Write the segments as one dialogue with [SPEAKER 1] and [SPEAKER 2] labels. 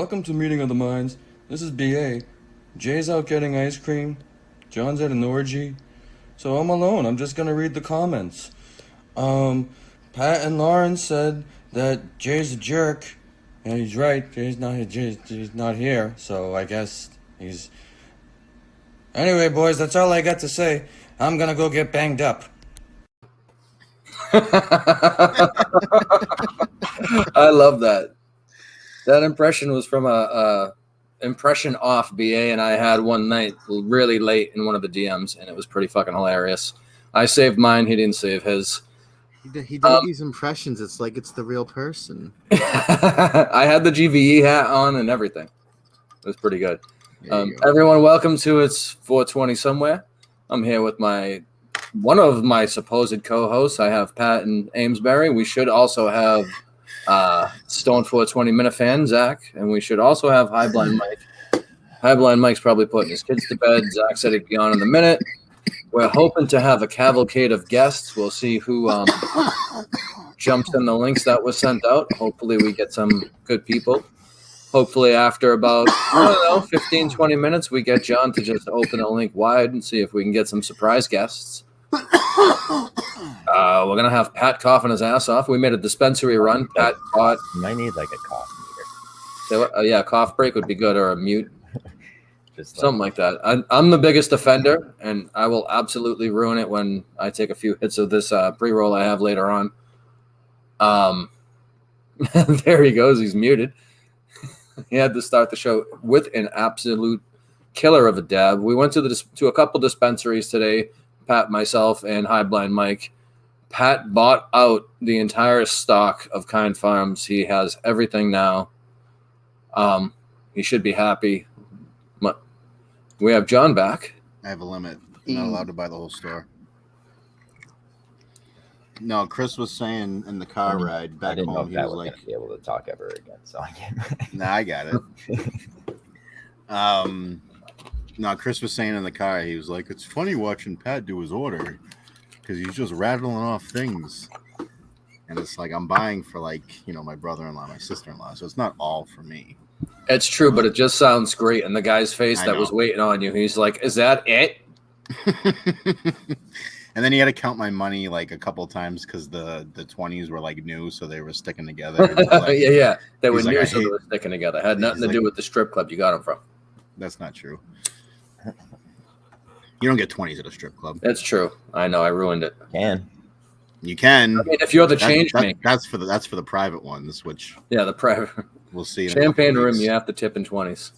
[SPEAKER 1] Welcome to Meeting of the Minds. This is BA. Jay's out getting ice cream. John's at an orgy. So I'm alone. I'm just gonna read the comments. Pat and Lauren said that Jay's a jerk. And he's right. Jay's not here. So I guess he's... Anyway, boys, that's all I got to say. I'm gonna go get banged up.
[SPEAKER 2] I love that. That impression was from a impression off BA, and I had one night really late in one of the DMs, and it was pretty fucking hilarious. I saved mine. He didn't save his.
[SPEAKER 3] He did these impressions. It's like it's the real person.
[SPEAKER 2] I had the GVE hat on and everything. It was pretty good. Everyone, welcome to It's 420 Somewhere. I'm here with one of my supposed co-hosts. I have Pat and Amesbury. We should also have Stone 420 Minifan, Zach, and we should also have Highblind Mike. Highblind Mike's probably putting his kids to bed. Zach said he'd be on in a minute. We're hoping to have a cavalcade of guests. We'll see who jumps in the links that was sent out. Hopefully we get some good people. Hopefully after about, 15, 20 minutes, we get John to just open the link wide and see if we can get some surprise guests. We're going to have Pat coughing his ass off. We made a dispensary run. Pat caught.
[SPEAKER 4] Might need like a cough meter.
[SPEAKER 2] So, yeah, cough break would be good, or a mute. Just something like that. I'm the biggest offender, and I will absolutely ruin it when I take a few hits of this pre-roll I have later on. There he goes. He's muted. He had to start the show with an absolute killer of a dab. We went to a couple dispensaries today, Pat, myself, and Highblind Mike. Pat bought out the entire stock of Kind Farms. He has everything now. He should be happy. We have John back.
[SPEAKER 3] I have a limit. I'm not allowed to buy the whole store. No, Chris was saying in the car ride back home, he was like,
[SPEAKER 4] "Be able to talk ever again." So I can't.
[SPEAKER 3] Nah, I got it. No, Chris was saying in the car, he was like, "It's funny watching Pat do his order because he's just rattling off things." And it's like I'm buying for my brother-in-law, my sister-in-law, so it's not all for me.
[SPEAKER 2] It's true, but it just sounds great. And the guy's face that was waiting on you, he's like, "Is that it?"
[SPEAKER 3] And then he had to count my money a couple times because the 20s were new, so they were sticking together.
[SPEAKER 2] Yeah. They were new, so they were sticking together. It had nothing to do with the strip club you got them from.
[SPEAKER 3] That's not true. You don't get 20s at a strip club.
[SPEAKER 2] That's true. I know. I ruined it.
[SPEAKER 3] You can.
[SPEAKER 2] I mean, if you're the change maker.
[SPEAKER 3] That's for the private ones, which
[SPEAKER 2] the private.
[SPEAKER 3] We'll see.
[SPEAKER 2] Champagne room, you have to tip in 20s.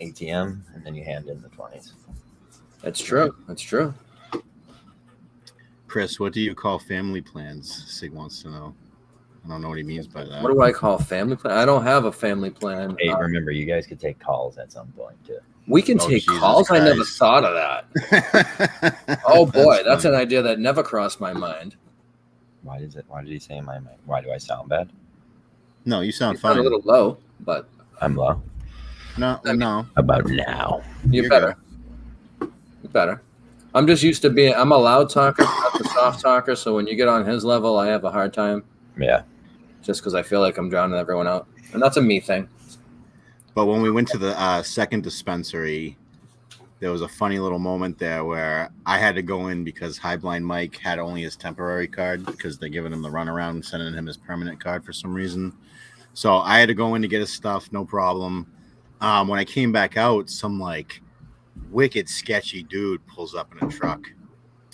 [SPEAKER 4] ATM, and then you hand in the 20s.
[SPEAKER 2] That's true. That's true.
[SPEAKER 3] Chris, what do you call family plans? Sig wants to know. I don't know what he means by that.
[SPEAKER 2] What do I call family plan? I don't have a family plan.
[SPEAKER 4] Hey, remember, you guys could take calls at some point, too.
[SPEAKER 2] We can take calls? Christ. I never thought of that. Oh, boy. That's an idea that never crossed my mind.
[SPEAKER 4] Why did he say in my mind? Why do I sound bad?
[SPEAKER 3] No, you sound fine.
[SPEAKER 2] A little low, but...
[SPEAKER 4] I'm low?
[SPEAKER 3] No.
[SPEAKER 4] About now.
[SPEAKER 2] You're better. Good. You're better. I'm just used to I'm a loud talker, not the soft talker, so when you get on his level, I have a hard time.
[SPEAKER 4] Yeah.
[SPEAKER 2] Just because I feel like I'm drowning everyone out. And that's a me thing.
[SPEAKER 3] But when we went to the second dispensary, there was a funny little moment there where I had to go in because Highblind Mike had only his temporary card because they're giving him the runaround and sending him his permanent card for some reason. So I had to go in to get his stuff, no problem. When I came back out, some wicked sketchy dude pulls up in a truck.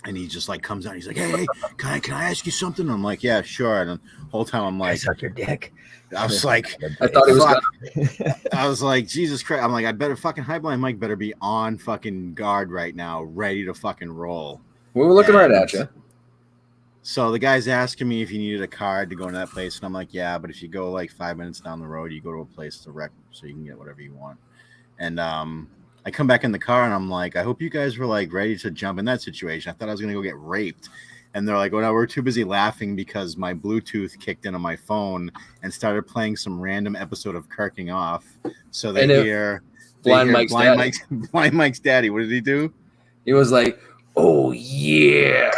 [SPEAKER 3] And he just comes out. He's like, "Hey, can I ask you something?" I'm like, "Yeah, sure." And the whole time I'm like,
[SPEAKER 4] "Suck your dick."
[SPEAKER 3] I was like,
[SPEAKER 2] I thought he was gonna...
[SPEAKER 3] I was like, Jesus Christ. I'm like, I better fucking Highblind Mike better be on fucking guard right now, ready to fucking roll.
[SPEAKER 2] We were looking right at you.
[SPEAKER 3] So the guy's asking me if you needed a card to go into that place. And I'm like, yeah, but if you go 5 minutes down the road, you go to a place to rec so you can get whatever you want. And I come back in the car and I'm like, I hope you guys were ready to jump in that situation. I thought I was going to go get raped. And they're like, "Oh no, we're too busy laughing because my Bluetooth kicked in on my phone and started playing some random episode of Kirking Off." So they hear
[SPEAKER 2] Blind Mike's
[SPEAKER 3] daddy. What did he do?
[SPEAKER 2] He was like, "Oh yeah."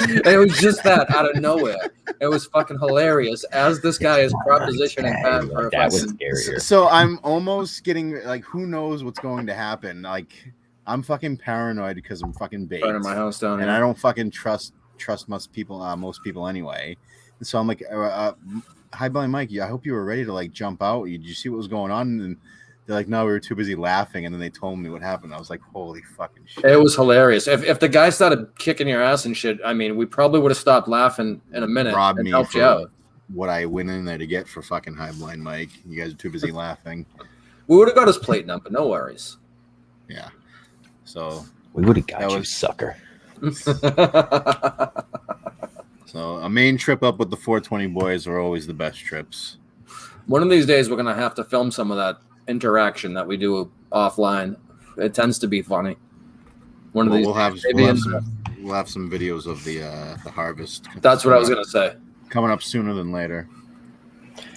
[SPEAKER 2] And it was just that out of nowhere. It was fucking hilarious as this guy is propositioning Pat for a
[SPEAKER 4] that was
[SPEAKER 2] fucking.
[SPEAKER 4] scarier.
[SPEAKER 3] So I'm almost getting like, who knows what's going to happen? Like, I'm fucking paranoid because I'm fucking baked,
[SPEAKER 2] Burning my house down
[SPEAKER 3] and
[SPEAKER 2] here.
[SPEAKER 3] I don't fucking trust most people anyway. And so I'm like, hi, Blind Mike. I hope you were ready to like jump out. Did you see what was going on? And they're like, no, we were too busy laughing. And then they told me what happened. I was like, holy fucking shit.
[SPEAKER 2] It was hilarious. If the guy started kicking your ass and shit, I mean, we probably would have stopped laughing in a minute
[SPEAKER 3] Robbed
[SPEAKER 2] and
[SPEAKER 3] me
[SPEAKER 2] helped you
[SPEAKER 3] for
[SPEAKER 2] out.
[SPEAKER 3] what I went in there to get for fucking High Blind Mike. You guys are too busy laughing.
[SPEAKER 2] We would have got his plate number. No worries.
[SPEAKER 3] Yeah. So
[SPEAKER 4] We would have got
[SPEAKER 3] That
[SPEAKER 4] you,
[SPEAKER 3] was-
[SPEAKER 4] sucker.
[SPEAKER 3] a main trip up with the 420 boys are always the best trips.
[SPEAKER 2] One of these days, we're going to have to film some of that interaction that we do offline. It tends to be funny. One of these
[SPEAKER 3] We'll have
[SPEAKER 2] days, maybe
[SPEAKER 3] we'll have some videos of the harvest.
[SPEAKER 2] that's what I was going to say.
[SPEAKER 3] Coming up sooner than later.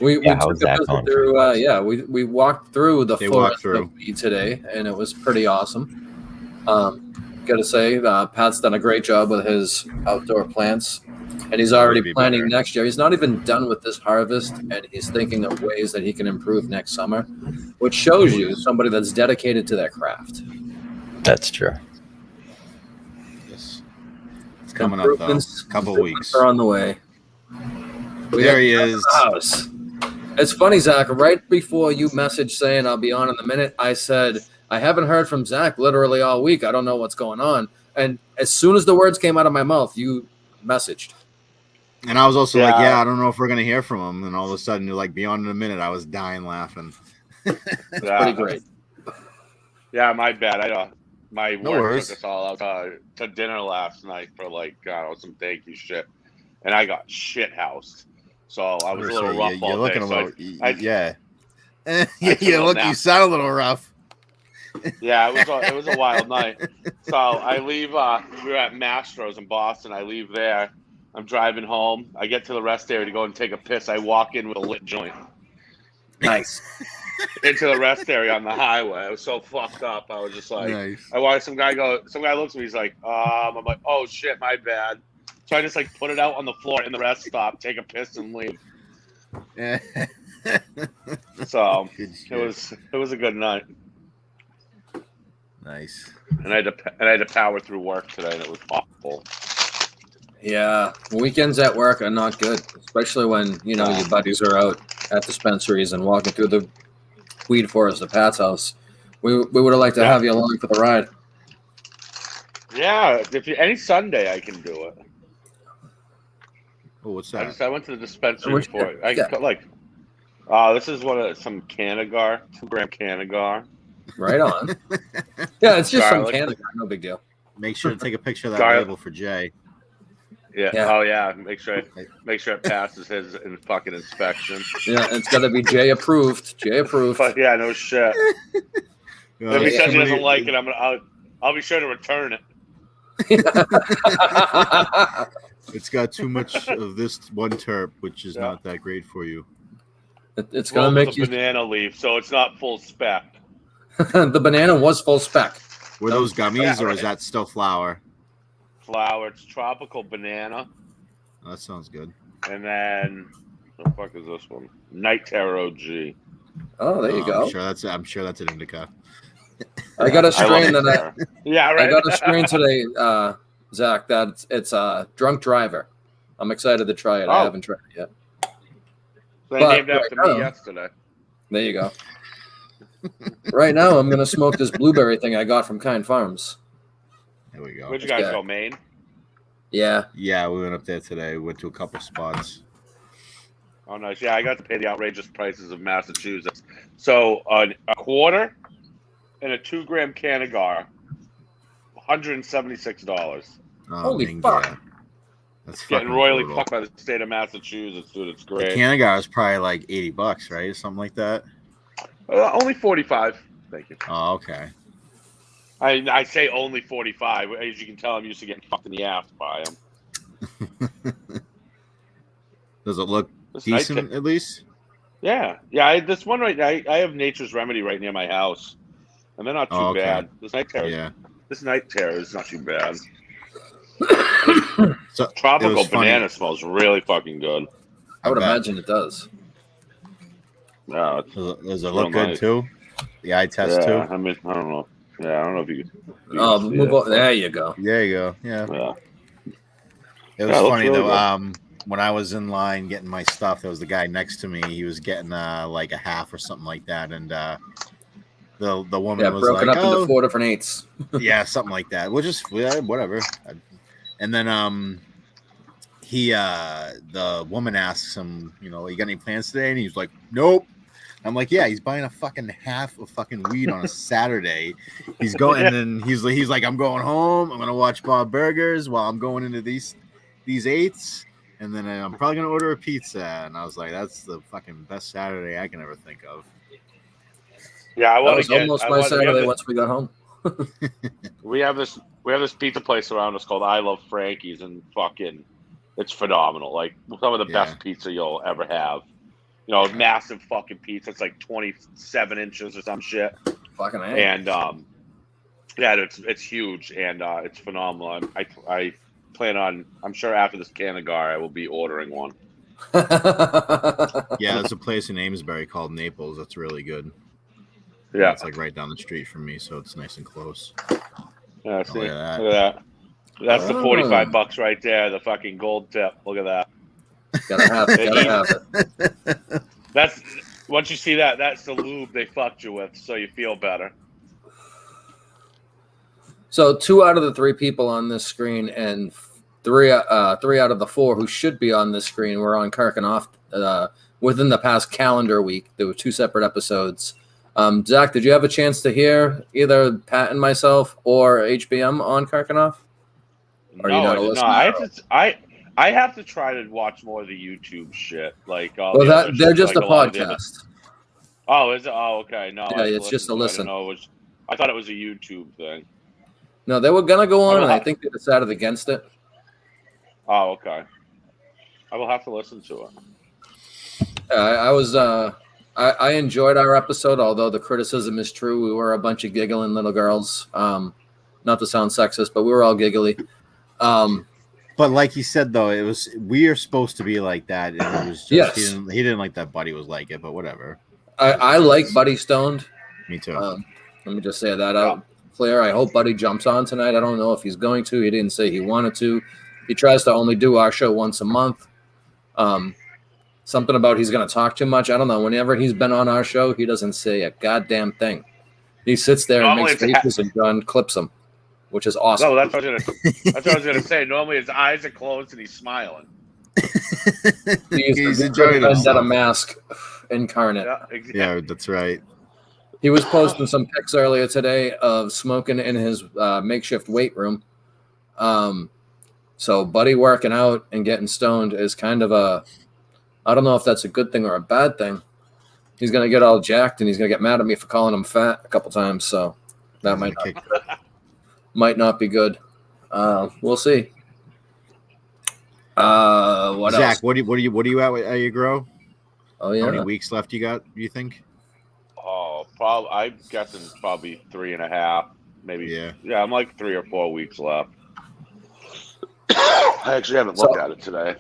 [SPEAKER 2] We
[SPEAKER 4] Yeah,
[SPEAKER 2] took
[SPEAKER 4] how's
[SPEAKER 2] a
[SPEAKER 4] that
[SPEAKER 2] visit
[SPEAKER 4] going?
[SPEAKER 2] through, we walked through the
[SPEAKER 3] They walked
[SPEAKER 2] forest
[SPEAKER 3] through.
[SPEAKER 2] of weed today, and it was pretty awesome. Gotta say, Pat's done a great job with his outdoor plants, and he's already
[SPEAKER 3] Maybe
[SPEAKER 2] planning
[SPEAKER 3] better.
[SPEAKER 2] next year. He's not even done with this harvest, and he's thinking of ways that he can improve next summer, which shows you somebody that's dedicated to their craft.
[SPEAKER 4] That's true.
[SPEAKER 3] Yes. It's coming up though.
[SPEAKER 2] Improvements-
[SPEAKER 3] Couple
[SPEAKER 2] improvements
[SPEAKER 3] weeks.
[SPEAKER 2] are on the way. We
[SPEAKER 3] There
[SPEAKER 2] got
[SPEAKER 3] he
[SPEAKER 2] the
[SPEAKER 3] is.
[SPEAKER 2] house. It's funny, Zach. Right before you messaged saying I'll be on in a minute, I said I haven't heard from Zach literally all week. I don't know what's going on. And as soon as the words came out of my mouth, you messaged.
[SPEAKER 3] And I was also like,
[SPEAKER 5] Yeah.
[SPEAKER 3] I don't know if we're gonna hear from him. And all of a sudden, you're like, beyond in a minute, I was dying laughing.
[SPEAKER 2] Pretty great.
[SPEAKER 5] Yeah, my bad. My
[SPEAKER 3] No
[SPEAKER 5] work
[SPEAKER 3] worries.
[SPEAKER 5] took us all out to dinner last night for like some thank you shit, and I got shit housed. So I was a little rough
[SPEAKER 3] You're
[SPEAKER 5] all
[SPEAKER 3] looking
[SPEAKER 5] day.
[SPEAKER 3] a
[SPEAKER 5] So
[SPEAKER 3] little,
[SPEAKER 5] I-
[SPEAKER 3] yeah.
[SPEAKER 5] took
[SPEAKER 3] You
[SPEAKER 5] a little
[SPEAKER 3] look, you
[SPEAKER 5] nap.
[SPEAKER 3] sound a little rough.
[SPEAKER 5] yeah, it was a wild night. So I leave. We were at Mastro's in Boston. I leave there. I'm driving home. I get to the rest area to go and take a piss. I walk in with a lit joint
[SPEAKER 2] Nice.
[SPEAKER 5] into the rest area on the highway. I was so fucked up. I was just like,
[SPEAKER 3] Nice.
[SPEAKER 5] I watched some guy looks at me. He's like, I'm like, oh shit, my bad. So I just like put it out on the floor in the rest stop, take a piss and leave. So
[SPEAKER 3] Good
[SPEAKER 5] it
[SPEAKER 3] shit.
[SPEAKER 5] was a good night.
[SPEAKER 3] Nice.
[SPEAKER 5] And I had to power through work today, and it was awful.
[SPEAKER 2] Yeah, weekends at work are not good, especially when your buddies are out at dispensaries and walking through the weed forest at Pat's house. We would have liked to have you along for the ride.
[SPEAKER 5] Yeah, any Sunday I can do it.
[SPEAKER 3] Oh, what's that?
[SPEAKER 5] I went to the dispensary
[SPEAKER 2] Which-
[SPEAKER 5] before. This is some Canagar, 2-gram Canagar.
[SPEAKER 2] Right on. Yeah, it's just some
[SPEAKER 5] Garlic.
[SPEAKER 2] Canada. No big deal.
[SPEAKER 3] Make sure to take a picture of that
[SPEAKER 5] Garlic.
[SPEAKER 3] label for Jay.
[SPEAKER 5] Yeah.
[SPEAKER 2] Yeah.
[SPEAKER 5] Oh yeah. Make sure it passes his fucking inspection.
[SPEAKER 2] Yeah, it's got to be Jay approved. Jay approved.
[SPEAKER 5] But yeah, no shit. If he says he
[SPEAKER 3] Somebody-
[SPEAKER 5] doesn't like it, I'll be sure to return it.
[SPEAKER 3] It's got too much of this one terp, which is
[SPEAKER 5] Yeah.
[SPEAKER 3] not that great for you.
[SPEAKER 2] It's gonna
[SPEAKER 5] Rolled
[SPEAKER 2] make
[SPEAKER 5] with
[SPEAKER 2] you.
[SPEAKER 5] a banana leaf, so it's not full spec.
[SPEAKER 2] The banana was full spec.
[SPEAKER 3] Were those gummies,
[SPEAKER 5] Yeah,
[SPEAKER 3] or
[SPEAKER 5] right.
[SPEAKER 3] is that still flour?
[SPEAKER 5] Flower, it's tropical banana,
[SPEAKER 3] Oh, that sounds good.
[SPEAKER 5] and then what the fuck is this one? Night Terror OG.
[SPEAKER 2] Oh, there you go.
[SPEAKER 3] I'm sure that's an indica.
[SPEAKER 2] I got a
[SPEAKER 5] I love
[SPEAKER 2] strain
[SPEAKER 5] Night
[SPEAKER 2] that
[SPEAKER 5] Terror. Yeah,
[SPEAKER 2] I
[SPEAKER 5] right.
[SPEAKER 2] got a strain today, Zach. That it's Drunk Driver. I'm excited to try it. I
[SPEAKER 5] Oh.
[SPEAKER 2] haven't tried it yet.
[SPEAKER 5] They
[SPEAKER 2] but
[SPEAKER 5] named after
[SPEAKER 2] right
[SPEAKER 5] me
[SPEAKER 2] now-
[SPEAKER 5] yesterday.
[SPEAKER 2] There you go. Right now, I'm gonna smoke this blueberry thing I got from Kind Farms.
[SPEAKER 3] There we go.
[SPEAKER 5] Where'd you guys
[SPEAKER 2] Yeah.
[SPEAKER 5] go, Maine?
[SPEAKER 2] Yeah,
[SPEAKER 3] Yeah, we went up there today. We went to a couple spots.
[SPEAKER 5] Oh, nice. Yeah, I got to pay the outrageous prices of Massachusetts. So a quarter and a 2-gram Canagar, $176.
[SPEAKER 3] Oh,
[SPEAKER 2] Holy
[SPEAKER 3] dang,
[SPEAKER 2] fuck.
[SPEAKER 3] yeah. That's
[SPEAKER 5] Getting
[SPEAKER 3] fucking
[SPEAKER 5] royally
[SPEAKER 3] brutal.
[SPEAKER 5] fucked by the state of Massachusetts, dude. It's
[SPEAKER 3] The
[SPEAKER 5] great.
[SPEAKER 3] Canagar is probably like $80, right? Something like that.
[SPEAKER 5] Only 45. Thank you.
[SPEAKER 3] Oh, okay.
[SPEAKER 5] I say only 45. As you can tell, I'm used to getting fucked in the ass by them.
[SPEAKER 3] Does it look
[SPEAKER 5] This night
[SPEAKER 3] decent at least?
[SPEAKER 5] Yeah. This one I have Nature's Remedy right near my house, and they're not too
[SPEAKER 3] Oh, okay.
[SPEAKER 5] bad. This night terror
[SPEAKER 3] Yeah.
[SPEAKER 5] is not too bad.
[SPEAKER 3] So it
[SPEAKER 5] Tropical
[SPEAKER 3] was funny.
[SPEAKER 5] banana smells really fucking good.
[SPEAKER 2] I would
[SPEAKER 3] I bet.
[SPEAKER 2] imagine it does.
[SPEAKER 5] Yeah, it's
[SPEAKER 3] Does it
[SPEAKER 5] real
[SPEAKER 3] look good
[SPEAKER 5] nice.
[SPEAKER 3] too? The eye test
[SPEAKER 5] yeah.
[SPEAKER 3] too.
[SPEAKER 5] I mean, I don't know. Yeah, I don't know if you could.
[SPEAKER 2] Move on. There you go.
[SPEAKER 3] There you go. Yeah.
[SPEAKER 5] Yeah.
[SPEAKER 3] It was
[SPEAKER 5] Yeah, it looks
[SPEAKER 3] funny
[SPEAKER 5] really
[SPEAKER 3] though.
[SPEAKER 5] good.
[SPEAKER 3] When I was in line getting my stuff, there was the guy next to me. He was getting like a half or something like that, and the woman
[SPEAKER 2] Yeah,
[SPEAKER 3] was
[SPEAKER 2] broken
[SPEAKER 3] like,
[SPEAKER 2] up
[SPEAKER 3] "Oh,
[SPEAKER 2] into 4 different eights.
[SPEAKER 3] yeah, something like that." Well, just whatever. And then the woman asks him, you got any plans today? And he's like, "Nope." I'm like, "Yeah, he's buying a fucking half of fucking weed on a Saturday. He's going, and then he's like, I'm going home. I'm gonna watch Bob Burgers while I'm going into these eights, and then I'm probably gonna order a pizza." And I was like, "That's the fucking best Saturday I can ever think of."
[SPEAKER 5] Yeah, I
[SPEAKER 2] That
[SPEAKER 5] want
[SPEAKER 2] was
[SPEAKER 5] to get.
[SPEAKER 2] almost
[SPEAKER 5] I
[SPEAKER 2] my
[SPEAKER 5] want,
[SPEAKER 2] Saturday once we got home.
[SPEAKER 5] we have this pizza place around us called I Love Frankie's, and fucking, it's phenomenal. Like some of the
[SPEAKER 3] Yeah.
[SPEAKER 5] best pizza you'll ever have. Massive fucking pizza. It's like 27 inches or some shit.
[SPEAKER 2] Fucking A.
[SPEAKER 5] And yeah, it's huge and it's phenomenal. I plan on. I'm sure after this Canagar, I will be ordering one.
[SPEAKER 3] Yeah, there's a place in Amesbury called Naples that's really good.
[SPEAKER 5] Yeah,
[SPEAKER 3] It's like right down the street from me, so it's nice and close.
[SPEAKER 5] yeah. See,
[SPEAKER 3] look at that.
[SPEAKER 5] look at that. That's the
[SPEAKER 2] Oh.
[SPEAKER 5] $45 right there. The fucking gold tip. Look at that.
[SPEAKER 2] Gotta have it. Gotta have it.
[SPEAKER 5] That's once you see that, that's the lube they fucked you with, so you feel better.
[SPEAKER 2] So 2 out of the 3 people on this screen, and 3 out of the 4 who should be on this screen were on Kirk and Off within the past calendar week. There were 2 separate episodes. Zach, did you have a chance to hear either Pat and myself or HBM on Kirk and Off? Are you not a listener?
[SPEAKER 5] I have to try to watch more of the YouTube shit. Like,
[SPEAKER 2] Well,
[SPEAKER 5] the other
[SPEAKER 2] they're
[SPEAKER 5] shit,
[SPEAKER 2] just
[SPEAKER 5] like
[SPEAKER 2] a
[SPEAKER 5] lot of the other-
[SPEAKER 2] podcast.
[SPEAKER 5] Oh, is it? Oh, okay. No,
[SPEAKER 2] Yeah,
[SPEAKER 5] I
[SPEAKER 2] it's just a
[SPEAKER 5] listened
[SPEAKER 2] listen.
[SPEAKER 5] to it. I didn't know it was. I thought it was a YouTube thing.
[SPEAKER 2] No, they were gonna go on,
[SPEAKER 5] will
[SPEAKER 2] and I
[SPEAKER 5] have-
[SPEAKER 2] think they decided against it.
[SPEAKER 5] Oh, okay. I will have to listen to it.
[SPEAKER 2] I enjoyed our episode, although the criticism is true. We were a bunch of giggling little girls. Not to sound sexist, but we were all giggly.
[SPEAKER 3] But like he said, though, we are supposed to be like that. And it was just,
[SPEAKER 2] Yes.
[SPEAKER 3] he didn't like that Buddy was like it, but whatever.
[SPEAKER 2] I like Buddy Stoned.
[SPEAKER 3] Me too.
[SPEAKER 2] Let me just say that out clear. I hope Buddy jumps on tonight. I don't know if he's going to. He didn't say he wanted to. He tries to only do our show once a month. Something about he's going to talk too much. I don't know. Whenever he's been on our show, he doesn't say a goddamn thing. He sits there and
[SPEAKER 5] Normally
[SPEAKER 2] makes
[SPEAKER 5] it's
[SPEAKER 2] faces, and John clips him, which is awesome.
[SPEAKER 5] No, that's what I was gonna say. Normally his eyes are closed and he's smiling.
[SPEAKER 2] He's
[SPEAKER 3] He's
[SPEAKER 2] the
[SPEAKER 3] enjoying
[SPEAKER 2] Vendetta
[SPEAKER 3] himself.
[SPEAKER 2] mask incarnate.
[SPEAKER 5] Yeah, exactly.
[SPEAKER 3] Yeah, that's right.
[SPEAKER 2] He was posting some pics earlier today of smoking in his makeshift weight room. So Buddy working out and getting stoned is kind of I don't know if that's a good thing or a bad thing. He's going to get all jacked and he's going to get mad at me for calling him fat a couple times. So that might not be good. We'll see. What
[SPEAKER 3] Zach,
[SPEAKER 2] else?
[SPEAKER 3] what are you at your grow?
[SPEAKER 2] Oh,
[SPEAKER 3] How many
[SPEAKER 2] yeah.
[SPEAKER 3] weeks left you got? Do you think?
[SPEAKER 5] Oh, I'm guessing probably 3.5, maybe.
[SPEAKER 3] Yeah.
[SPEAKER 5] I'm like 3 or 4 weeks left. I actually haven't looked at it today.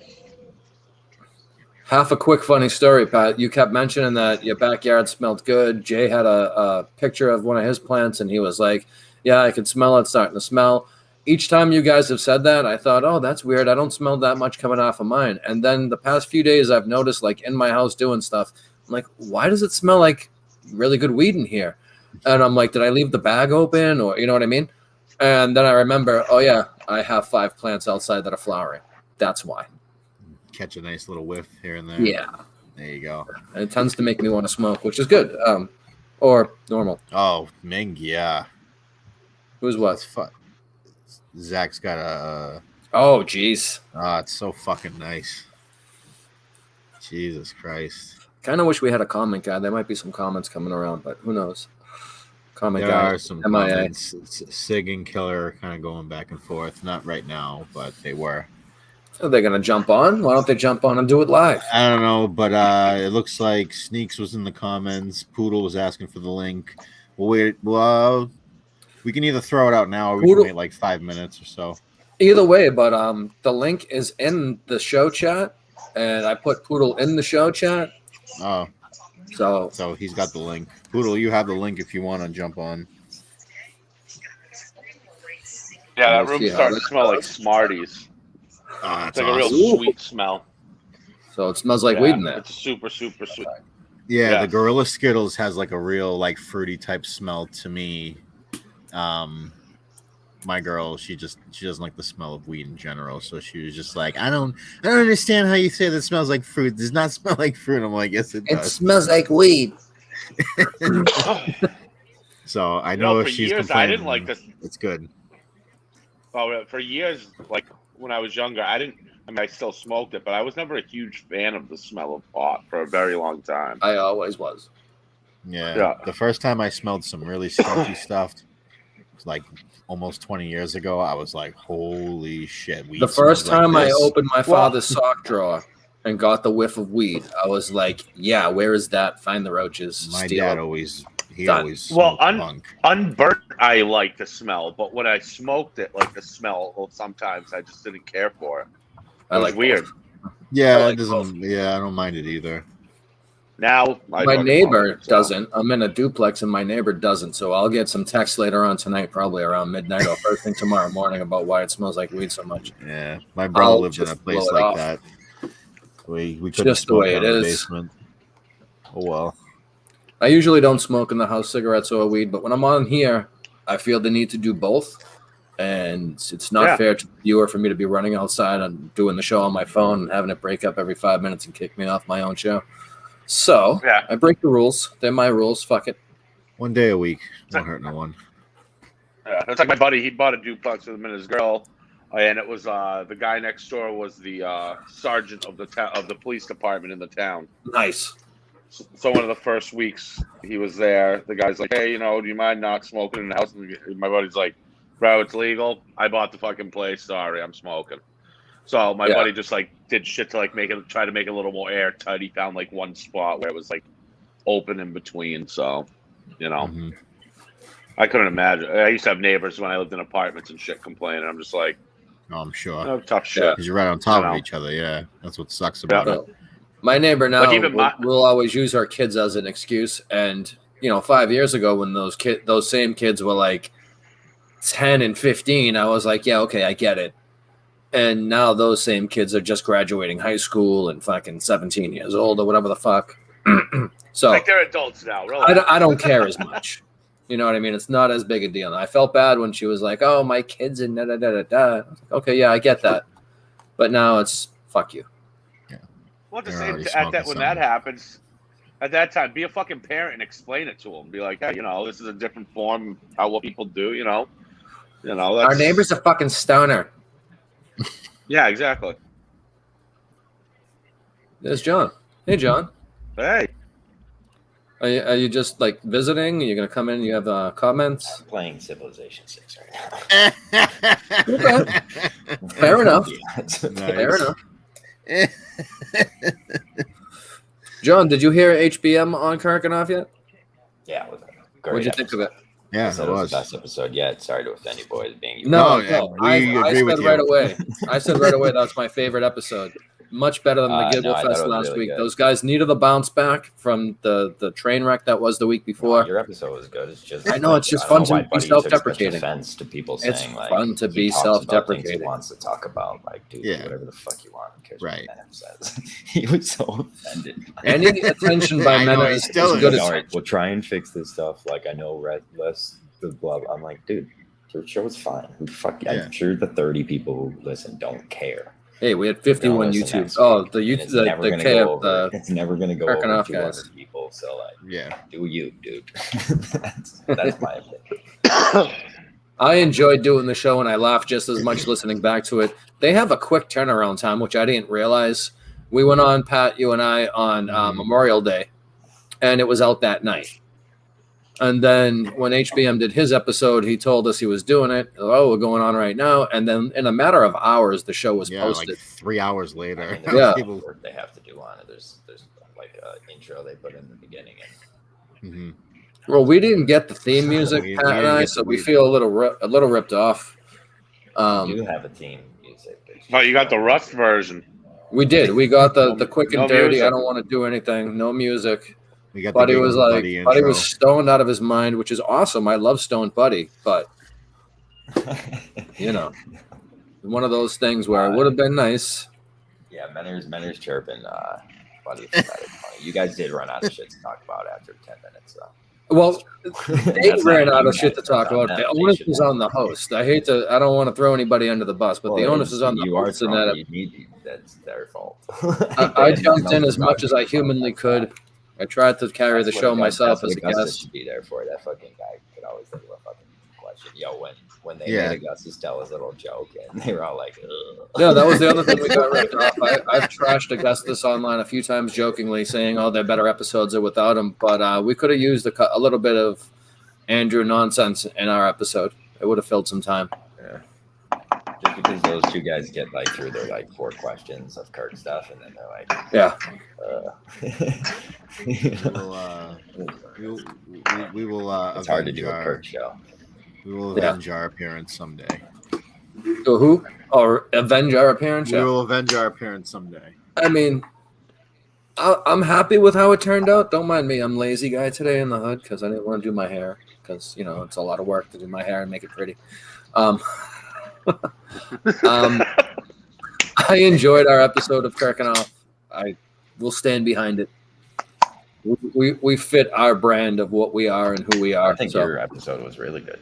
[SPEAKER 2] Half a quick funny story, Pat. You kept mentioning that your backyard smelled good. Jay had a picture of one of his plants, and he was like, yeah, I can smell it starting to smell. Each time you guys have said that, I thought, oh, that's weird. I don't smell that much coming off of mine. And then the past few days, I've noticed, like, in my house doing stuff, I'm like, why does it smell like really good weed in here? And I'm like, did I leave the bag open? Or, you know what I mean? And then I remember, oh, yeah, I have 5 plants outside that are flowering. That's why.
[SPEAKER 3] Catch a nice little whiff here and there.
[SPEAKER 2] Yeah.
[SPEAKER 3] There you go.
[SPEAKER 2] And it tends to make me want to smoke, which is good. Or normal.
[SPEAKER 3] Oh, Ming, yeah.
[SPEAKER 2] Who's
[SPEAKER 3] That's
[SPEAKER 2] what?
[SPEAKER 3] fun. Zach's got a.
[SPEAKER 2] Oh, jeez.
[SPEAKER 3] It's so fucking nice. Jesus Christ.
[SPEAKER 2] Kind of wish we had a comment guy. There might be some comments coming around, but who knows? Comment
[SPEAKER 3] There
[SPEAKER 2] guy.
[SPEAKER 3] are some
[SPEAKER 2] MIA.
[SPEAKER 3] comments. Sig and Killer are kind of going back and forth. Not right now, but they were.
[SPEAKER 2] Are they going to jump on? Why don't they jump on and do it live?
[SPEAKER 3] I don't know, but it looks like Sneaks was in the comments. Poodle was asking for the link. We'll wait. Well, we can either throw it out now or we
[SPEAKER 2] Poodle-
[SPEAKER 3] can wait like 5 minutes or so.
[SPEAKER 2] Either way, but the link is in the show chat, and I put Poodle in the show chat.
[SPEAKER 3] Oh,
[SPEAKER 2] So
[SPEAKER 3] he's got the link. Poodle, you have the link if you want to jump on.
[SPEAKER 5] Yeah, that
[SPEAKER 2] Let's
[SPEAKER 5] room's
[SPEAKER 2] see how
[SPEAKER 5] starting to
[SPEAKER 2] this
[SPEAKER 5] smell like
[SPEAKER 2] goes.
[SPEAKER 5] Smarties.
[SPEAKER 3] Oh,
[SPEAKER 5] It's
[SPEAKER 3] that's
[SPEAKER 5] like a real
[SPEAKER 3] awesome.
[SPEAKER 5] sweet smell.
[SPEAKER 2] So it smells like
[SPEAKER 5] Yeah,
[SPEAKER 2] weed in there.
[SPEAKER 5] It's super, super sweet.
[SPEAKER 3] Yeah,
[SPEAKER 5] Yeah.
[SPEAKER 3] the Gorilla Skittles has like a real like fruity type smell to me. My girl, she doesn't like the smell of weed in general, so she was just like, I don't understand how you say that smells like fruit. It does not smell like fruit. I'm like, yes, it
[SPEAKER 2] It
[SPEAKER 3] does.
[SPEAKER 2] smells like weed.
[SPEAKER 3] So I
[SPEAKER 5] You
[SPEAKER 3] know
[SPEAKER 5] know,
[SPEAKER 3] if
[SPEAKER 5] for
[SPEAKER 3] she's
[SPEAKER 5] years I
[SPEAKER 3] complaining,
[SPEAKER 5] didn't like this.
[SPEAKER 3] it's good.
[SPEAKER 5] Oh, for years, like when I was younger, I mean, I still smoked it, but I was never a huge fan of the smell of pot for a very long time.
[SPEAKER 2] I always was.
[SPEAKER 3] Yeah. The first time I smelled some really skunky stuff, like almost 20 years ago, I was like, holy shit. Weed
[SPEAKER 2] The first
[SPEAKER 3] smells like
[SPEAKER 2] time I
[SPEAKER 3] this.
[SPEAKER 2] opened my father's sock drawer and got the whiff of weed, I was like, yeah, where is that? Find the roaches.
[SPEAKER 3] My
[SPEAKER 2] steal
[SPEAKER 3] dad
[SPEAKER 2] it.
[SPEAKER 3] always
[SPEAKER 2] Done.
[SPEAKER 5] Well,
[SPEAKER 3] smoked punk.
[SPEAKER 5] Unburnt, I like the smell, but when I smoked it, like the smell, well, sometimes I just didn't care for it.
[SPEAKER 2] I
[SPEAKER 5] It was
[SPEAKER 2] like
[SPEAKER 5] weird.
[SPEAKER 3] Yeah,
[SPEAKER 2] I like
[SPEAKER 3] it doesn't. Yeah, I don't mind it either.
[SPEAKER 5] Now, I
[SPEAKER 2] My
[SPEAKER 5] fucking
[SPEAKER 2] neighbor
[SPEAKER 5] love it, so.
[SPEAKER 2] doesn't. I'm in a duplex and my neighbor doesn't. So I'll get some text later on tonight, probably around midnight or first thing tomorrow morning, about why it smells like weed so much.
[SPEAKER 3] Yeah, my brother
[SPEAKER 2] I'll
[SPEAKER 3] lived in a
[SPEAKER 2] just
[SPEAKER 3] place
[SPEAKER 2] blow it
[SPEAKER 3] like
[SPEAKER 2] off.
[SPEAKER 3] that. We
[SPEAKER 2] It's
[SPEAKER 3] couldn't
[SPEAKER 2] just the
[SPEAKER 3] smoke
[SPEAKER 2] way
[SPEAKER 3] out
[SPEAKER 2] it
[SPEAKER 3] of the
[SPEAKER 2] is.
[SPEAKER 3] basement. Oh well.
[SPEAKER 2] I usually don't smoke in the house cigarettes or weed, but when I'm on here, I feel the need to do both. And it's not
[SPEAKER 5] Yeah.
[SPEAKER 2] fair to the viewer for me to be running outside and doing the show on my phone and having it break up every 5 minutes and kick me off my own show. So
[SPEAKER 5] Yeah.
[SPEAKER 2] I break the rules. They're my rules. Fuck it.
[SPEAKER 3] One day a week. Won't hurt no one.
[SPEAKER 5] Yeah, it's like my buddy. He bought a duplex with him and his girl, and it was the guy next door was the sergeant of the police department in the town.
[SPEAKER 2] Nice.
[SPEAKER 5] So one of the first weeks he was there, the guy's like, "Hey, do you mind not smoking in the house?" And my buddy's like, "Bro, it's legal. I bought the fucking place. Sorry, I'm smoking." So my buddy just like did shit to like try to make it a little more airtight. He found like one spot where it was like open in between. So,
[SPEAKER 3] Mhm.
[SPEAKER 5] I couldn't imagine. I used to have neighbors when I lived in apartments and shit complaining. I'm just like,
[SPEAKER 3] Oh, I'm sure.
[SPEAKER 5] oh, tough shit.
[SPEAKER 2] Yeah.
[SPEAKER 3] Because you're right on top
[SPEAKER 5] I
[SPEAKER 3] of
[SPEAKER 5] know.
[SPEAKER 3] each other. Yeah, that's what sucks about
[SPEAKER 5] Yeah.
[SPEAKER 3] it.
[SPEAKER 2] So, my neighbor now
[SPEAKER 5] Like, even
[SPEAKER 2] will always use our kids as an excuse. And 5 years ago, when those same kids were like 10 and 15, I was like, yeah, okay, I get it. And now those same kids are just graduating high school and fucking 17 years old or whatever the fuck. So
[SPEAKER 5] Like they're adults now. Really.
[SPEAKER 2] I don't care as much. You know what I mean? It's not as big a deal. I felt bad when she was like, "Oh, my kids and da da da da da." I was like, okay, yeah, I get that. But now it's fuck you.
[SPEAKER 5] Well, at the
[SPEAKER 3] They're
[SPEAKER 5] same
[SPEAKER 3] already
[SPEAKER 5] at
[SPEAKER 3] smoking
[SPEAKER 5] that when that
[SPEAKER 3] something.
[SPEAKER 5] happens, at that time, be a fucking parent and explain it to them. Be like, hey, this is a different form of what people do. That's,
[SPEAKER 2] Our neighbor's a fucking stoner.
[SPEAKER 5] Yeah, exactly.
[SPEAKER 2] There's John. Hey, John.
[SPEAKER 5] Hey,
[SPEAKER 2] Are you just like visiting? Are you gonna come in? You have comments?
[SPEAKER 4] I'm playing Civilization 6 right
[SPEAKER 2] Okay. Fair enough.
[SPEAKER 4] now.
[SPEAKER 2] Fair enough. John, did you hear HBM on Karkanov yet?
[SPEAKER 4] Yeah, it was a great
[SPEAKER 2] What'd you think of it?
[SPEAKER 3] Yeah,
[SPEAKER 4] I said
[SPEAKER 3] it
[SPEAKER 4] it was
[SPEAKER 3] was.
[SPEAKER 4] the best episode yet. Sorry to offend you boys being
[SPEAKER 2] No,
[SPEAKER 3] No, yeah,
[SPEAKER 2] no.
[SPEAKER 3] we
[SPEAKER 2] I
[SPEAKER 3] agree with
[SPEAKER 2] said
[SPEAKER 3] you.
[SPEAKER 2] right away. I said right away that was my favorite episode. Much better than the
[SPEAKER 4] No,
[SPEAKER 2] Giggle
[SPEAKER 4] I thought
[SPEAKER 2] Fest
[SPEAKER 4] it was
[SPEAKER 2] last
[SPEAKER 4] really
[SPEAKER 2] week.
[SPEAKER 4] good.
[SPEAKER 2] Those guys needed a bounce back from the train wreck that was the week before.
[SPEAKER 4] Your episode was good. It's just
[SPEAKER 2] I know, it's just
[SPEAKER 4] I don't
[SPEAKER 2] fun
[SPEAKER 4] know
[SPEAKER 2] to
[SPEAKER 4] why
[SPEAKER 2] be
[SPEAKER 4] Buddy took such
[SPEAKER 2] self-deprecating.
[SPEAKER 4] Offense to people
[SPEAKER 2] It's
[SPEAKER 4] saying like
[SPEAKER 2] fun to
[SPEAKER 4] he
[SPEAKER 2] be
[SPEAKER 4] talks about things
[SPEAKER 2] self-deprecating.
[SPEAKER 4] He wants to talk about like, dude,
[SPEAKER 3] Yeah.
[SPEAKER 4] do whatever the fuck you want. Who cares
[SPEAKER 3] Right.
[SPEAKER 4] what Menem says? He was so offended.
[SPEAKER 2] Any attention by
[SPEAKER 3] I know,
[SPEAKER 2] men
[SPEAKER 3] he
[SPEAKER 2] is
[SPEAKER 3] still
[SPEAKER 2] good
[SPEAKER 3] is.
[SPEAKER 2] as
[SPEAKER 4] All right, we'll try and fix this stuff. Like I know less the blah. I'm like, dude, your show is fine. Who the fuck?
[SPEAKER 3] Yeah.
[SPEAKER 4] I'm sure the 30 people who listen don't care.
[SPEAKER 2] Hey, we had
[SPEAKER 4] They're
[SPEAKER 2] 51
[SPEAKER 4] gonna listen
[SPEAKER 2] YouTube.
[SPEAKER 4] next
[SPEAKER 2] Oh,
[SPEAKER 4] week,
[SPEAKER 2] the
[SPEAKER 4] and
[SPEAKER 2] YouTube,
[SPEAKER 4] it's never
[SPEAKER 2] the
[SPEAKER 4] gonna
[SPEAKER 2] K
[SPEAKER 4] go
[SPEAKER 2] of
[SPEAKER 4] over.
[SPEAKER 2] the
[SPEAKER 4] It's never gonna go
[SPEAKER 2] Kirking
[SPEAKER 4] over
[SPEAKER 2] off
[SPEAKER 4] 200
[SPEAKER 2] guys.
[SPEAKER 4] people. So like,
[SPEAKER 3] Yeah.
[SPEAKER 4] do you, dude? that's my opinion.
[SPEAKER 2] I enjoyed doing the show and I laughed just as much listening back to it. They have a quick turnaround time, which I didn't realize. We went on, Pat, you and I, on Memorial Day, and it was out that night. And then when HBM did his episode, he told us he was doing it. Oh, we're going on right now. And then in a matter of hours, the show was
[SPEAKER 3] Yeah,
[SPEAKER 2] posted.
[SPEAKER 3] like 3 hours
[SPEAKER 4] I
[SPEAKER 3] later.
[SPEAKER 4] mean, there's
[SPEAKER 2] Yeah.
[SPEAKER 3] People-
[SPEAKER 4] work they have to do on it. There's like an intro they put in the beginning. And
[SPEAKER 3] Mhm.
[SPEAKER 2] Well, we didn't get the theme music,
[SPEAKER 3] We
[SPEAKER 2] Pat and
[SPEAKER 3] didn't
[SPEAKER 2] I,
[SPEAKER 3] get
[SPEAKER 2] so
[SPEAKER 3] the
[SPEAKER 2] we
[SPEAKER 3] weed.
[SPEAKER 2] feel a little ripped off.
[SPEAKER 4] We do have a theme music.
[SPEAKER 5] But you got the Rust version.
[SPEAKER 2] We did. We got the quick and
[SPEAKER 5] No
[SPEAKER 2] dirty.
[SPEAKER 5] music.
[SPEAKER 2] I don't want to do anything. No music.
[SPEAKER 3] We got
[SPEAKER 2] Buddy
[SPEAKER 3] the
[SPEAKER 2] was
[SPEAKER 3] Giggles
[SPEAKER 2] like,
[SPEAKER 3] Buddy
[SPEAKER 2] Buddy
[SPEAKER 3] intro.
[SPEAKER 2] was stoned out of his mind, which is awesome. I love stoned Buddy, but you know, one of those things where it would have been nice.
[SPEAKER 4] Yeah, Menner's chirping. Buddy, that is funny. You guys did run out of shit to talk about after 10 minutes, though.
[SPEAKER 2] Well, they
[SPEAKER 4] That's
[SPEAKER 2] ran
[SPEAKER 4] not
[SPEAKER 2] out
[SPEAKER 4] you
[SPEAKER 2] of shit to
[SPEAKER 4] guys,
[SPEAKER 2] talk
[SPEAKER 4] that's on
[SPEAKER 2] about.
[SPEAKER 4] them.
[SPEAKER 2] The
[SPEAKER 4] They
[SPEAKER 2] onus
[SPEAKER 4] should
[SPEAKER 2] is
[SPEAKER 4] have-
[SPEAKER 2] on the host. I don't want to throw anybody under the bus, but the
[SPEAKER 4] Well,
[SPEAKER 2] onus is on the
[SPEAKER 4] you are
[SPEAKER 2] host. And
[SPEAKER 4] throwing-
[SPEAKER 2] that
[SPEAKER 4] you need that's their fault.
[SPEAKER 2] I jumped in as much as I humanly could. I tried to carry the
[SPEAKER 4] That's what
[SPEAKER 2] show
[SPEAKER 4] Gus-
[SPEAKER 2] myself
[SPEAKER 4] that's
[SPEAKER 2] as a
[SPEAKER 4] what Augustus
[SPEAKER 2] guest.
[SPEAKER 4] should be there for. That fucking guy could always think of a fucking question. Yo, when they
[SPEAKER 3] Yeah.
[SPEAKER 4] made Augustus tell his little joke, and they were all like, ugh.
[SPEAKER 2] Yeah, that was the other thing we got ripped off. I've trashed Augustus online a few times jokingly, saying, "Oh, their better episodes are without him." But we could have used a little bit of Andrew nonsense in our episode. It would have filled some time.
[SPEAKER 4] Just because those two guys get like through their like 4 questions of Kirk stuff, and then they're like,
[SPEAKER 2] Yeah.
[SPEAKER 3] We will.
[SPEAKER 4] It's hard to
[SPEAKER 3] avenge
[SPEAKER 4] do a
[SPEAKER 3] our-
[SPEAKER 4] Kirk show.
[SPEAKER 3] We will
[SPEAKER 2] Yeah.
[SPEAKER 3] avenge our appearance someday.
[SPEAKER 2] So who? Or avenge our appearance?
[SPEAKER 3] We
[SPEAKER 2] Yeah.
[SPEAKER 3] will avenge our appearance someday.
[SPEAKER 2] I mean, I'm happy with how it turned out. Don't mind me. I'm lazy guy today in the hood because I didn't want to do my hair because, you know, it's a lot of work to do my hair and make it pretty. I enjoyed our episode of Kirk and Off. I will stand behind it. We fit our brand of what we are and who we are.
[SPEAKER 4] I think
[SPEAKER 2] so.
[SPEAKER 4] your episode was really good.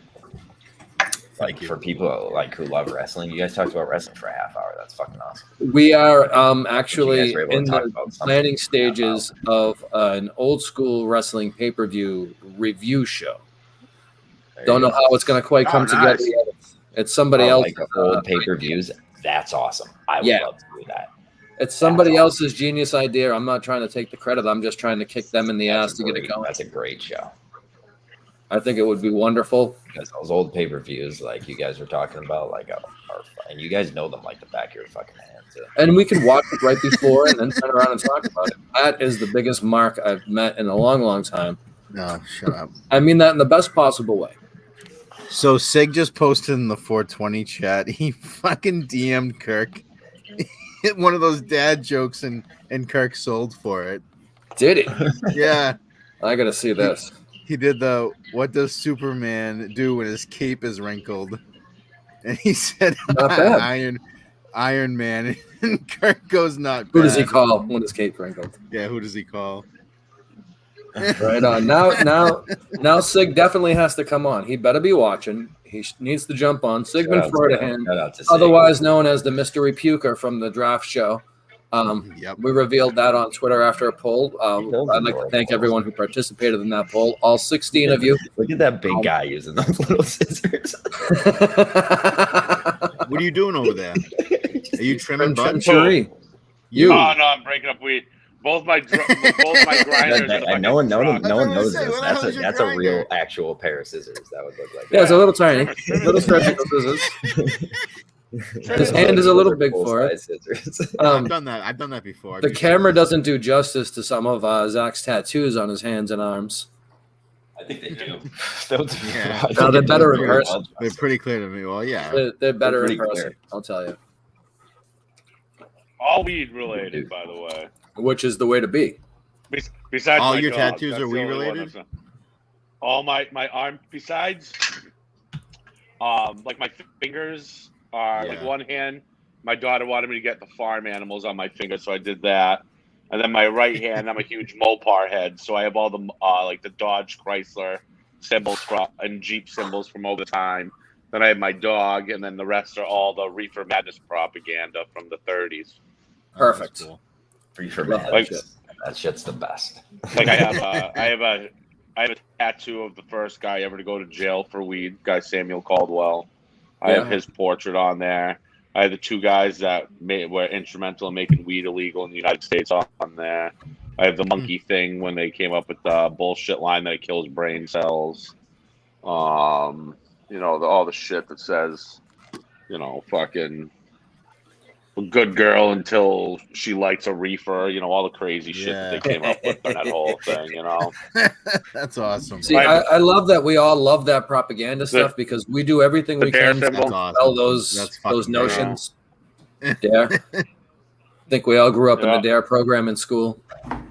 [SPEAKER 4] Like
[SPEAKER 3] Thank you.
[SPEAKER 4] for people like who love wrestling, you guys talked about wrestling for a half hour. That's fucking awesome.
[SPEAKER 2] We are
[SPEAKER 4] You
[SPEAKER 2] actually
[SPEAKER 4] guys were able to
[SPEAKER 2] in
[SPEAKER 4] talk
[SPEAKER 2] the
[SPEAKER 4] about something
[SPEAKER 2] planning
[SPEAKER 4] for a half
[SPEAKER 2] stages of an old school wrestling pay-per-view review show.
[SPEAKER 4] There
[SPEAKER 2] Don't
[SPEAKER 4] you
[SPEAKER 2] know
[SPEAKER 4] go.
[SPEAKER 2] how it's going to quite
[SPEAKER 5] Oh,
[SPEAKER 2] come together
[SPEAKER 5] nice.
[SPEAKER 2] yet. It's somebody
[SPEAKER 4] Oh,
[SPEAKER 2] else.
[SPEAKER 4] like the old pay-per-views. That's awesome. I would
[SPEAKER 2] Yeah.
[SPEAKER 4] love to do that.
[SPEAKER 2] It's somebody
[SPEAKER 4] That's
[SPEAKER 2] else's genius idea. I'm not trying to take the credit. I'm just trying to kick them in the ass to get it going.
[SPEAKER 4] That's a great show.
[SPEAKER 2] I think it would be wonderful.
[SPEAKER 4] Because those old pay-per-views, like you guys were talking about, like are and you guys know them like the back of your fucking hand too.
[SPEAKER 2] And we can watch it right before and then turn around and talk about it. That is the biggest mark I've met in a long, long time.
[SPEAKER 3] No, shut up.
[SPEAKER 2] I mean that in the best possible way.
[SPEAKER 3] So Sig just posted in the 420 chat. He fucking DM'd Kirk. One of those dad jokes, and Kirk sold for it.
[SPEAKER 2] Did it?
[SPEAKER 3] Yeah,
[SPEAKER 2] I got to see this.
[SPEAKER 3] he did the "What does Superman do when his cape is wrinkled?" And he said,
[SPEAKER 2] Not bad.
[SPEAKER 3] Iron Man." And Kirk goes, "Not
[SPEAKER 2] Who does he
[SPEAKER 3] bad."
[SPEAKER 2] call when his cape wrinkled?
[SPEAKER 3] Yeah, who does he call?
[SPEAKER 2] Right on. Now Sig definitely has to come on. He better be watching. He needs to jump on. Sigmund Freudahan,
[SPEAKER 4] Shout out to Sig.
[SPEAKER 2] otherwise known as the Mystery Puker from the draft show.
[SPEAKER 3] Yep.
[SPEAKER 2] We revealed that on Twitter after a poll.
[SPEAKER 4] Those
[SPEAKER 2] I'd like to thank everyone who participated in that poll. All 16 of you.
[SPEAKER 4] Look at that big guy using those little scissors.
[SPEAKER 3] What are you doing over there? Are you trimming buttons?
[SPEAKER 2] Cherie. You.
[SPEAKER 5] Oh no, I'm breaking up weed. Both my grinders. are
[SPEAKER 4] And no one knows.
[SPEAKER 3] I
[SPEAKER 4] No one
[SPEAKER 3] was
[SPEAKER 4] knows
[SPEAKER 3] gonna say,
[SPEAKER 4] this.
[SPEAKER 3] what the hell is your
[SPEAKER 4] That's a real,
[SPEAKER 3] grinder?
[SPEAKER 4] actual pair of scissors. That would look like.
[SPEAKER 2] Yeah, it's a little tiny. Little surgical scissors. His hand is a little big for it.
[SPEAKER 4] Scissors.
[SPEAKER 3] I've done that. I've done that before.
[SPEAKER 2] The camera doesn't do justice to some of Zach's tattoos on his hands and arms.
[SPEAKER 4] I think they do.
[SPEAKER 3] Yeah.
[SPEAKER 4] I think
[SPEAKER 2] No, they're
[SPEAKER 4] they
[SPEAKER 2] better
[SPEAKER 4] do
[SPEAKER 2] in
[SPEAKER 4] very
[SPEAKER 2] person.
[SPEAKER 3] They're pretty clear to me. Well, yeah.
[SPEAKER 2] They're better in
[SPEAKER 4] pretty
[SPEAKER 2] person,
[SPEAKER 4] clear.
[SPEAKER 2] I'll tell you.
[SPEAKER 5] All weed related, by the way.
[SPEAKER 2] Which is the way to be.
[SPEAKER 5] Besides
[SPEAKER 3] All
[SPEAKER 5] my
[SPEAKER 3] your
[SPEAKER 5] dog,
[SPEAKER 3] tattoos
[SPEAKER 5] that's
[SPEAKER 3] are
[SPEAKER 5] the
[SPEAKER 3] weed
[SPEAKER 5] only one
[SPEAKER 3] related?
[SPEAKER 5] that's- All my arm besides, like my fingers are like
[SPEAKER 3] Yeah.
[SPEAKER 5] one hand. My daughter wanted me to get the farm animals on my finger, so I did that. And then my right hand, I'm a huge Mopar head, so I have all the like the Dodge Chrysler symbols and Jeep symbols from over time. Then I have my dog, and then the rest are all the Reefer Madness propaganda from the 30s.
[SPEAKER 2] Perfect.
[SPEAKER 3] Cool.
[SPEAKER 4] Free for
[SPEAKER 2] Love
[SPEAKER 4] mad.
[SPEAKER 5] that
[SPEAKER 2] shit.
[SPEAKER 4] That shit's the best.
[SPEAKER 5] Like I have a tattoo of the first guy ever to go to jail for weed, guy Samuel Caldwell. I have
[SPEAKER 2] Yeah.
[SPEAKER 5] his portrait on there. I have the two guys that were instrumental in making weed illegal in the United States on there. I have the monkey thing when they came up with the bullshit line that it kills brain cells. You know, all the shit that says, you know, fucking a good girl until she likes a reefer. You know, all the crazy shit that they came up with on that whole thing. You know,
[SPEAKER 3] That's awesome.
[SPEAKER 2] See, I love that we all love that propaganda stuff because we do everything
[SPEAKER 5] the
[SPEAKER 2] we
[SPEAKER 5] dare
[SPEAKER 2] can
[SPEAKER 5] symbol.
[SPEAKER 2] to
[SPEAKER 3] That's
[SPEAKER 2] dispel
[SPEAKER 3] awesome. That's fucking
[SPEAKER 2] those
[SPEAKER 3] great.
[SPEAKER 2] notions. Dare. I think we all grew up in the
[SPEAKER 5] Yeah.
[SPEAKER 2] Dare program in school.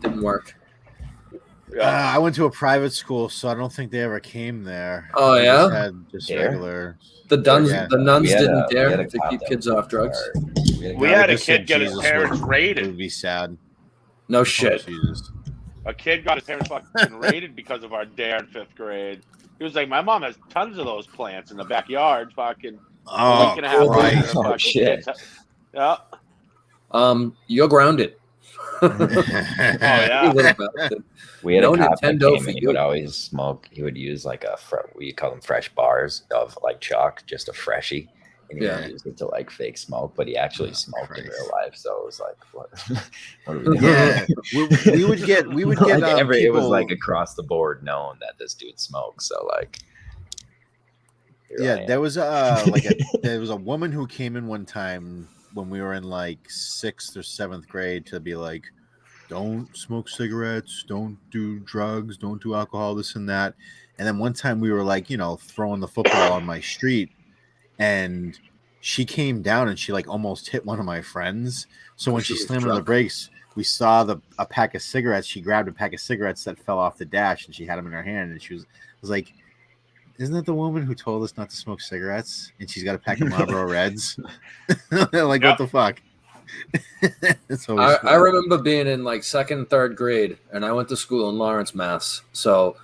[SPEAKER 2] Didn't work.
[SPEAKER 5] Yeah.
[SPEAKER 3] I went to a private school, so I don't think they ever came there.
[SPEAKER 2] Oh,
[SPEAKER 3] They
[SPEAKER 2] yeah?
[SPEAKER 3] just had just
[SPEAKER 4] Dare?
[SPEAKER 3] regular.
[SPEAKER 2] The nuns,
[SPEAKER 3] Yeah.
[SPEAKER 2] the nuns
[SPEAKER 4] We had
[SPEAKER 2] didn't
[SPEAKER 4] a- we had
[SPEAKER 2] dare
[SPEAKER 4] a
[SPEAKER 2] to
[SPEAKER 4] cop
[SPEAKER 2] keep
[SPEAKER 4] that
[SPEAKER 2] kids
[SPEAKER 4] was
[SPEAKER 2] off drugs.
[SPEAKER 5] We had a
[SPEAKER 3] just said
[SPEAKER 5] kid get his
[SPEAKER 3] Jesus
[SPEAKER 5] parents
[SPEAKER 3] would-
[SPEAKER 5] raided.
[SPEAKER 3] It would be sad.
[SPEAKER 2] No
[SPEAKER 3] Oh,
[SPEAKER 2] shit.
[SPEAKER 3] Jesus.
[SPEAKER 5] A kid got his parents fucking raided because of our dare in 5th grade. He was like, my mom has tons of those plants in the backyard. Fucking a
[SPEAKER 3] Oh,
[SPEAKER 5] week and a half
[SPEAKER 3] Christ.
[SPEAKER 5] later,
[SPEAKER 4] Oh,
[SPEAKER 5] fucking
[SPEAKER 4] shit.
[SPEAKER 5] kids. Yeah.
[SPEAKER 2] You're grounded.
[SPEAKER 5] Oh yeah.
[SPEAKER 2] You little bastard.
[SPEAKER 4] We had
[SPEAKER 2] No
[SPEAKER 4] a cop that
[SPEAKER 2] Nintendo
[SPEAKER 4] came
[SPEAKER 2] for
[SPEAKER 4] and he would
[SPEAKER 2] you.
[SPEAKER 4] always smoke. He would use like we call them fresh bars of like chalk, just a freshie. And he
[SPEAKER 2] Yeah.
[SPEAKER 4] would use it to like fake smoke, but he actually
[SPEAKER 3] Oh,
[SPEAKER 4] smoked in
[SPEAKER 3] Christ.
[SPEAKER 4] real life. So it was like, what? What are we doing?
[SPEAKER 3] Yeah, we would get
[SPEAKER 4] Like,
[SPEAKER 3] people.
[SPEAKER 4] it was like across the board known that this dude smokes. So like, here I
[SPEAKER 3] Yeah,
[SPEAKER 4] am.
[SPEAKER 3] there was there was a woman who came in one time when we were in like 6th or 7th grade to be like, don't smoke cigarettes, don't do drugs, don't do alcohol, this and that. And then one time we were like, throwing the football on my street, and she came down and she like almost hit one of my friends. So when
[SPEAKER 2] She
[SPEAKER 3] she
[SPEAKER 2] was
[SPEAKER 3] slammed on the
[SPEAKER 2] drunk.
[SPEAKER 3] brakes, we saw a pack of cigarettes. She grabbed a pack of cigarettes that fell off the dash and she had them in her hand, and she was like, isn't that the woman who told us not to smoke cigarettes? And she's got a pack of Marlboro Reds. Like,
[SPEAKER 5] Yep.
[SPEAKER 3] what the fuck? It's always
[SPEAKER 2] I remember being in like 2nd, 3rd grade, and I went to school in Lawrence, Mass. So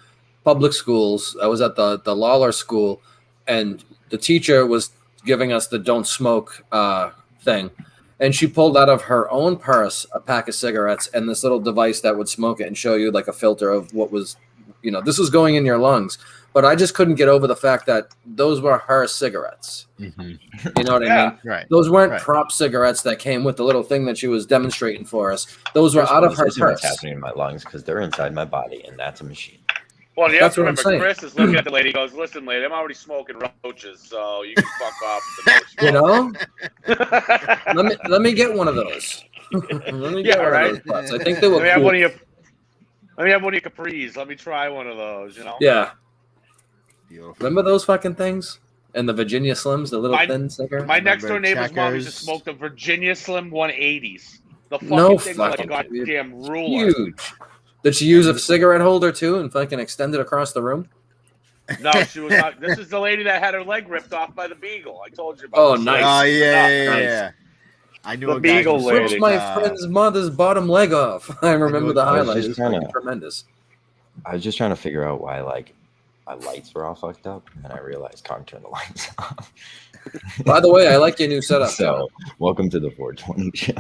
[SPEAKER 2] public schools. I was at the Lawler school, and the teacher was giving us the don't smoke thing. And she pulled out of her own purse a pack of cigarettes and this little device that would smoke it and show you like a filter of what was, this was going in your lungs. But I just couldn't get over the fact that those were her cigarettes.
[SPEAKER 3] Mhm.
[SPEAKER 2] You know what I
[SPEAKER 5] Yeah.
[SPEAKER 2] mean?
[SPEAKER 3] Right.
[SPEAKER 2] Those weren't
[SPEAKER 3] Right.
[SPEAKER 2] prop cigarettes that came with the little thing that she was demonstrating for us. Those were out of her
[SPEAKER 4] This is what's
[SPEAKER 2] purse.
[SPEAKER 4] happening in my lungs because they're inside my body, and that's a machine.
[SPEAKER 5] Well, you
[SPEAKER 2] That's
[SPEAKER 5] have to
[SPEAKER 2] what I'm
[SPEAKER 5] remember,
[SPEAKER 2] saying.
[SPEAKER 5] Chris is looking at the lady. He goes, "Listen, lady, I'm already smoking roaches, so you can fuck off." With the
[SPEAKER 2] You know,
[SPEAKER 5] no
[SPEAKER 2] let me get one of those. Let me get
[SPEAKER 5] Yeah,
[SPEAKER 2] one
[SPEAKER 5] right.
[SPEAKER 2] of those butts. I think they were
[SPEAKER 5] Let me have
[SPEAKER 2] cool.
[SPEAKER 5] one of your. Let me have one of your capris. Let me try one of those. You know.
[SPEAKER 2] Yeah,
[SPEAKER 3] Beautiful.
[SPEAKER 2] remember those fucking things? And the Virginia Slims, the little
[SPEAKER 5] My-
[SPEAKER 2] thin cigarette.
[SPEAKER 5] My next door
[SPEAKER 3] Remember
[SPEAKER 5] neighbor's mom used to
[SPEAKER 3] Checkers?
[SPEAKER 5] smoke the Virginia Slim 180s. The fucking
[SPEAKER 2] No
[SPEAKER 5] thing was like a
[SPEAKER 2] fucking-
[SPEAKER 5] goddamn ruler.
[SPEAKER 2] Huge. Did she use a cigarette holder too and fucking extend it across the room?
[SPEAKER 5] No, she was not. This is the lady that had her leg ripped off by the beagle. I told you about.
[SPEAKER 2] Oh,
[SPEAKER 5] this.
[SPEAKER 2] nice.
[SPEAKER 3] Oh yeah, yeah,
[SPEAKER 2] Nice.
[SPEAKER 3] yeah. I knew
[SPEAKER 5] The
[SPEAKER 3] a guy
[SPEAKER 5] Beagle
[SPEAKER 3] who
[SPEAKER 5] lady.
[SPEAKER 2] Ripped
[SPEAKER 3] smoked,
[SPEAKER 2] my friend's mother's bottom leg off. I remember the
[SPEAKER 4] I was
[SPEAKER 2] highlight.
[SPEAKER 4] just
[SPEAKER 2] It was
[SPEAKER 4] trying
[SPEAKER 2] fucking
[SPEAKER 4] to-
[SPEAKER 2] tremendous.
[SPEAKER 4] I was just trying to figure out why like my lights were all fucked up, and then I realized Kong turned the lights off.
[SPEAKER 2] By the way, I like your new setup.
[SPEAKER 4] So, welcome to the 420 show.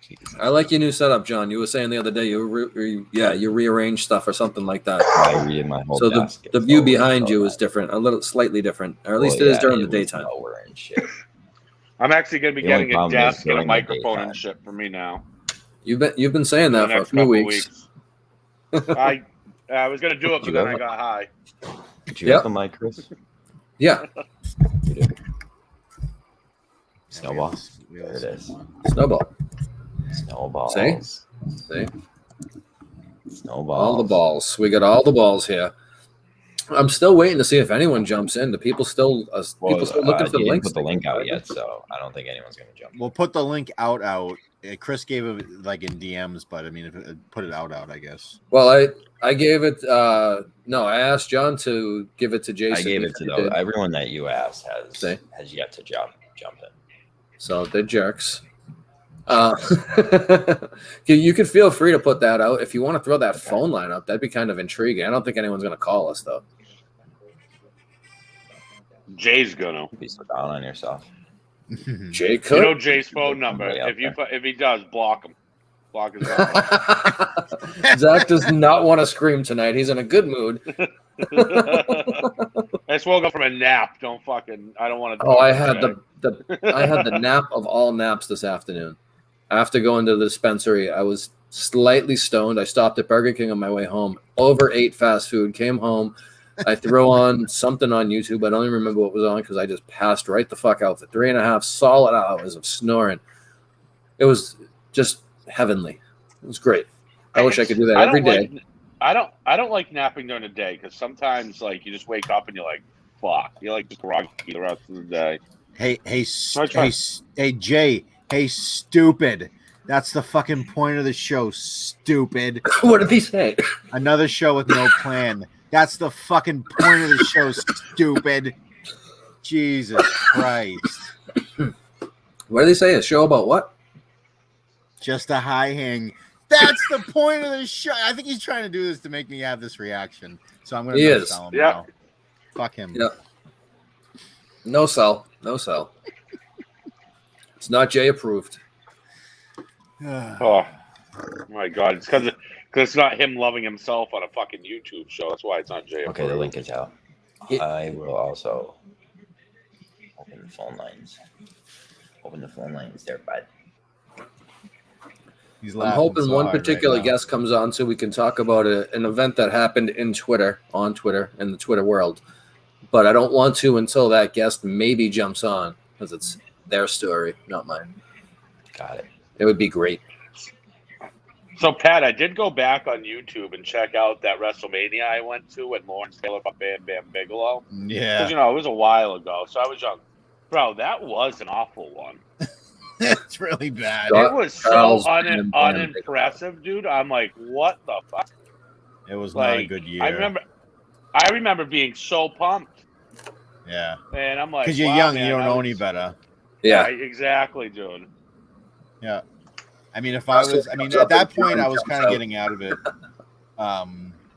[SPEAKER 4] Jesus.
[SPEAKER 2] I like your new setup, John. You were saying the other day you rearrange stuff or somethething like that.
[SPEAKER 4] I read my whole
[SPEAKER 2] So
[SPEAKER 4] desk
[SPEAKER 2] the
[SPEAKER 4] is
[SPEAKER 2] view
[SPEAKER 4] lower,
[SPEAKER 2] behind
[SPEAKER 4] so
[SPEAKER 2] you is
[SPEAKER 4] that-
[SPEAKER 2] different, a little slightly different, or at least
[SPEAKER 4] well,
[SPEAKER 2] it is
[SPEAKER 4] yeah,
[SPEAKER 2] during the
[SPEAKER 4] was
[SPEAKER 2] daytime.
[SPEAKER 4] lower and shit.
[SPEAKER 5] I'm actually going to be
[SPEAKER 4] The only
[SPEAKER 5] getting a
[SPEAKER 4] problem is
[SPEAKER 5] desk and a
[SPEAKER 4] during the
[SPEAKER 5] microphone
[SPEAKER 4] daytime.
[SPEAKER 5] and shit for me now.
[SPEAKER 2] You've been saying
[SPEAKER 5] for
[SPEAKER 2] that
[SPEAKER 5] the
[SPEAKER 2] for a
[SPEAKER 5] next
[SPEAKER 2] few
[SPEAKER 5] couple
[SPEAKER 2] weeks.
[SPEAKER 5] I was going to do it, but then I got high.
[SPEAKER 4] Did you
[SPEAKER 2] Yep.
[SPEAKER 4] have the mic, Chris?
[SPEAKER 2] Yeah,
[SPEAKER 4] You did.
[SPEAKER 3] Yeah,
[SPEAKER 4] Snowball.
[SPEAKER 3] we
[SPEAKER 4] There
[SPEAKER 3] have
[SPEAKER 4] it is.
[SPEAKER 2] snowball.
[SPEAKER 4] Snowballs.
[SPEAKER 2] See?
[SPEAKER 4] Snowballs.
[SPEAKER 2] All the balls. We got all the balls here. I'm still waiting to see if anyone jumps in. Do people still
[SPEAKER 4] Well,
[SPEAKER 2] looking for the
[SPEAKER 4] you didn't
[SPEAKER 2] links?
[SPEAKER 4] put the link out yet, so I don't think anyone's gonna jump.
[SPEAKER 3] We'll put the link out. Chris gave it like in DMs, but I mean, if put it out, I guess.
[SPEAKER 2] Well, I gave it. No, I asked John to give it to Jason.
[SPEAKER 4] I gave it to
[SPEAKER 2] He
[SPEAKER 4] those.
[SPEAKER 2] did.
[SPEAKER 4] Everyone that you asked
[SPEAKER 2] See?
[SPEAKER 4] has yet to jump in.
[SPEAKER 2] So they're jerks. You could feel free to put that out if you want to throw that phone line up. That'd be kind of intriguing. I don't think anyone's going to call us though.
[SPEAKER 5] Jay's going to.
[SPEAKER 4] Be so down on yourself.
[SPEAKER 2] Jay
[SPEAKER 5] You
[SPEAKER 2] could.
[SPEAKER 5] know Jay's phone number.
[SPEAKER 4] Way out
[SPEAKER 5] If he does, block him. Block his number.
[SPEAKER 2] Zach does not want to scream tonight. He's in a good mood.
[SPEAKER 5] I just woke up from a nap. Don't fucking. I don't want to.
[SPEAKER 2] Oh, I had the nap of all naps this afternoon. After going to the dispensary, I was slightly stoned. I stopped at Burger King on my way home. Overate fast food. Came home, I throw on something on YouTube. I don't even remember what was on because I just passed right the fuck out for 3.5 solid hours of snoring. It was just heavenly. It was great. I wish I could do that every day.
[SPEAKER 5] I don't like napping during the day because sometimes like you just wake up and you're like, fuck. You're like just groggy the rest of the day.
[SPEAKER 3] Hey, Jay. Hey, stupid. That's the fucking point of the show, stupid.
[SPEAKER 2] What did he say?
[SPEAKER 3] Another show with no plan. That's the fucking point of the show, stupid. Jesus Christ.
[SPEAKER 2] What did he say? A show about what?
[SPEAKER 3] Just a high hang. That's the point of the show. I think he's trying to do this to make me have this reaction. So I'm going to tell him now. Fuck him.
[SPEAKER 2] Yeah. No sell. No sell. It's not Jay approved.
[SPEAKER 5] Oh my god! It's because it's not him loving himself on a fucking YouTube show. That's why it's not Jay.
[SPEAKER 4] Okay, the link is out. I will also open the phone lines. Open the phone lines there, bud.
[SPEAKER 2] I'm hoping one particular guest comes on so we can talk about an event that happened on Twitter, in the Twitter world. But I don't want to until that guest maybe jumps on because it's their story, not mine.
[SPEAKER 4] Got it.
[SPEAKER 2] It would be great.
[SPEAKER 5] So, Pat, I did go back on YouTube and check out that WrestleMania I went to when Lawrence Taylor fought Bam Bam Bigelow.
[SPEAKER 3] Yeah.
[SPEAKER 5] Because, it was a while ago, so I was young. Bro, that was an awful one.
[SPEAKER 3] It's really bad.
[SPEAKER 5] It was so unimpressive, dude. I'm like, what the fuck?
[SPEAKER 3] It was not a good year.
[SPEAKER 5] I remember being so pumped.
[SPEAKER 3] Yeah.
[SPEAKER 5] And I'm like,
[SPEAKER 3] because you're young, you don't know any better.
[SPEAKER 2] Yeah,
[SPEAKER 5] exactly, dude.
[SPEAKER 3] Yeah. I mean, at that point, I was kind of getting out of it.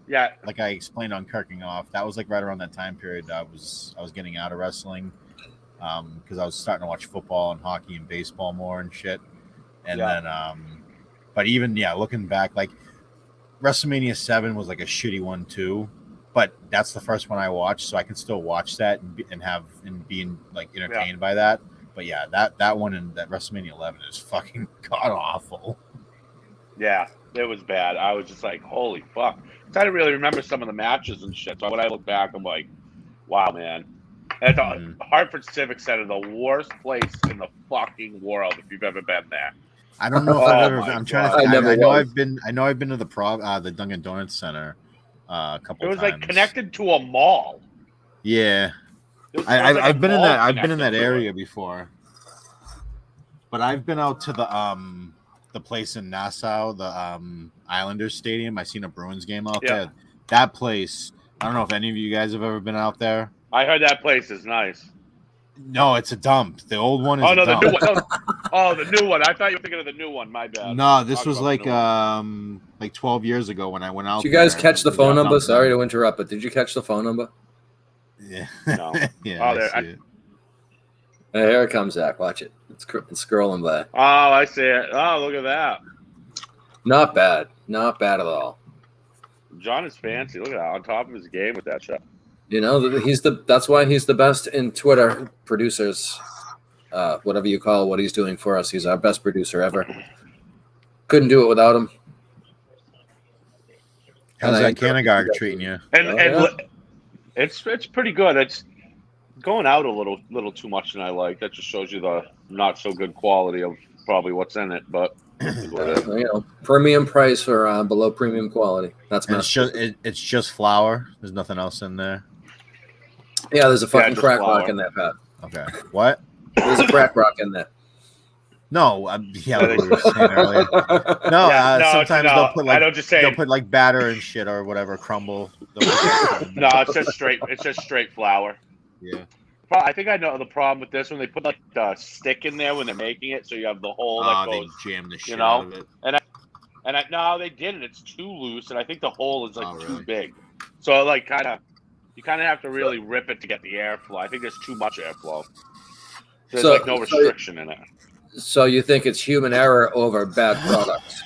[SPEAKER 5] Yeah.
[SPEAKER 3] Like I explained on Kirking Off, that was like right around that time period. I was getting out of wrestling because I was starting to watch football and hockey and baseball more and shit. And then, but even looking back, like WrestleMania 7 was like a shitty one too. But that's the first one I watched, so I can still watch that and be like entertained by that. But yeah, that one and that WrestleMania 11 is fucking god awful.
[SPEAKER 5] Yeah, it was bad. I was just like, holy fuck. I didn't really remember some of the matches and shit. So when I look back, I'm like, wow, man. And the Hartford Civic Center, the worst place in the fucking world if you've ever been there.
[SPEAKER 3] I don't know if I've ever. I'm trying to. I know I've been to the Dunkin' Donuts Center a couple.
[SPEAKER 5] It was
[SPEAKER 3] times.
[SPEAKER 5] like connected to a mall.
[SPEAKER 3] Yeah. I've been in that. I've been in that area before, but I've been out to the place in Nassau, the Islanders Stadium. I seen a Bruins game out there. That place. I don't know if any of you guys have ever been out there.
[SPEAKER 5] I heard that place is nice.
[SPEAKER 3] No, it's a dump. The old one is.
[SPEAKER 5] Oh no,
[SPEAKER 3] a dump.
[SPEAKER 5] the new one. Oh, the new one. I thought you were thinking of the new one. My bad.
[SPEAKER 3] No, this was like 12 years ago when I went out.
[SPEAKER 2] Did you guys catch the phone number? Sorry to interrupt, but did you catch the phone number?
[SPEAKER 5] Yeah.
[SPEAKER 3] No.
[SPEAKER 5] Yeah.
[SPEAKER 2] Here it comes, Zach. Watch it. It's scrolling by.
[SPEAKER 5] Oh, I see it. Oh, look at that.
[SPEAKER 2] Not bad. Not bad at all.
[SPEAKER 5] John is fancy. Look at that. On top of his game with that shit.
[SPEAKER 2] That's why he's the best in Twitter producers. Whatever you call what he's doing for us. He's our best producer ever. Couldn't do it without him.
[SPEAKER 3] How's that Canagard treating you?
[SPEAKER 5] And it's pretty good. It's going out a little too much than I like. That just shows you the not so good quality of probably what's in it. But
[SPEAKER 2] premium price or below premium quality. That's
[SPEAKER 3] it's just flour. There's nothing else in there.
[SPEAKER 2] Yeah, there's a fucking crack rock in there, Pat.
[SPEAKER 3] Okay. What?
[SPEAKER 2] There's a crack rock in there.
[SPEAKER 3] No, like we were saying earlier. Sometimes they'll put they'll put like batter and shit or whatever, crumble.
[SPEAKER 5] No, it's just straight flour.
[SPEAKER 3] Yeah.
[SPEAKER 5] I think I know the problem with this when they put like the stick in there when they're making it, so you have the hole that goes.
[SPEAKER 3] They jam the shit out of it.
[SPEAKER 5] No, they didn't. It's too loose, and I think the hole is too big. So you kind of have to really rip it to get the airflow. I think there's too much airflow. There's no restriction in it.
[SPEAKER 2] So you think it's human error over bad products?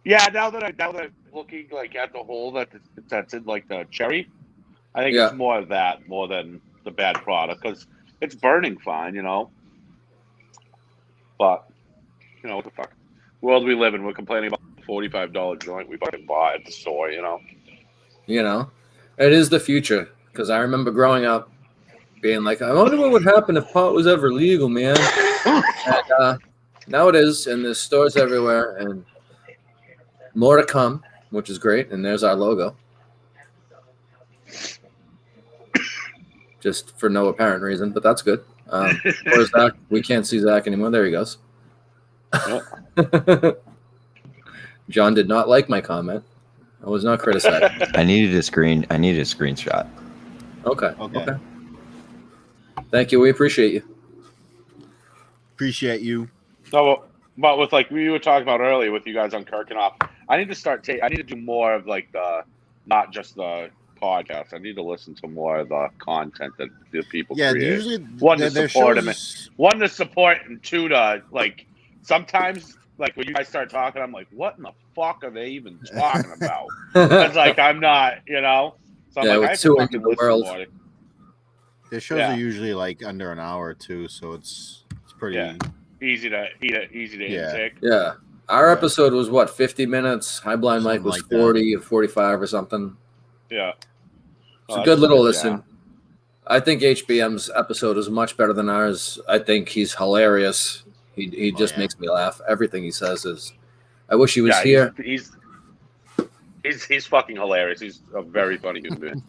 [SPEAKER 5] Yeah. Now that I'm looking at the hole that's in the cherry, I think it's more of that more than the bad product because it's burning fine, But what the fuck world we live in? We're complaining about $45 joint we fucking bought at the store,
[SPEAKER 2] It is the future because I remember growing up being like, I wonder what would happen if pot was ever legal, man. And now it is, and there's stores everywhere, and more to come, which is great. And there's our logo. Just for no apparent reason, but that's good. Where's Zach? We can't see Zach anymore. There he goes. John did not like my comment. I was not criticizing.
[SPEAKER 4] I needed a screenshot.
[SPEAKER 2] Okay. Thank you. We appreciate you.
[SPEAKER 3] Appreciate you.
[SPEAKER 5] No, but with like we were talking about earlier with you guys on Kirkenoff, I need to start. I need to do more of like the, not just the podcast. I need to listen to more of the content that the people create.
[SPEAKER 3] Usually
[SPEAKER 5] One to support them. One to support, and two to like. Sometimes, like when you guys start talking, I'm like, "What in the fuck are they even talking about?" It's like I'm not, you know. So I'm like, I have to fucking listen more.
[SPEAKER 3] Their shows are usually like under an hour or two, so it's pretty
[SPEAKER 5] easy to intake.
[SPEAKER 2] Yeah. Our episode was what, 50 minutes? High Blind Mike was 40 or 45 or something.
[SPEAKER 5] Yeah.
[SPEAKER 2] It's a good little listen. Yeah. I think HBM's episode is much better than ours. I think he's hilarious. He just makes me laugh. Everything he says is. I wish he was here.
[SPEAKER 5] He's fucking hilarious. He's a very funny human being.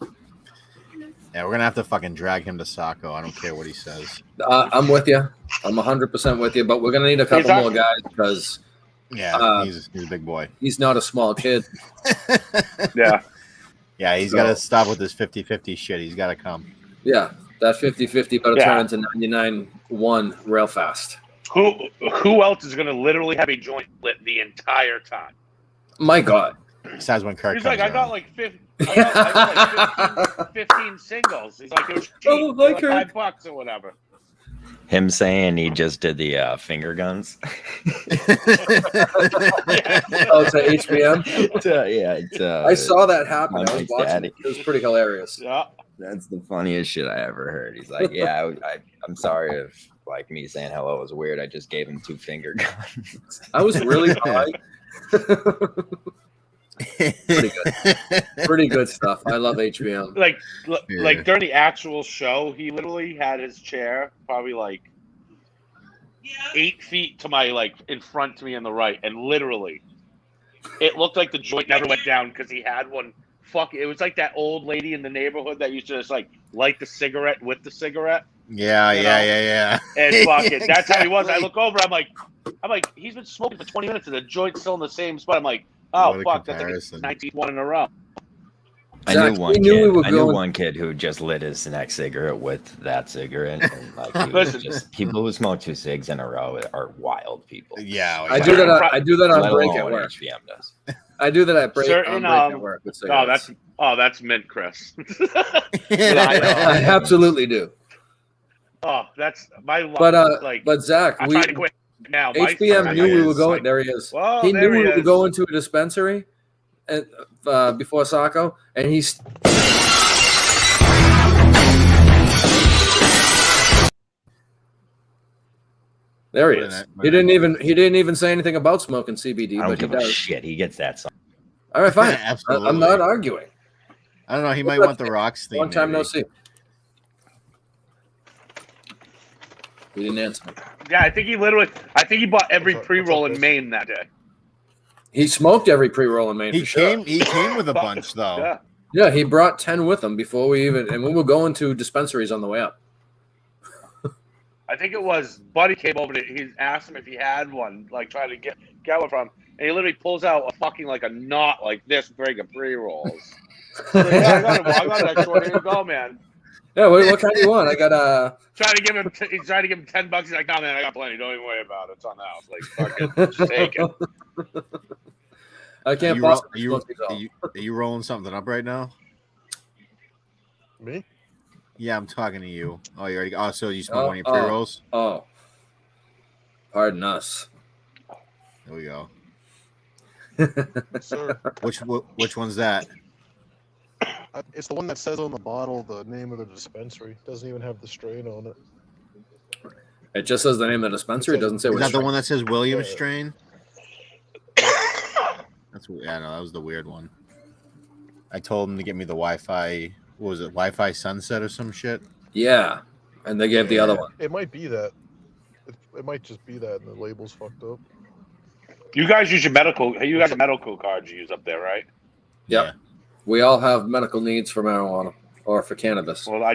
[SPEAKER 3] Yeah, we're gonna have to fucking drag him to Saco. I don't care what he says.
[SPEAKER 2] I'm with you. I'm 100% with you. But we're gonna need a couple more guys because.
[SPEAKER 3] Yeah, he's a big boy.
[SPEAKER 2] He's not a small kid.
[SPEAKER 5] Yeah.
[SPEAKER 3] Yeah, he's got to stop with this 50-50 shit. He's got to come.
[SPEAKER 2] Yeah, that 50-50 better turn into 99-1 real fast.
[SPEAKER 5] Who else is going to literally have a joint lit the entire time?
[SPEAKER 2] My God.
[SPEAKER 3] Besides when Kirk
[SPEAKER 5] He's
[SPEAKER 3] comes
[SPEAKER 5] like, I got like 15 singles. He's like, it was cheap. Like $5 or whatever.
[SPEAKER 4] Him saying he just did the finger guns.
[SPEAKER 2] Oh, to HBM? I saw that happen. I was watching it. It was pretty hilarious.
[SPEAKER 5] Yeah.
[SPEAKER 4] That's the funniest shit I ever heard. He's like, yeah, I'm sorry if like me saying hello was weird. I just gave him 2 finger guns.
[SPEAKER 2] I was really high. Pretty good stuff. I love HBM.
[SPEAKER 5] Like during the actual show, he literally had his chair probably like 8 feet to my like in front to me on the right, and literally, it looked like the joint never went down because he had one. It was like that old lady in the neighborhood that used to just like light the cigarette with the cigarette.
[SPEAKER 3] Yeah.
[SPEAKER 5] And fucking, that's how he was. I look over, I'm like, he's been smoking for 20 minutes and the joint's still in the same spot. I'm like, oh fuck, that's like his 19th one in a row.
[SPEAKER 4] I knew one kid who just lit his next cigarette with that cigarette, and like people who smoke 2 cigs in a row are wild people.
[SPEAKER 3] Yeah,
[SPEAKER 2] I do that on break at work.
[SPEAKER 4] HBM does.
[SPEAKER 2] I do that at break at work.
[SPEAKER 5] That's mint, Chris.
[SPEAKER 2] I absolutely do.
[SPEAKER 5] Oh, that's my.
[SPEAKER 2] But Zach,
[SPEAKER 5] I'm trying to quit now.
[SPEAKER 2] HBM knew we were going. There he is.
[SPEAKER 5] Whoa,
[SPEAKER 2] he knew we were going to a dispensary, and before Saco, and he's. There he is. He didn't even say anything about smoking CBD, but he does.
[SPEAKER 4] Shit, he gets that song.
[SPEAKER 2] All right, fine.
[SPEAKER 3] Absolutely.
[SPEAKER 2] I'm not arguing.
[SPEAKER 3] I don't know. He might want the Rocks theme.
[SPEAKER 2] Long time no see. He didn't answer me.
[SPEAKER 5] Yeah, I think he bought every pre-roll in Maine that day.
[SPEAKER 2] He smoked every pre-roll in Maine.
[SPEAKER 3] He came with a bunch though.
[SPEAKER 2] Yeah, he brought 10 with him before we were going to dispensaries on the way up.
[SPEAKER 5] I think it was Buddy came over to. He asked him if he had one, like trying to get one from him, and he literally pulls out a fucking like a knot like this big of pre-rolls. Like, I got it. Here you go, man.
[SPEAKER 2] Yeah, what kind do you want? I got
[SPEAKER 5] trying to give him. He's trying to give him $10. He's like, "No, man, I got plenty. Don't even worry about it. It's on the house. Like, fuck it, just take it."
[SPEAKER 2] I can't.
[SPEAKER 3] Are you rolling something up right now?
[SPEAKER 6] Me?
[SPEAKER 3] Yeah, I'm talking to you. Oh, you already. Oh, so you smoke one of your pre-rolls?
[SPEAKER 2] Oh, pardon us.
[SPEAKER 3] There we go.
[SPEAKER 6] Sir.
[SPEAKER 3] Which one's that?
[SPEAKER 6] It's the one that says on the bottle the name of the dispensary. It doesn't even have the strain on it.
[SPEAKER 2] It just says the name of the dispensary. It doesn't say.
[SPEAKER 3] Is that the one that says Williams strain? That was the weird one. I told him to get me the Wi-Fi. What was it? Wi-Fi Sunset or some shit?
[SPEAKER 2] Yeah, and they gave the other
[SPEAKER 3] Yeah.
[SPEAKER 2] one.
[SPEAKER 6] It might be that. It might just be that, and the label's fucked up.
[SPEAKER 5] You guys use your medical. You got a medical card you use up there, right?
[SPEAKER 2] Yep.
[SPEAKER 3] Yeah.
[SPEAKER 2] We all have medical needs for marijuana or for cannabis.
[SPEAKER 5] Well, I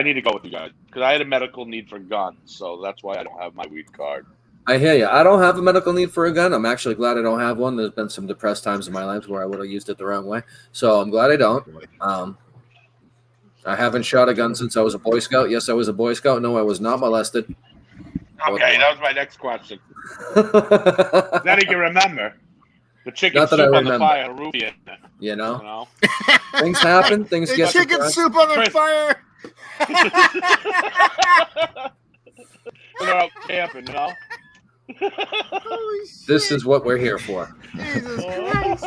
[SPEAKER 5] need to go with you guys because I had a medical need for guns, so that's why I don't have my weed card.
[SPEAKER 2] I hear you. I don't have a medical need for a gun. I'm actually glad I don't have one. There's been some depressed times in my life where I would have used it the wrong way. So I'm glad I don't. I haven't shot a gun since I was a Boy Scout. Yes, I was a Boy Scout. No, I was not molested.
[SPEAKER 5] Okay, that was my next question. Then you can remember the chicken
[SPEAKER 2] Not that
[SPEAKER 5] soup
[SPEAKER 2] I
[SPEAKER 5] on the
[SPEAKER 2] remember.
[SPEAKER 5] fire, Ruby in it.
[SPEAKER 2] You
[SPEAKER 5] You
[SPEAKER 2] know,
[SPEAKER 5] know?
[SPEAKER 2] things happen. Things
[SPEAKER 3] The
[SPEAKER 2] get
[SPEAKER 3] chicken
[SPEAKER 2] depressed.
[SPEAKER 3] soup on the
[SPEAKER 5] Chris.
[SPEAKER 3] fire.
[SPEAKER 5] When they're out camping, you know?
[SPEAKER 3] Holy shit.
[SPEAKER 2] This is what we're here for.
[SPEAKER 3] Jesus Christ.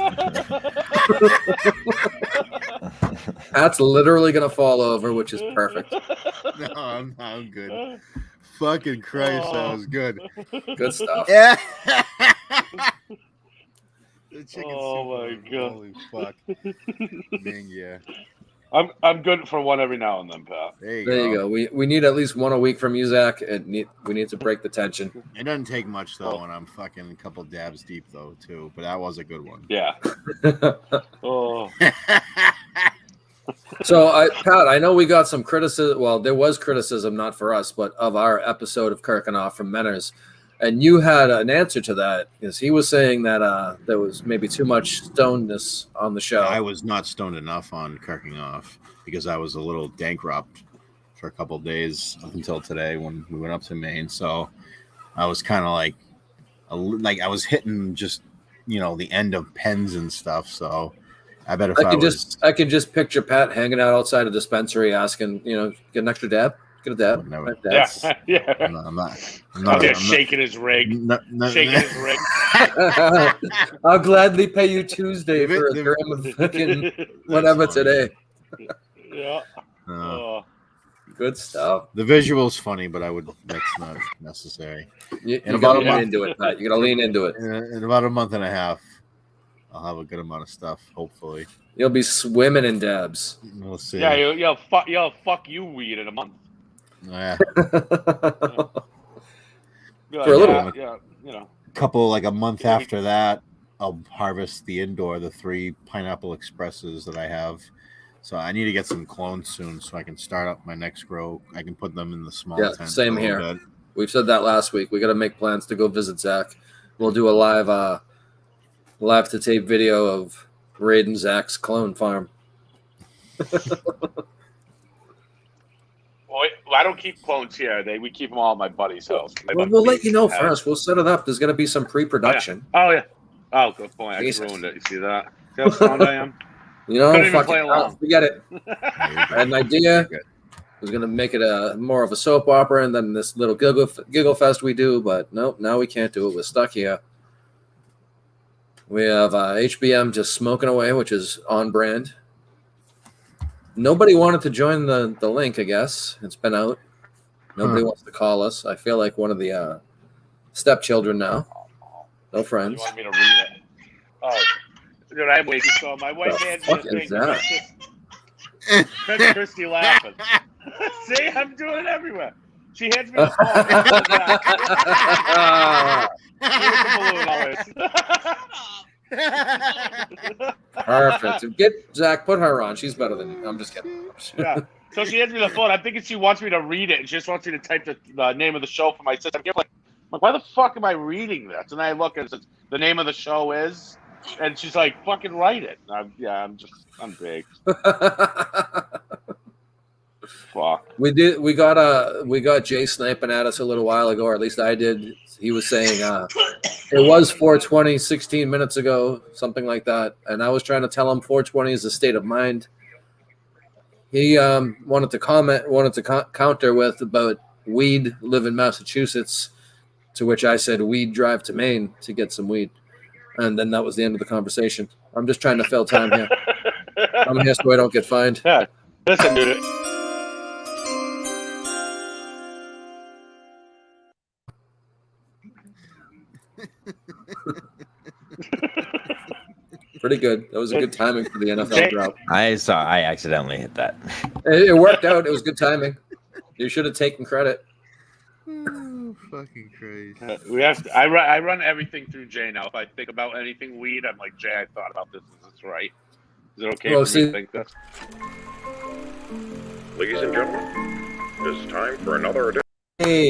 [SPEAKER 2] Pat's literally gonna fall over, which is perfect.
[SPEAKER 3] No, I'm good. Fucking Christ, that was good.
[SPEAKER 2] Good stuff.
[SPEAKER 3] Yeah. The chicken
[SPEAKER 5] Oh
[SPEAKER 3] soup.
[SPEAKER 5] my God.
[SPEAKER 3] Holy fuck. Dang, yeah.
[SPEAKER 5] I'm good for one every now and then, Pat.
[SPEAKER 3] There
[SPEAKER 2] There you go. We need at least one a week from you, Zach. We need to break the tension.
[SPEAKER 3] It doesn't take much though when I'm fucking a couple dabs deep though too, but that was a good one.
[SPEAKER 5] Yeah. Oh.
[SPEAKER 2] So, Pat, I know we got some criticism. Well, there was criticism, not for us, but of our episode of Kirkenoff from Menners. And you had an answer to that, because he was saying that there was maybe too much stonedness on the show.
[SPEAKER 3] I was not stoned enough on Kirking Off because I was a little bankrupt for a couple of days up until today when we went up to Maine. So I was kind of like I was hitting just, the end of pens and stuff. So I bet if
[SPEAKER 2] I can just picture Pat hanging out outside a dispensary asking, get an extra dab, get a dab.
[SPEAKER 3] Never.
[SPEAKER 5] Yeah. Yeah.
[SPEAKER 3] I'm not
[SPEAKER 5] Out there shaking his rig. Shaking his rig.
[SPEAKER 2] I'll gladly pay you Tuesday for a gram of fucking whatever today.
[SPEAKER 5] Yeah.
[SPEAKER 3] Uh,
[SPEAKER 2] Good stuff.
[SPEAKER 3] the visual's funny, but that's not necessary.
[SPEAKER 2] You
[SPEAKER 3] In
[SPEAKER 2] got to
[SPEAKER 3] about a
[SPEAKER 2] lean
[SPEAKER 3] month.
[SPEAKER 2] into it, Pat. You got to lean into it.
[SPEAKER 3] In about a month and a half, I'll have a good amount of stuff, hopefully.
[SPEAKER 2] You'll be swimming in dabs.
[SPEAKER 3] We'll see.
[SPEAKER 5] Yeah, you'll fuck you weed in a month.
[SPEAKER 3] Yeah.
[SPEAKER 5] Yeah,
[SPEAKER 2] For a little.
[SPEAKER 5] Yeah.
[SPEAKER 3] Couple like a month after that, I'll harvest the 3 Pineapple Expresses that I have. So I need to get some clones soon so I can start up my next grow. I can put them in the small tent.
[SPEAKER 2] Same
[SPEAKER 3] for a
[SPEAKER 2] here.
[SPEAKER 3] little bit.
[SPEAKER 2] We've said that last week. We got to make plans to go visit Zach. We'll do a live to tape video of Raid and Zach's clone farm.
[SPEAKER 5] Well, I don't keep clones here. We keep them all at my buddy's house.
[SPEAKER 2] We'll let you know first. We'll set it up. There's going to be some pre-production.
[SPEAKER 5] Oh yeah. Oh, good point. I just
[SPEAKER 2] Jesus.
[SPEAKER 5] ruined it. You see that? See how stoned I am?
[SPEAKER 2] Couldn't even
[SPEAKER 5] fuck
[SPEAKER 2] play
[SPEAKER 5] it, along.
[SPEAKER 2] forget it.
[SPEAKER 3] Yeah,
[SPEAKER 2] I had an idea. Was going to make it more of a soap opera and then this little giggle fest we do, but nope, now we can't do it. We're stuck here. We have HBM just smoking away, which is on brand. Nobody wanted to join the link, I guess. It's been out. Nobody wants to call us. I feel like one of the stepchildren now. No
[SPEAKER 5] You
[SPEAKER 2] friends.
[SPEAKER 5] want me to read it? Oh, dude, I'm waiting. So my wife
[SPEAKER 2] The
[SPEAKER 5] hands
[SPEAKER 2] fuck
[SPEAKER 5] me
[SPEAKER 2] is
[SPEAKER 5] the
[SPEAKER 2] that?
[SPEAKER 5] thing. That's Christy laughing. See, I'm doing it everywhere. She hands me the phone.
[SPEAKER 2] Perfect. Get Zach, put her on. She's better than you. I'm just kidding.
[SPEAKER 5] Yeah. So she hands me the phone. I'm thinking she wants me to read it, and she just wants me to type the name of the show for my sister. I'm like, why the fuck am I reading this? And I look and it says the name of the show is, and she's like, fucking write it. I'm big. Fuck.
[SPEAKER 2] We got Jay sniping at us a little while ago, or at least I did. He was saying it was 4:20 16 minutes ago, something like that, and I was trying to tell him 4:20 is a state of mind. He wanted to counter with about weed, live in Massachusetts, to which I said weed, drive to Maine to get some weed, and then that was the end of the conversation. I'm just trying to fill time here. I'm here so I don't get fined.
[SPEAKER 5] Yeah. Listen, dude.
[SPEAKER 2] Pretty good. That was a good timing for the NFL drought.
[SPEAKER 4] I accidentally hit that.
[SPEAKER 2] It worked out. It was good timing. You should have taken credit.
[SPEAKER 3] Oh, fucking crazy.
[SPEAKER 5] I run everything through Jay now. If I think about anything weed, I'm like, Jay, I thought about this. Is this right? Is it okay for me to think this?
[SPEAKER 7] Ladies and gentlemen, it's time for another edition.
[SPEAKER 2] Hey,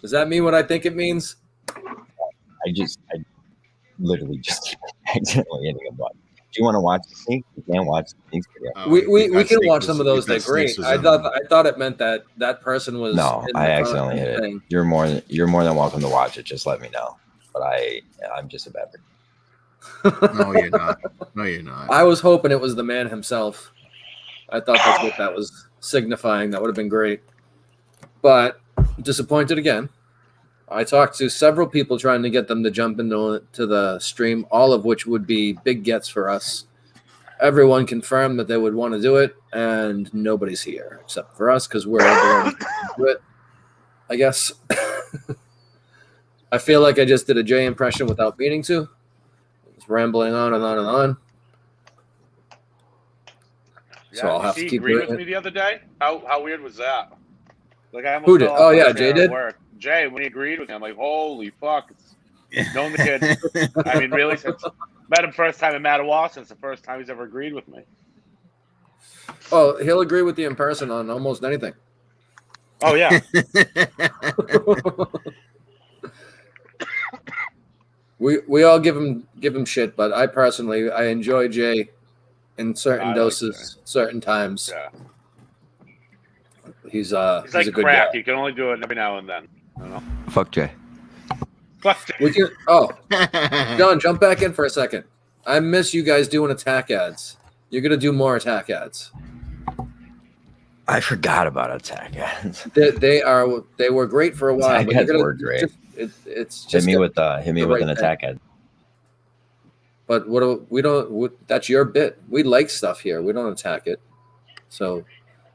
[SPEAKER 2] does that mean what I think it means?
[SPEAKER 4] I literally just accidentally hitting a button. Do you want to watch the sneak? You can't watch the sneak video.
[SPEAKER 2] We can watch some of those. They're great. I thought it meant that person was.
[SPEAKER 4] No, I accidentally hit it. You're more than welcome to watch it. Just let me know. But I'm just a beverage.
[SPEAKER 3] No, you're not. No, you're not.
[SPEAKER 2] I was hoping it was the man himself. I thought that's what that was signifying. That would have been great. But disappointed again. I talked to several people trying to get them to jump into the stream, all of which would be big gets for us. Everyone confirmed that they would want to do it, and nobody's here except for us because we're able to do it, I guess. I feel like I just did a Jay impression without meaning to. It's rambling on and on and on. So I'll have to keep
[SPEAKER 5] agree
[SPEAKER 2] doing
[SPEAKER 5] with
[SPEAKER 2] it.
[SPEAKER 5] me the other day. How weird was that? Like I almost
[SPEAKER 2] Who did?
[SPEAKER 5] fell
[SPEAKER 2] Oh
[SPEAKER 5] off
[SPEAKER 2] yeah,
[SPEAKER 5] my
[SPEAKER 2] Jay
[SPEAKER 5] chair at
[SPEAKER 2] did.
[SPEAKER 5] work. Jay, when he agreed with me, I'm like, holy fuck. Known the kid. I mean, really, since met him first time in Madawaska, it's the first time he's ever agreed with me.
[SPEAKER 2] Oh, he'll agree with you in person on almost anything.
[SPEAKER 5] Oh yeah.
[SPEAKER 2] We all give him shit, but I personally I enjoy Jay in certain doses, certain times.
[SPEAKER 5] Yeah.
[SPEAKER 2] He's
[SPEAKER 5] like
[SPEAKER 2] a good
[SPEAKER 5] crack.
[SPEAKER 2] guy.
[SPEAKER 5] You can only do it every now and then. I don't know.
[SPEAKER 4] Fuck Jay.
[SPEAKER 5] Fuck Jay.
[SPEAKER 2] We can. Oh, John, jump back in for a second. I miss you guys doing attack ads. You're gonna do more attack ads.
[SPEAKER 4] I forgot about attack ads.
[SPEAKER 2] They were great for a while.
[SPEAKER 4] Attack
[SPEAKER 2] but
[SPEAKER 4] ads
[SPEAKER 2] you're gonna,
[SPEAKER 4] were great.
[SPEAKER 2] It's just
[SPEAKER 4] Hit me with an
[SPEAKER 2] right
[SPEAKER 4] attack ad.
[SPEAKER 2] But that's your bit. We like stuff here. We don't attack it. So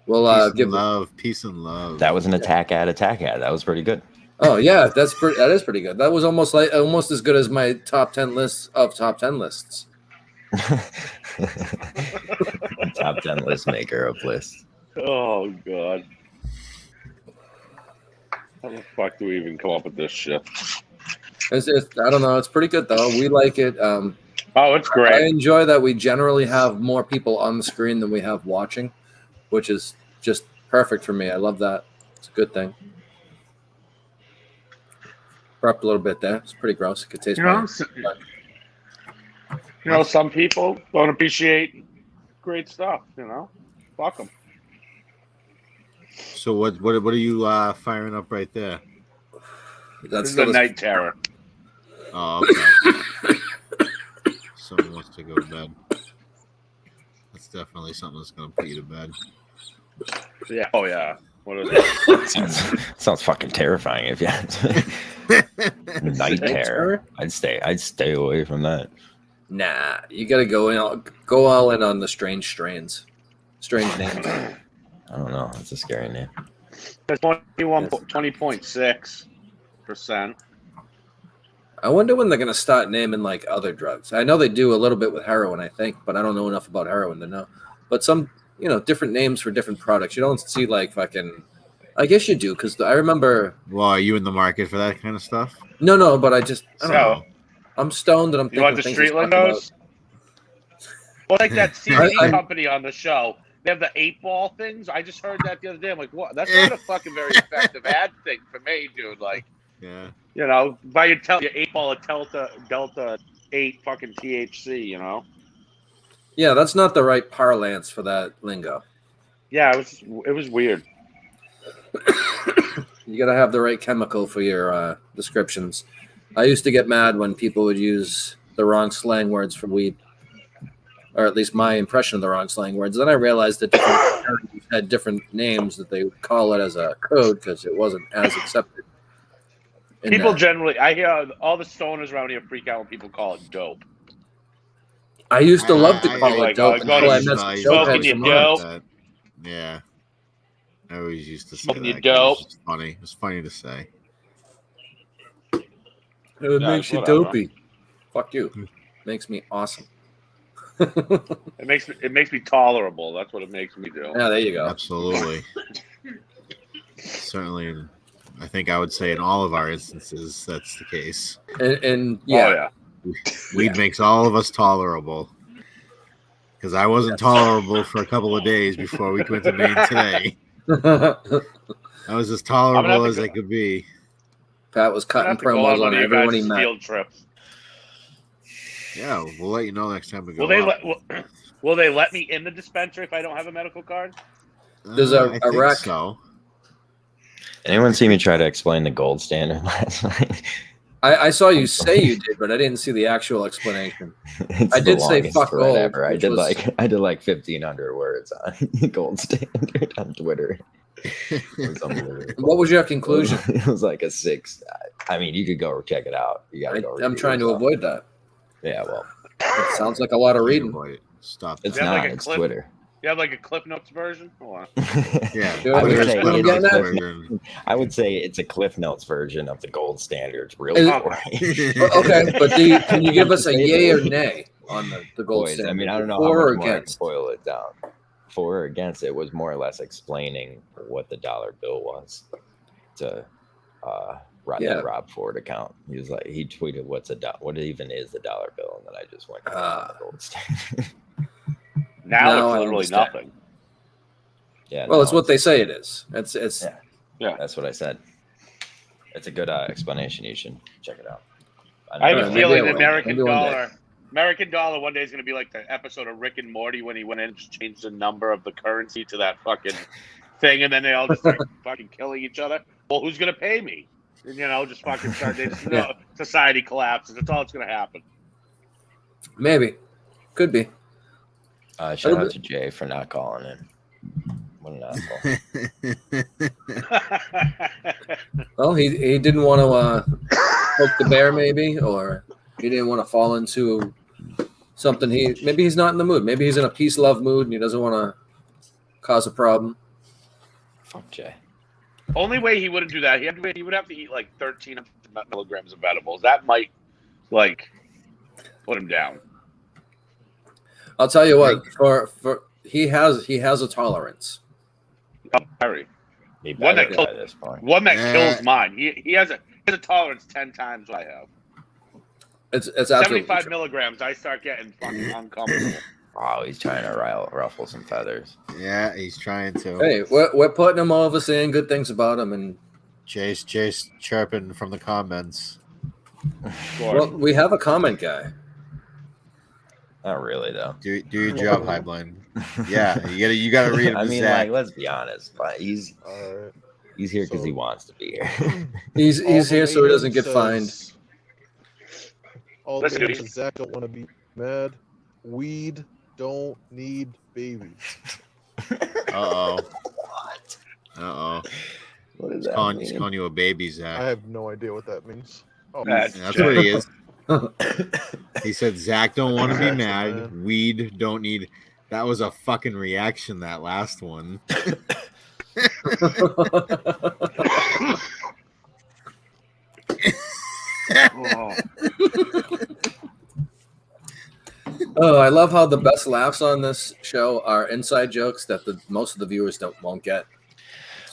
[SPEAKER 2] we'll give
[SPEAKER 3] love, peace and love.
[SPEAKER 4] That was an attack ad. That was pretty good.
[SPEAKER 2] Oh yeah, that is pretty good. That was almost as good as my top 10 lists of top 10 lists.
[SPEAKER 4] Top 10 list maker of lists.
[SPEAKER 5] Oh god. How the fuck do we even come up with this shit?
[SPEAKER 2] I don't know. It's pretty good though. We like it.
[SPEAKER 5] Oh, it's great.
[SPEAKER 2] I enjoy that we generally have more people on the screen than we have watching, which is just perfect for me. I love that. It's a good thing. Burped a little bit there. It's pretty gross. It could taste better.
[SPEAKER 5] Some people don't appreciate great stuff. Fuck them.
[SPEAKER 3] So what are you firing up right there?
[SPEAKER 2] That's
[SPEAKER 5] the Night Terror.
[SPEAKER 3] Oh, okay. Someone wants to go to bed. That's definitely something that's going to put you to bed.
[SPEAKER 5] Yeah. Oh yeah. What is it?
[SPEAKER 4] Sounds fucking terrifying if you Night Terror. I'd stay away from that.
[SPEAKER 2] Nah, you got to go all in on the strange strains. Strange names.
[SPEAKER 4] I don't know. It's a scary name.
[SPEAKER 5] That's 20.6%.
[SPEAKER 2] I wonder when they're going to start naming like other drugs. I know they do a little bit with heroin, I think, but I don't know enough about heroin to know. But some, different names for different products. You don't see like fucking. I guess you do because I remember.
[SPEAKER 3] Well, are you in the market for that kind of stuff?
[SPEAKER 2] No, but I don't know. I'm stoned and I'm thinking.
[SPEAKER 5] You want the street lingos? Well, like that CD company on the show. They have the 8-ball things. I just heard that the other day. I'm like, what? That's not a fucking very effective ad thing for me, dude. Like,
[SPEAKER 3] yeah.
[SPEAKER 5] If I could tell you 8-ball of Delta 8 fucking THC,
[SPEAKER 2] Yeah, that's not the right parlance for that lingo.
[SPEAKER 5] Yeah, it was weird.
[SPEAKER 2] You got to have the right chemical for your descriptions. I used to get mad when people would use the wrong slang words for weed, or at least my impression of the wrong slang words. Then I realized that different charities had different names that they would call it as a code because it wasn't as accepted.
[SPEAKER 5] People generally, I hear all the stoners around here freak out when people call it dope.
[SPEAKER 2] I used to love to call it dope.
[SPEAKER 5] Smoking your dope.
[SPEAKER 3] Yeah. I always used to say
[SPEAKER 5] smoking
[SPEAKER 3] that.
[SPEAKER 5] Dope.
[SPEAKER 3] It's funny. It's funny to say.
[SPEAKER 2] It makes you dopey. Fuck you. Makes me awesome.
[SPEAKER 5] It makes me tolerable. That's what it makes me do.
[SPEAKER 2] Yeah, there you go.
[SPEAKER 3] Absolutely. Certainly, I think I would say in all of our instances that's the case.
[SPEAKER 2] And yeah,
[SPEAKER 3] Weed makes all of us tolerable. Because I wasn't tolerable for a couple of days before we went to Maine today. I was as tolerable as I could be.
[SPEAKER 2] Pat was cutting promos on everyone he met.
[SPEAKER 5] Field trips.
[SPEAKER 3] Yeah, we'll let you know next time we go.
[SPEAKER 5] Will they let me in the dispensary if I don't have a medical card?
[SPEAKER 2] There's a rec.
[SPEAKER 3] So.
[SPEAKER 4] Anyone see me try to explain the gold standard last night?
[SPEAKER 2] I saw you say you did, but I didn't see the actual explanation. I did say fuck gold.
[SPEAKER 4] Ever. I did like 1,500 words on gold standard on Twitter.
[SPEAKER 2] What was your conclusion?
[SPEAKER 4] It was like a 6. I mean, you could go check it out. You gotta go.
[SPEAKER 2] I'm trying to avoid that.
[SPEAKER 4] Yeah, well,
[SPEAKER 2] it sounds like a lot of reading.
[SPEAKER 3] Stop.
[SPEAKER 4] It's not. It's Twitter.
[SPEAKER 5] You have like a Cliff Notes version? Hold on.
[SPEAKER 3] Yeah.
[SPEAKER 4] I would say it's a Cliff Notes version of the gold standards. Real
[SPEAKER 2] okay, but can you give us a yay or nay on the gold standard?
[SPEAKER 4] I mean, I don't know
[SPEAKER 2] for
[SPEAKER 4] how
[SPEAKER 2] or
[SPEAKER 4] much more I can
[SPEAKER 2] against.
[SPEAKER 4] boil it down. For or against, it was more or less explaining what the dollar bill was to Rob Ford account. He was like, he tweeted, what even is the dollar bill? And then I just went the gold standard.
[SPEAKER 5] Now it's literally nothing.
[SPEAKER 4] Yeah.
[SPEAKER 2] Well, it's what they say it is. It's
[SPEAKER 5] yeah.
[SPEAKER 4] That's what I said. It's a good explanation. You should check it out.
[SPEAKER 5] I have a feeling the American dollar one day is going to be like the episode of Rick and Morty when he went in and just changed the number of the currency to that fucking thing, and then they all just start fucking killing each other. Well, who's going to pay me? And, just fucking start. Society collapses. That's all that's going to happen.
[SPEAKER 2] Maybe. Could be.
[SPEAKER 4] Shout out to Jay for not calling in. What an
[SPEAKER 2] asshole. Well, he didn't want to poke the bear, maybe, or he didn't want to fall into something. Maybe he's not in the mood. Maybe he's in a peace love mood and he doesn't want to cause a problem.
[SPEAKER 4] Fuck Jay.
[SPEAKER 5] Only way he wouldn't do that, he would have to eat like 13 milligrams of edibles. That might put him down.
[SPEAKER 2] I'll tell you what. For he has a tolerance.
[SPEAKER 5] One that kills mine. He has a tolerance 10 times what I have.
[SPEAKER 2] It's absolutely
[SPEAKER 5] 75
[SPEAKER 2] true.
[SPEAKER 5] milligrams. I start getting fucking uncomfortable.
[SPEAKER 4] Oh, he's trying to ruffle some feathers.
[SPEAKER 3] Yeah, he's trying to.
[SPEAKER 2] Hey, we're putting him over, saying good things about him, and
[SPEAKER 3] Chase chirping from the comments.
[SPEAKER 2] Well, we have a comment guy.
[SPEAKER 4] Not really, though.
[SPEAKER 3] Do your job, Highblind. Yeah, you gotta read him.
[SPEAKER 4] I mean, let's be honest. But he's here because he wants to be here.
[SPEAKER 2] he's here so he doesn't get fined.
[SPEAKER 6] All the says Zach don't want to be mad. Weed don't need babies.
[SPEAKER 3] Uh-oh. What? What is that? He's calling you a baby, Zach.
[SPEAKER 6] I have no idea what that means. Oh,
[SPEAKER 3] that's what he is. He said Zach don't want to be mad. Weed don't need. That was a fucking reaction, that last one.
[SPEAKER 2] Oh, I love how the best laughs on this show are inside jokes that most of the viewers won't get.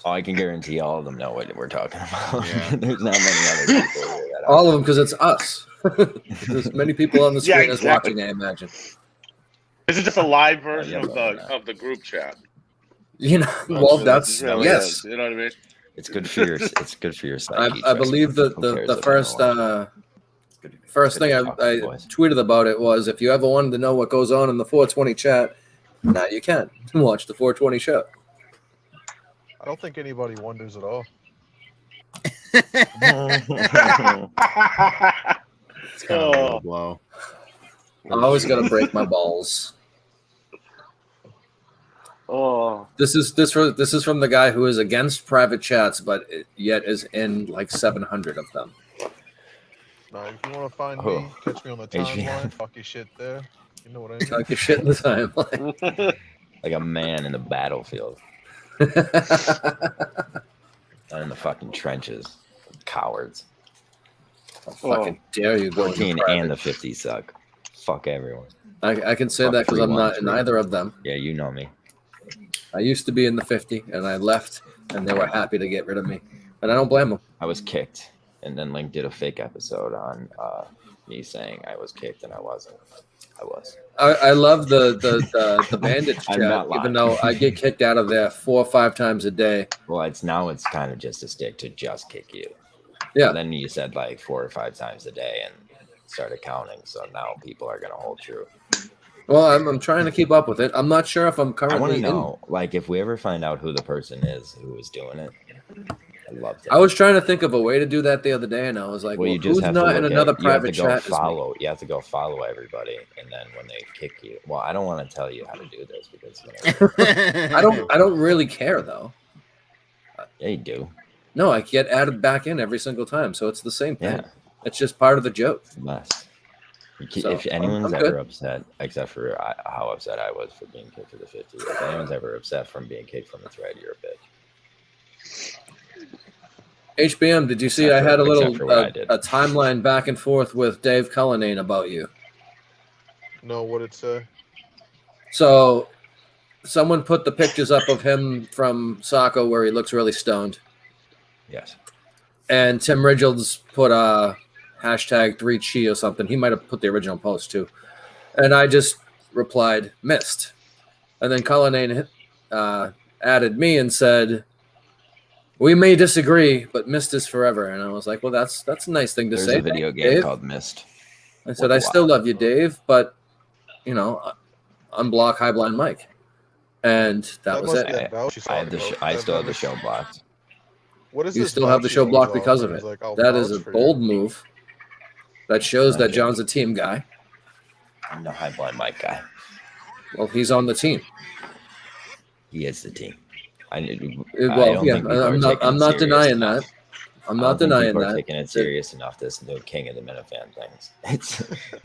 [SPEAKER 4] Oh, I can guarantee all of them know what we're talking about. Yeah. There's not many other people here.
[SPEAKER 2] All of them, because it's us. There's many people on the screen that's watching, I imagine.
[SPEAKER 5] This is just a live version of the group chat.
[SPEAKER 2] Well, that's yes.
[SPEAKER 5] You know what I mean?
[SPEAKER 4] It's good for your. It's good for your psyche.
[SPEAKER 2] I believe the first thing I tweeted about it was, if you ever wanted to know what goes on in the 420 chat, now you can watch the 420 show.
[SPEAKER 6] I don't think anybody wonders at all.
[SPEAKER 3] It's kind of a low blow.
[SPEAKER 2] I always got to break my balls.
[SPEAKER 5] Oh,
[SPEAKER 2] this is from the guy who is against private chats, but yet is in like 700 of them.
[SPEAKER 6] Now, if you want to find me, catch me on the timeline. Talk your shit there. You know what I mean?
[SPEAKER 2] Talk your shit in the timeline.
[SPEAKER 4] Like a man in the battlefield. Not in the fucking trenches. Cowards.
[SPEAKER 2] How fucking dare you go
[SPEAKER 4] 14 and the 50 suck. Fuck everyone.
[SPEAKER 2] I can say
[SPEAKER 4] Fuck
[SPEAKER 2] that because I'm not in
[SPEAKER 4] 313.
[SPEAKER 2] either of them.
[SPEAKER 4] Yeah, you know me.
[SPEAKER 2] I used to be in the 50, and I left, and they were happy to get rid of me. And I don't blame them.
[SPEAKER 4] I was kicked, and then Link did a fake episode on me saying I was kicked and I wasn't. I was.
[SPEAKER 2] I love the bandits
[SPEAKER 4] I'm
[SPEAKER 2] chat,
[SPEAKER 4] not lying.
[SPEAKER 2] even though I get kicked out of there 4 or 5 times a day.
[SPEAKER 4] Well, it's kind of just a stick to just kick you.
[SPEAKER 2] Yeah.
[SPEAKER 4] And then you said like 4 or 5 times a day and started counting. So now people are gonna hold true.
[SPEAKER 2] Well, I'm trying to keep up with it. I'm not sure if I'm
[SPEAKER 4] I want
[SPEAKER 2] currently
[SPEAKER 4] to
[SPEAKER 2] in.
[SPEAKER 4] know, like, if we ever find out who the person is who was doing it. I love that.
[SPEAKER 2] I was trying to think of a way to do that the other day, and I was like,
[SPEAKER 4] Well,
[SPEAKER 2] well,
[SPEAKER 4] you just
[SPEAKER 2] who's
[SPEAKER 4] have to
[SPEAKER 2] not in
[SPEAKER 4] look
[SPEAKER 2] another
[SPEAKER 4] at, you have
[SPEAKER 2] private
[SPEAKER 4] to go
[SPEAKER 2] chat? as me?
[SPEAKER 4] follow. You have to go follow everybody, and then when they kick you, well, I don't want to tell you how to do this because
[SPEAKER 2] I don't really care though.
[SPEAKER 4] Yeah, you do.
[SPEAKER 2] No, I get added back in every single time, so it's the same thing.
[SPEAKER 4] Yeah,
[SPEAKER 2] It's just part of the joke.
[SPEAKER 4] it's the best.
[SPEAKER 2] So,
[SPEAKER 4] If anyone's
[SPEAKER 2] I'm
[SPEAKER 4] ever
[SPEAKER 2] good.
[SPEAKER 4] upset, except for how upset I was for being kicked for the 50, if anyone's ever upset from being kicked from the thread, you're a bitch.
[SPEAKER 2] HBM, did you see
[SPEAKER 4] Except
[SPEAKER 2] I had a
[SPEAKER 4] for-
[SPEAKER 2] little
[SPEAKER 4] except for what I did.
[SPEAKER 2] a timeline back and forth with Dave Cullinane about you?
[SPEAKER 6] No, what it say?
[SPEAKER 2] So someone put the pictures up of him from Saco where he looks really stoned.
[SPEAKER 4] Yes.
[SPEAKER 2] And Tim Richards put a hashtag 3Chi or something. He might have put the original post too. And I just replied, missed. And then Cullinane added me and said, we may disagree, but missed is forever. And I was like, well, that's a nice thing to
[SPEAKER 4] There's
[SPEAKER 2] say.
[SPEAKER 4] a video game
[SPEAKER 2] Dave.
[SPEAKER 4] called Mist.
[SPEAKER 2] I said, I still love you, Dave, but, you know, unblock High Blind Mike. And that was
[SPEAKER 6] must
[SPEAKER 2] it.
[SPEAKER 6] be that vouch he's
[SPEAKER 4] I have the
[SPEAKER 6] talking
[SPEAKER 4] sh-
[SPEAKER 6] about.
[SPEAKER 4] I
[SPEAKER 6] That-
[SPEAKER 4] still have
[SPEAKER 6] that
[SPEAKER 4] the show
[SPEAKER 6] was-
[SPEAKER 4] blocked.
[SPEAKER 6] What is
[SPEAKER 2] You
[SPEAKER 6] this
[SPEAKER 2] still have the
[SPEAKER 6] vouch
[SPEAKER 2] show
[SPEAKER 6] he
[SPEAKER 2] blocked
[SPEAKER 6] was
[SPEAKER 2] because of
[SPEAKER 6] offering?
[SPEAKER 2] it.
[SPEAKER 6] He's like, I'll
[SPEAKER 2] That is
[SPEAKER 6] vouch
[SPEAKER 2] a
[SPEAKER 6] for
[SPEAKER 2] bold
[SPEAKER 6] you.
[SPEAKER 2] move. That shows that
[SPEAKER 4] Thank you.
[SPEAKER 2] John's a team guy.
[SPEAKER 4] I'm the High Blind Mike guy.
[SPEAKER 2] Well, he's on the team.
[SPEAKER 4] He is the team. I don't
[SPEAKER 2] Well, yeah,
[SPEAKER 4] think people are
[SPEAKER 2] I'm not.
[SPEAKER 4] taking
[SPEAKER 2] I'm
[SPEAKER 4] it
[SPEAKER 2] not
[SPEAKER 4] serious
[SPEAKER 2] denying
[SPEAKER 4] enough.
[SPEAKER 2] that. I'm
[SPEAKER 4] I
[SPEAKER 2] not
[SPEAKER 4] don't think
[SPEAKER 2] denying
[SPEAKER 4] people are
[SPEAKER 2] that.
[SPEAKER 4] taking it serious enough. This new King of the Minifan things.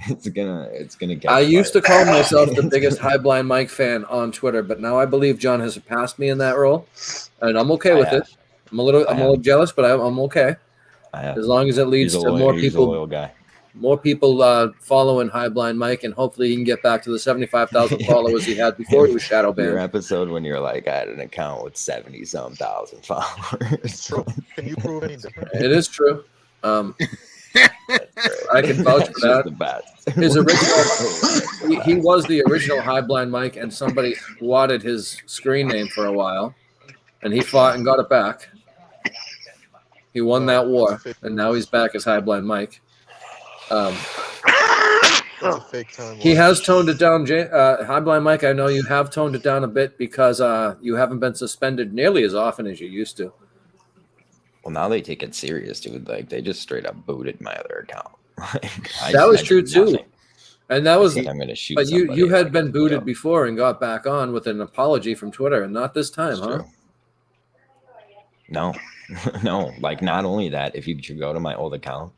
[SPEAKER 4] It's gonna get.
[SPEAKER 2] I used to
[SPEAKER 4] fired.
[SPEAKER 2] call myself the biggest High Blind Mike fan on Twitter, but now I believe John has surpassed me in that role, and I'm okay with it. I'm a little jealous, but I'm okay
[SPEAKER 4] I have.
[SPEAKER 2] as long as it leads
[SPEAKER 4] He's a
[SPEAKER 2] to
[SPEAKER 4] loyal,
[SPEAKER 2] more
[SPEAKER 4] he's a
[SPEAKER 2] people
[SPEAKER 4] loyal guy.
[SPEAKER 2] following High Blind Mike, and hopefully he can get back to the 75,000 followers he had before he was shadow
[SPEAKER 4] Your
[SPEAKER 2] banned.
[SPEAKER 4] episode when you're like, I had an account with 70-some thousand followers.
[SPEAKER 6] True. Can you prove any different?
[SPEAKER 2] It is true. I can vouch for
[SPEAKER 4] It's just
[SPEAKER 2] that.
[SPEAKER 4] the best.
[SPEAKER 2] His original, he was the original High Blind Mike, and somebody squatted his screen name for a while, and he fought and got it back. He won that war, and now he's back as High Blind Mike.
[SPEAKER 6] It's a fake timeline.
[SPEAKER 2] He has toned it down, High Blind Mike. I know you have toned it down a bit because you haven't been suspended nearly as often as you used to.
[SPEAKER 4] Well, now they take it serious, dude. Like they just straight up booted my other account.
[SPEAKER 2] That was
[SPEAKER 4] I
[SPEAKER 2] true
[SPEAKER 4] did
[SPEAKER 2] too,
[SPEAKER 4] nothing.
[SPEAKER 2] and that was.
[SPEAKER 4] Said I'm gonna shoot.
[SPEAKER 2] But you
[SPEAKER 4] somebody,
[SPEAKER 2] had
[SPEAKER 4] like,
[SPEAKER 2] been booted
[SPEAKER 4] yo,
[SPEAKER 2] before and got back on with an apology from Twitter, and not this time,
[SPEAKER 4] it's
[SPEAKER 2] huh?
[SPEAKER 4] true. No, no. Like not only that, if you go to my old account,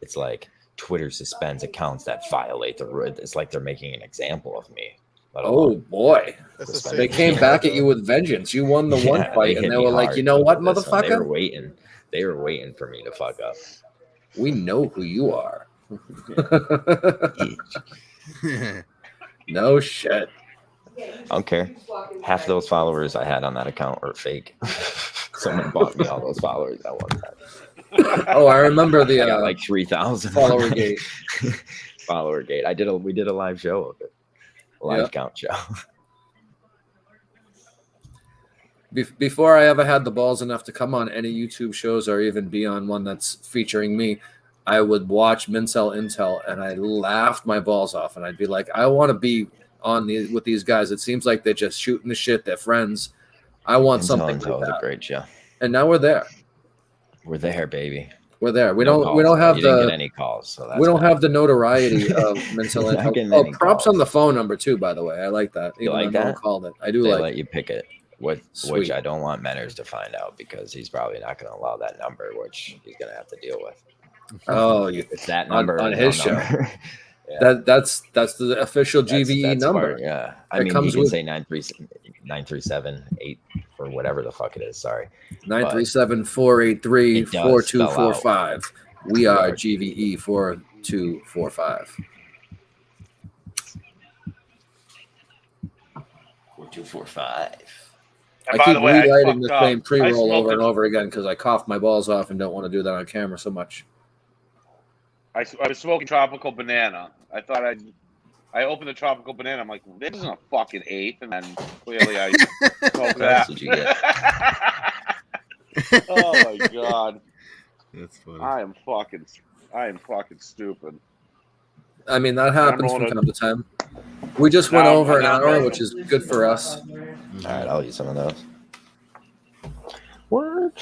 [SPEAKER 4] it's like Twitter suspends accounts that violate the rule. It's like they're making an example of me. let
[SPEAKER 2] Oh
[SPEAKER 4] alone-
[SPEAKER 2] boy.
[SPEAKER 6] That's the
[SPEAKER 4] They
[SPEAKER 2] They
[SPEAKER 6] same
[SPEAKER 2] came
[SPEAKER 6] thing
[SPEAKER 2] back
[SPEAKER 6] with,
[SPEAKER 2] at you with vengeance. You won the one
[SPEAKER 4] Yeah,
[SPEAKER 2] fight,
[SPEAKER 4] hit
[SPEAKER 2] and they
[SPEAKER 4] me
[SPEAKER 2] were like,
[SPEAKER 4] hard
[SPEAKER 2] you know what,
[SPEAKER 4] for this one. They were
[SPEAKER 2] motherfucker?
[SPEAKER 4] waiting. They were waiting for me to fuck up.
[SPEAKER 2] We know who you are. No shit.
[SPEAKER 4] I don't care. Half those followers I had on that account were fake. Someone bought me all those followers at one time.
[SPEAKER 2] Oh, I remember the
[SPEAKER 4] I got like 3,000
[SPEAKER 2] follower gate.
[SPEAKER 4] Follower gate. We did a live show of it. A live count show.
[SPEAKER 2] Before I ever had the balls enough to come on any YouTube shows or even be on one that's featuring me, I would watch Mincel Intel and I laughed my balls off. And I'd be like, I want to be on with these guys. It seems like they're just shooting the shit. They're friends. I want something
[SPEAKER 4] Intel
[SPEAKER 2] like
[SPEAKER 4] was a
[SPEAKER 2] that.
[SPEAKER 4] great show.
[SPEAKER 2] And now we're there.
[SPEAKER 4] We're there, baby.
[SPEAKER 2] We're there. We
[SPEAKER 4] No
[SPEAKER 2] don't
[SPEAKER 4] calls.
[SPEAKER 2] have
[SPEAKER 4] You didn't
[SPEAKER 2] the
[SPEAKER 4] get any calls, so that's
[SPEAKER 2] we don't
[SPEAKER 4] bad.
[SPEAKER 2] have the notoriety of Mincel
[SPEAKER 4] Not
[SPEAKER 2] Intel.
[SPEAKER 4] getting
[SPEAKER 2] Oh,
[SPEAKER 4] any
[SPEAKER 2] props
[SPEAKER 4] calls.
[SPEAKER 2] on the phone number too, by the way. I like that.
[SPEAKER 4] You like
[SPEAKER 2] though no one
[SPEAKER 4] that?
[SPEAKER 2] called it. I do
[SPEAKER 4] They
[SPEAKER 2] like
[SPEAKER 4] let you pick it. Which
[SPEAKER 2] Sweet.
[SPEAKER 4] I don't want Menners to find out because he's probably not going to allow that number, which he's going to have to deal with.
[SPEAKER 2] Oh, you
[SPEAKER 4] It's that
[SPEAKER 2] On-
[SPEAKER 4] number
[SPEAKER 2] on
[SPEAKER 4] or
[SPEAKER 2] his
[SPEAKER 4] no
[SPEAKER 2] show.
[SPEAKER 4] number. Yeah.
[SPEAKER 2] that's the official GVE
[SPEAKER 4] That's
[SPEAKER 2] number.
[SPEAKER 4] smart, yeah. I
[SPEAKER 2] That
[SPEAKER 4] mean,
[SPEAKER 2] comes
[SPEAKER 4] you can
[SPEAKER 2] with-
[SPEAKER 4] say 937-8 or whatever the fuck it is. Sorry.
[SPEAKER 2] 937-483-4245. We are
[SPEAKER 4] Yeah.
[SPEAKER 2] GVE 4245.
[SPEAKER 4] 245.
[SPEAKER 5] And
[SPEAKER 2] I
[SPEAKER 5] by
[SPEAKER 2] keep
[SPEAKER 5] the way, I
[SPEAKER 2] relighting the
[SPEAKER 5] fucked
[SPEAKER 2] same
[SPEAKER 5] up. I
[SPEAKER 2] pre-roll
[SPEAKER 5] smoked
[SPEAKER 2] over and
[SPEAKER 5] a-
[SPEAKER 2] over again because I cough my balls off and don't want to do that on camera so much.
[SPEAKER 5] I was smoking tropical banana. I thought I opened the tropical banana. I'm like, this isn't a fucking eighth, and then clearly I smoked that.
[SPEAKER 4] What did you get?
[SPEAKER 5] Oh my god,
[SPEAKER 3] That's funny.
[SPEAKER 5] I am fucking stupid.
[SPEAKER 2] I mean, that happens from
[SPEAKER 5] rolling.
[SPEAKER 2] time to time. We just went
[SPEAKER 5] Now-
[SPEAKER 2] over an
[SPEAKER 5] now I'm
[SPEAKER 2] hour,
[SPEAKER 5] rolling.
[SPEAKER 2] which is good for us.
[SPEAKER 4] All right, I'll eat some of those. Word.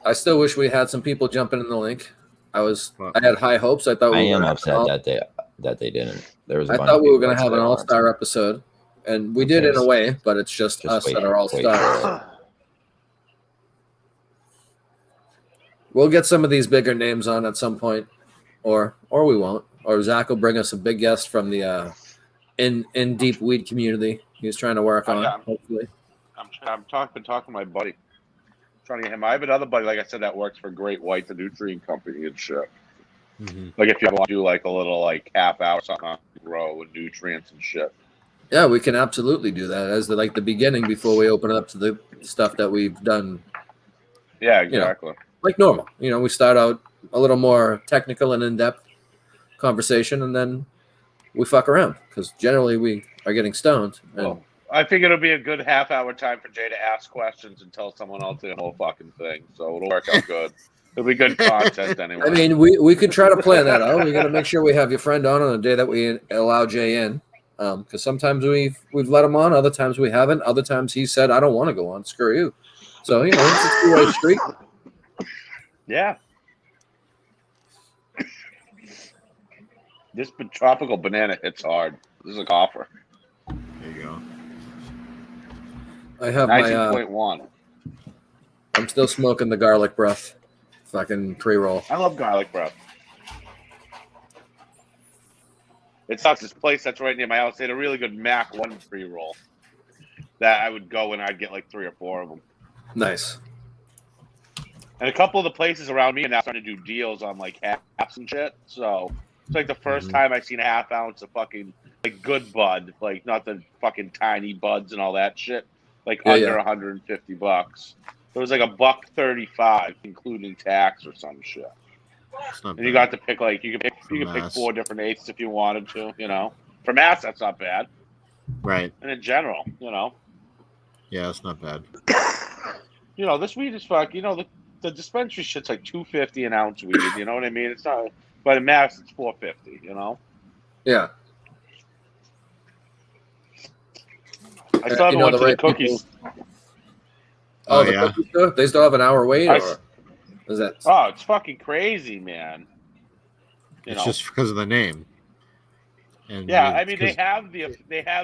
[SPEAKER 2] I still wish we had some people jumping in the link. I
[SPEAKER 3] Well,
[SPEAKER 2] had high hopes. I thought
[SPEAKER 4] I
[SPEAKER 2] we were
[SPEAKER 4] am
[SPEAKER 2] gonna
[SPEAKER 4] upset that they didn't. There was. A
[SPEAKER 2] I
[SPEAKER 4] bunch
[SPEAKER 2] thought
[SPEAKER 4] of
[SPEAKER 2] we were
[SPEAKER 4] people
[SPEAKER 2] going to
[SPEAKER 4] that
[SPEAKER 2] have an
[SPEAKER 4] still
[SPEAKER 2] all-star
[SPEAKER 4] wanted
[SPEAKER 2] episode, and we
[SPEAKER 4] Who
[SPEAKER 2] did in a
[SPEAKER 4] cares?
[SPEAKER 2] way, but it's just
[SPEAKER 4] Just
[SPEAKER 2] us
[SPEAKER 4] wait-
[SPEAKER 2] that are
[SPEAKER 4] wait
[SPEAKER 2] all-stars.
[SPEAKER 4] for it.
[SPEAKER 2] We'll get some of these bigger names on at some point, or we won't. Or Zach will bring us a big guest from the in deep weed community. He's trying to work on,
[SPEAKER 5] Yeah.
[SPEAKER 2] hopefully.
[SPEAKER 5] been talking to my buddy, trying to get him. I have another buddy, like I said, that works for Great White, the nutrient company and shit.
[SPEAKER 3] Mhm.
[SPEAKER 5] Like if you want to do like a little like half hour something on the grow with nutrients and shit.
[SPEAKER 2] Yeah, we can absolutely do that as the beginning before we open it up to the stuff that we've done
[SPEAKER 5] Yeah,
[SPEAKER 2] You know.
[SPEAKER 5] exactly.
[SPEAKER 2] like normal. We start out a little more technical and in-depth conversation, and then we fuck around because generally we are getting stoned. And
[SPEAKER 5] Well, I think it'll be a good half hour time for Jay to ask questions and tell someone else the whole fucking thing. So it'll work out good. It'll be good content anyway.
[SPEAKER 2] I mean, we could try to plan that out. We got to make sure we have your friend on the day that we allow Jay in, because sometimes we've let him on, other times we haven't. Other times he said, "I don't want to go on. Screw you." So it's a two-way street.
[SPEAKER 5] Yeah. This tropical banana hits hard. This is a copper.
[SPEAKER 3] There you go.
[SPEAKER 2] I have my.
[SPEAKER 5] 19.1.
[SPEAKER 2] I'm still smoking the garlic breath, fucking pre-roll.
[SPEAKER 5] I love garlic breath. It sucks. This place that's right near my house, they had a really good Mac 1 pre-roll that I would go and I'd get like 3 or 4 of them.
[SPEAKER 2] Nice.
[SPEAKER 5] And a couple of the places around me are now starting to do deals on like halves and shit. So it's like the first time I've seen a half ounce of fucking like good bud, like not the fucking tiny buds and all that shit, like
[SPEAKER 2] Yeah,
[SPEAKER 5] under
[SPEAKER 2] yeah.
[SPEAKER 5] $150. It was like $135, including tax or some shit.
[SPEAKER 3] It's not
[SPEAKER 5] And you
[SPEAKER 3] bad.
[SPEAKER 5] got to pick like you could pick
[SPEAKER 3] Mass.
[SPEAKER 5] 4 different eighths if you wanted to. For mass that's not bad.
[SPEAKER 3] Right.
[SPEAKER 5] And in general,
[SPEAKER 3] Yeah, it's not bad.
[SPEAKER 5] this weed is fuck. The dispensary shit's like $250 an ounce weed. You know what I mean? It's not, but in mass it's $450.
[SPEAKER 2] Yeah.
[SPEAKER 5] I still haven't went
[SPEAKER 2] the
[SPEAKER 5] to the
[SPEAKER 2] right
[SPEAKER 5] cookies.
[SPEAKER 2] Oh,
[SPEAKER 3] Oh,
[SPEAKER 2] the
[SPEAKER 3] yeah.
[SPEAKER 2] cookie store? They still have an hour wait,
[SPEAKER 5] I
[SPEAKER 2] or
[SPEAKER 5] s-
[SPEAKER 2] is that?
[SPEAKER 5] Oh, it's fucking crazy, man.
[SPEAKER 3] It's just because of the name. And
[SPEAKER 5] Yeah, I mean they
[SPEAKER 3] 'cause-
[SPEAKER 5] have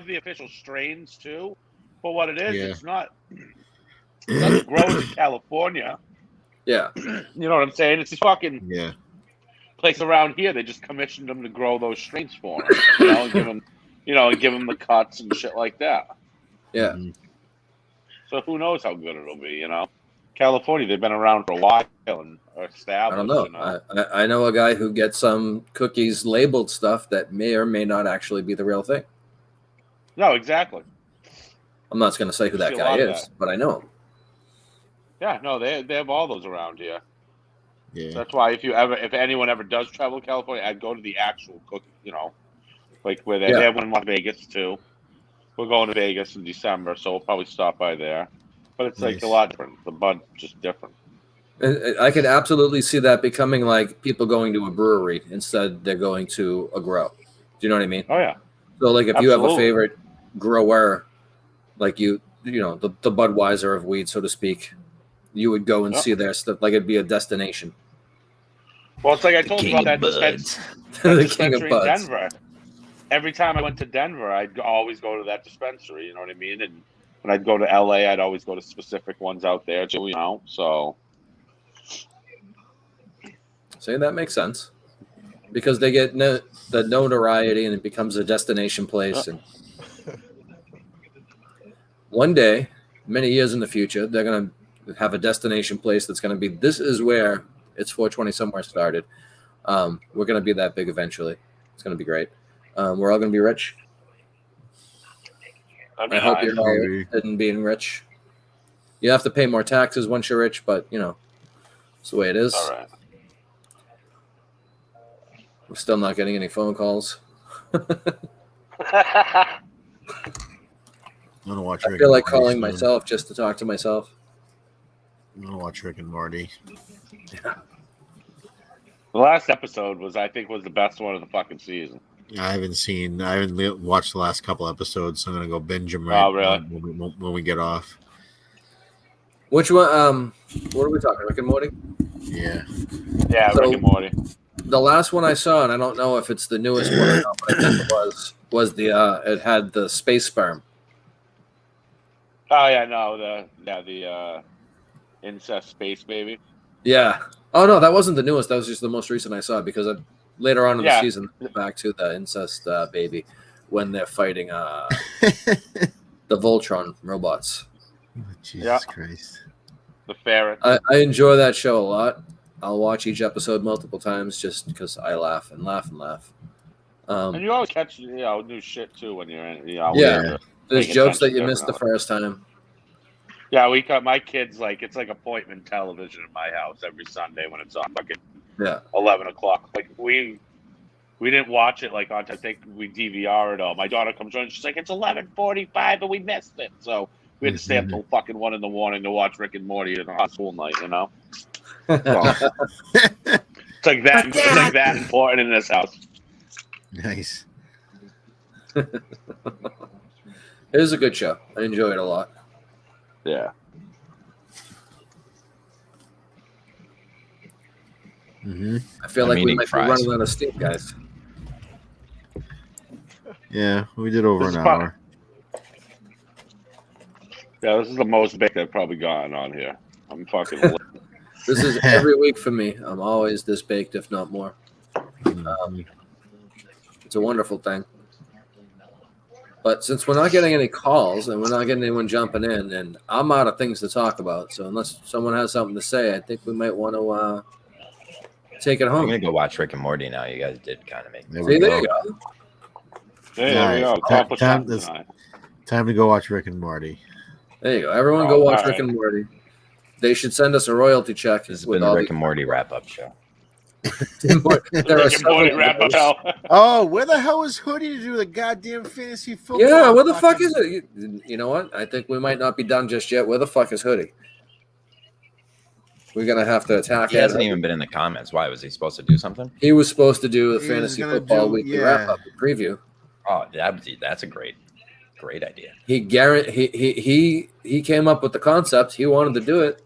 [SPEAKER 5] the official strains too, but what it is,
[SPEAKER 3] Yeah.
[SPEAKER 5] it's not grown in California.
[SPEAKER 2] Yeah.
[SPEAKER 5] You know what I'm saying? It's this fucking
[SPEAKER 3] Yeah.
[SPEAKER 5] place around here. They just commissioned them to grow those strains for them, and give them the cuts and shit like that.
[SPEAKER 2] Yeah.
[SPEAKER 3] Mhm.
[SPEAKER 5] So who knows how good it'll be? California, they've been around for a while and are established.
[SPEAKER 2] I don't know. I know a guy who gets some cookies labeled stuff that may or may not actually be the real thing.
[SPEAKER 5] No, exactly.
[SPEAKER 2] I'm not going to say who that
[SPEAKER 5] See a
[SPEAKER 2] guy
[SPEAKER 5] lot of
[SPEAKER 2] is, but I know him.
[SPEAKER 5] Yeah, no, they have all those around here.
[SPEAKER 3] Yeah.
[SPEAKER 5] So that's why if anyone ever does travel to California, I'd go to the actual cookie, like where they have one in Las Vegas too. We're going to Vegas in December, so we'll probably stop by there. But it's like
[SPEAKER 3] Nice.
[SPEAKER 5] a lot different. The bud's just different.
[SPEAKER 2] And I could absolutely see that becoming like people going to a brewery instead they're going to a grow. Do you know what I mean?
[SPEAKER 5] Oh yeah.
[SPEAKER 2] So like if you have a
[SPEAKER 5] Absolutely.
[SPEAKER 2] favorite grower, like the Budweiser of weed, so to speak, you would go and
[SPEAKER 5] Yeah.
[SPEAKER 2] see their stuff. Like it'd be a destination.
[SPEAKER 5] Well, it's like I
[SPEAKER 4] The
[SPEAKER 5] told you
[SPEAKER 4] king
[SPEAKER 5] about
[SPEAKER 4] of
[SPEAKER 5] that
[SPEAKER 4] buds.
[SPEAKER 2] The king of
[SPEAKER 5] dispensary in
[SPEAKER 2] buds.
[SPEAKER 5] Denver. Every time I went to Denver, I'd always go to that dispensary. You know what I mean? And when I'd go to LA, I'd always go to specific ones out there too. So
[SPEAKER 2] See, that makes sense because they get the notoriety and it becomes a destination place. And one day, many years in the future, they're going to have a destination place that's going to be, this is where it's 420 somewhere started. We're going to be that big eventually. It's going to be great. We're all going to be rich.
[SPEAKER 5] That'd be
[SPEAKER 2] I hope
[SPEAKER 5] nice.
[SPEAKER 2] you're all
[SPEAKER 3] Maybe.
[SPEAKER 2] interested in being rich. You have to pay more taxes once you're rich, but you know, it's the way it is.
[SPEAKER 5] All right.
[SPEAKER 2] I'm still not getting any phone calls.
[SPEAKER 3] I'm gonna watch.
[SPEAKER 2] I
[SPEAKER 3] Rick
[SPEAKER 2] feel
[SPEAKER 3] and
[SPEAKER 2] like
[SPEAKER 3] Morty
[SPEAKER 2] calling
[SPEAKER 3] soon.
[SPEAKER 2] myself just to talk to myself.
[SPEAKER 3] I'm gonna watch Rick and Morty.
[SPEAKER 5] The last episode was the best one of the fucking season.
[SPEAKER 3] I haven't watched the last couple episodes, so I'm gonna go binge them
[SPEAKER 5] Oh, really?
[SPEAKER 3] when we get off.
[SPEAKER 2] Which one? What are we talking? Rick and Morty?
[SPEAKER 3] Yeah.
[SPEAKER 5] Yeah,
[SPEAKER 2] So-
[SPEAKER 5] Rick and Morty.
[SPEAKER 2] The last one I saw, and I don't know if it's the newest one or not, but I think it was the it had the space sperm.
[SPEAKER 5] Oh yeah, no, the incest space baby.
[SPEAKER 2] Yeah. Oh no, that wasn't the newest. That was just the most recent I saw because later on in
[SPEAKER 5] Yeah.
[SPEAKER 2] the season, back to the incest baby when they're fighting the Voltron robots.
[SPEAKER 3] Jesus
[SPEAKER 5] Yeah.
[SPEAKER 3] Christ.
[SPEAKER 5] The ferret.
[SPEAKER 2] I enjoy that show a lot. I'll watch each episode multiple times just because I laugh and laugh and laugh.
[SPEAKER 5] And you always catch new shit too when you're in.
[SPEAKER 2] Yeah.
[SPEAKER 5] You're
[SPEAKER 2] There's
[SPEAKER 5] paying
[SPEAKER 2] jokes that
[SPEAKER 5] attention
[SPEAKER 2] you
[SPEAKER 5] to
[SPEAKER 2] missed the
[SPEAKER 5] everyone.
[SPEAKER 2] first time.
[SPEAKER 5] Yeah, we got my kids it's like appointment television in my house every Sunday when it's on fucking
[SPEAKER 2] Yeah.
[SPEAKER 5] 11 o'clock. Like we didn't watch it like on. I think we DVR it all. My daughter comes on. She's like, it's 11:45 and we missed it. So we had to stay up till fucking 1 in the morning to watch Rick and Morty on school night. You know, it's like that. It's like that important in this house.
[SPEAKER 3] Nice.
[SPEAKER 2] It is a good show. I enjoy it a lot.
[SPEAKER 5] Yeah.
[SPEAKER 3] Hmm.
[SPEAKER 2] I feel
[SPEAKER 4] I'm
[SPEAKER 2] like we
[SPEAKER 4] eating
[SPEAKER 2] might
[SPEAKER 4] fries.
[SPEAKER 2] be running out of steam, guys.
[SPEAKER 3] Yeah, we did over
[SPEAKER 5] This
[SPEAKER 3] an
[SPEAKER 5] is fun.
[SPEAKER 3] hour.
[SPEAKER 5] Yeah, this is the most baked I've probably gotten on here. I'm fucking lit.
[SPEAKER 2] This is every week for me. I'm always this baked, if not more.
[SPEAKER 3] Mhm.
[SPEAKER 2] It's a wonderful thing. But since we're not getting any calls and we're not getting anyone jumping in, and I'm out of things to talk about, so unless someone has something to say, I think we might want to take it
[SPEAKER 4] I'm
[SPEAKER 2] home.
[SPEAKER 4] gonna go watch Rick and Morty now. You guys did kind of make me.
[SPEAKER 3] There
[SPEAKER 2] See,
[SPEAKER 3] we
[SPEAKER 2] there
[SPEAKER 3] go.
[SPEAKER 2] you go.
[SPEAKER 5] Hey, there we go.
[SPEAKER 3] Nice.
[SPEAKER 5] Accomplished
[SPEAKER 3] Time-
[SPEAKER 5] something
[SPEAKER 3] this-
[SPEAKER 5] tonight.
[SPEAKER 3] Time to go watch Rick and Morty.
[SPEAKER 2] There you go. Everyone
[SPEAKER 5] Oh,
[SPEAKER 2] go watch
[SPEAKER 5] all
[SPEAKER 2] Rick
[SPEAKER 5] right.
[SPEAKER 2] and Morty. They should send us a royalty check.
[SPEAKER 4] This has
[SPEAKER 2] with
[SPEAKER 4] been the
[SPEAKER 2] all
[SPEAKER 4] Rick and Morty wrap-up show.
[SPEAKER 2] there are
[SPEAKER 5] Rick and Morty
[SPEAKER 2] several
[SPEAKER 5] wrap
[SPEAKER 2] others.
[SPEAKER 5] up.
[SPEAKER 3] Oh, where the hell is Hoodie to do the goddamn fantasy football?
[SPEAKER 2] Yeah, where the fuck
[SPEAKER 3] fucking-
[SPEAKER 2] is it? You know what? I think we might not be done just yet. Where the fuck is Hoodie? We're gonna have to attack
[SPEAKER 4] He
[SPEAKER 2] Ed.
[SPEAKER 4] hasn't even been in the comments. Why was he supposed to do something?
[SPEAKER 2] He was supposed to do the
[SPEAKER 3] He was
[SPEAKER 2] fantasy
[SPEAKER 3] gonna
[SPEAKER 2] football
[SPEAKER 3] do-
[SPEAKER 2] weekly
[SPEAKER 3] yeah.
[SPEAKER 2] wrap up preview.
[SPEAKER 4] Oh, that's a great idea.
[SPEAKER 2] He came up with the concept. He wanted to do it.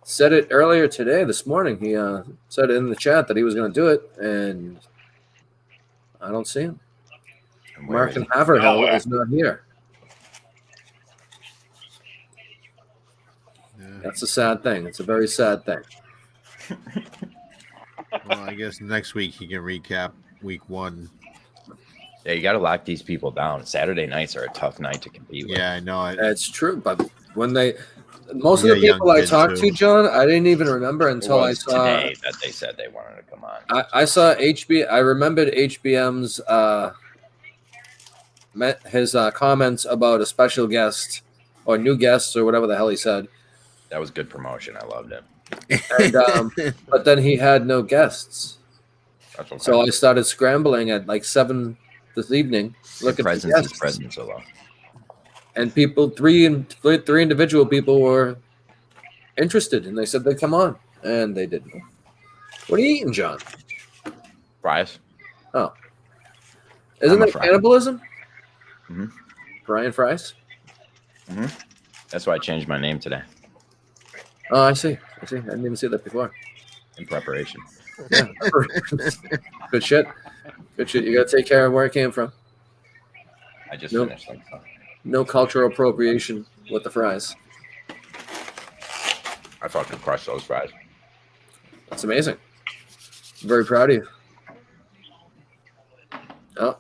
[SPEAKER 2] Said it earlier today, this morning. He said it in the chat that he was going to do it, and I don't see him.
[SPEAKER 4] And where
[SPEAKER 2] Mark
[SPEAKER 4] is
[SPEAKER 2] and
[SPEAKER 4] he?
[SPEAKER 2] Haverhill
[SPEAKER 5] Nowhere.
[SPEAKER 2] is not here.
[SPEAKER 3] Yeah.
[SPEAKER 2] That's a sad thing. It's a very sad thing.
[SPEAKER 3] Well, I guess next week he can recap week 1.
[SPEAKER 4] Yeah, you got to lock these people down. Saturday nights are a tough night to compete with.
[SPEAKER 3] Yeah, I know it.
[SPEAKER 2] It's true, but when most of
[SPEAKER 3] Yeah,
[SPEAKER 2] the people
[SPEAKER 3] young
[SPEAKER 2] I
[SPEAKER 3] kids,
[SPEAKER 2] talked
[SPEAKER 3] too.
[SPEAKER 2] to, John, I didn't even remember
[SPEAKER 4] It
[SPEAKER 2] until I
[SPEAKER 4] was
[SPEAKER 2] saw.
[SPEAKER 4] today that they said they wanted to come on.
[SPEAKER 2] I saw I remembered HBM's his comments about a special guest or new guests or whatever the hell he said.
[SPEAKER 4] That was good promotion. I loved it.
[SPEAKER 2] And, but then he had no guests,
[SPEAKER 4] That's okay.
[SPEAKER 2] so I started scrambling at like 7 this evening,
[SPEAKER 4] Your
[SPEAKER 2] looking for
[SPEAKER 4] presence is
[SPEAKER 2] guests.
[SPEAKER 4] presence alone.
[SPEAKER 2] And people, three individual people were interested, and they said they'd come on, and they didn't. What are you eating, John?
[SPEAKER 4] Fries.
[SPEAKER 2] Isn't
[SPEAKER 4] I'm a
[SPEAKER 2] that
[SPEAKER 4] fry.
[SPEAKER 2] cannibalism?
[SPEAKER 4] Mhm.
[SPEAKER 2] Brian Fries?
[SPEAKER 4] That's why I changed my name today
[SPEAKER 2] Oh, I see. I didn't even see that before.
[SPEAKER 4] in preparation.
[SPEAKER 2] Yeah. Good shit. Good shit. You got to take care of where it came from.
[SPEAKER 4] I just
[SPEAKER 2] Nope.
[SPEAKER 4] finished them. So.
[SPEAKER 2] No cultural appropriation with the fries.
[SPEAKER 4] I fucking crushed those fries.
[SPEAKER 2] That's amazing. I'm very proud of you. Oh,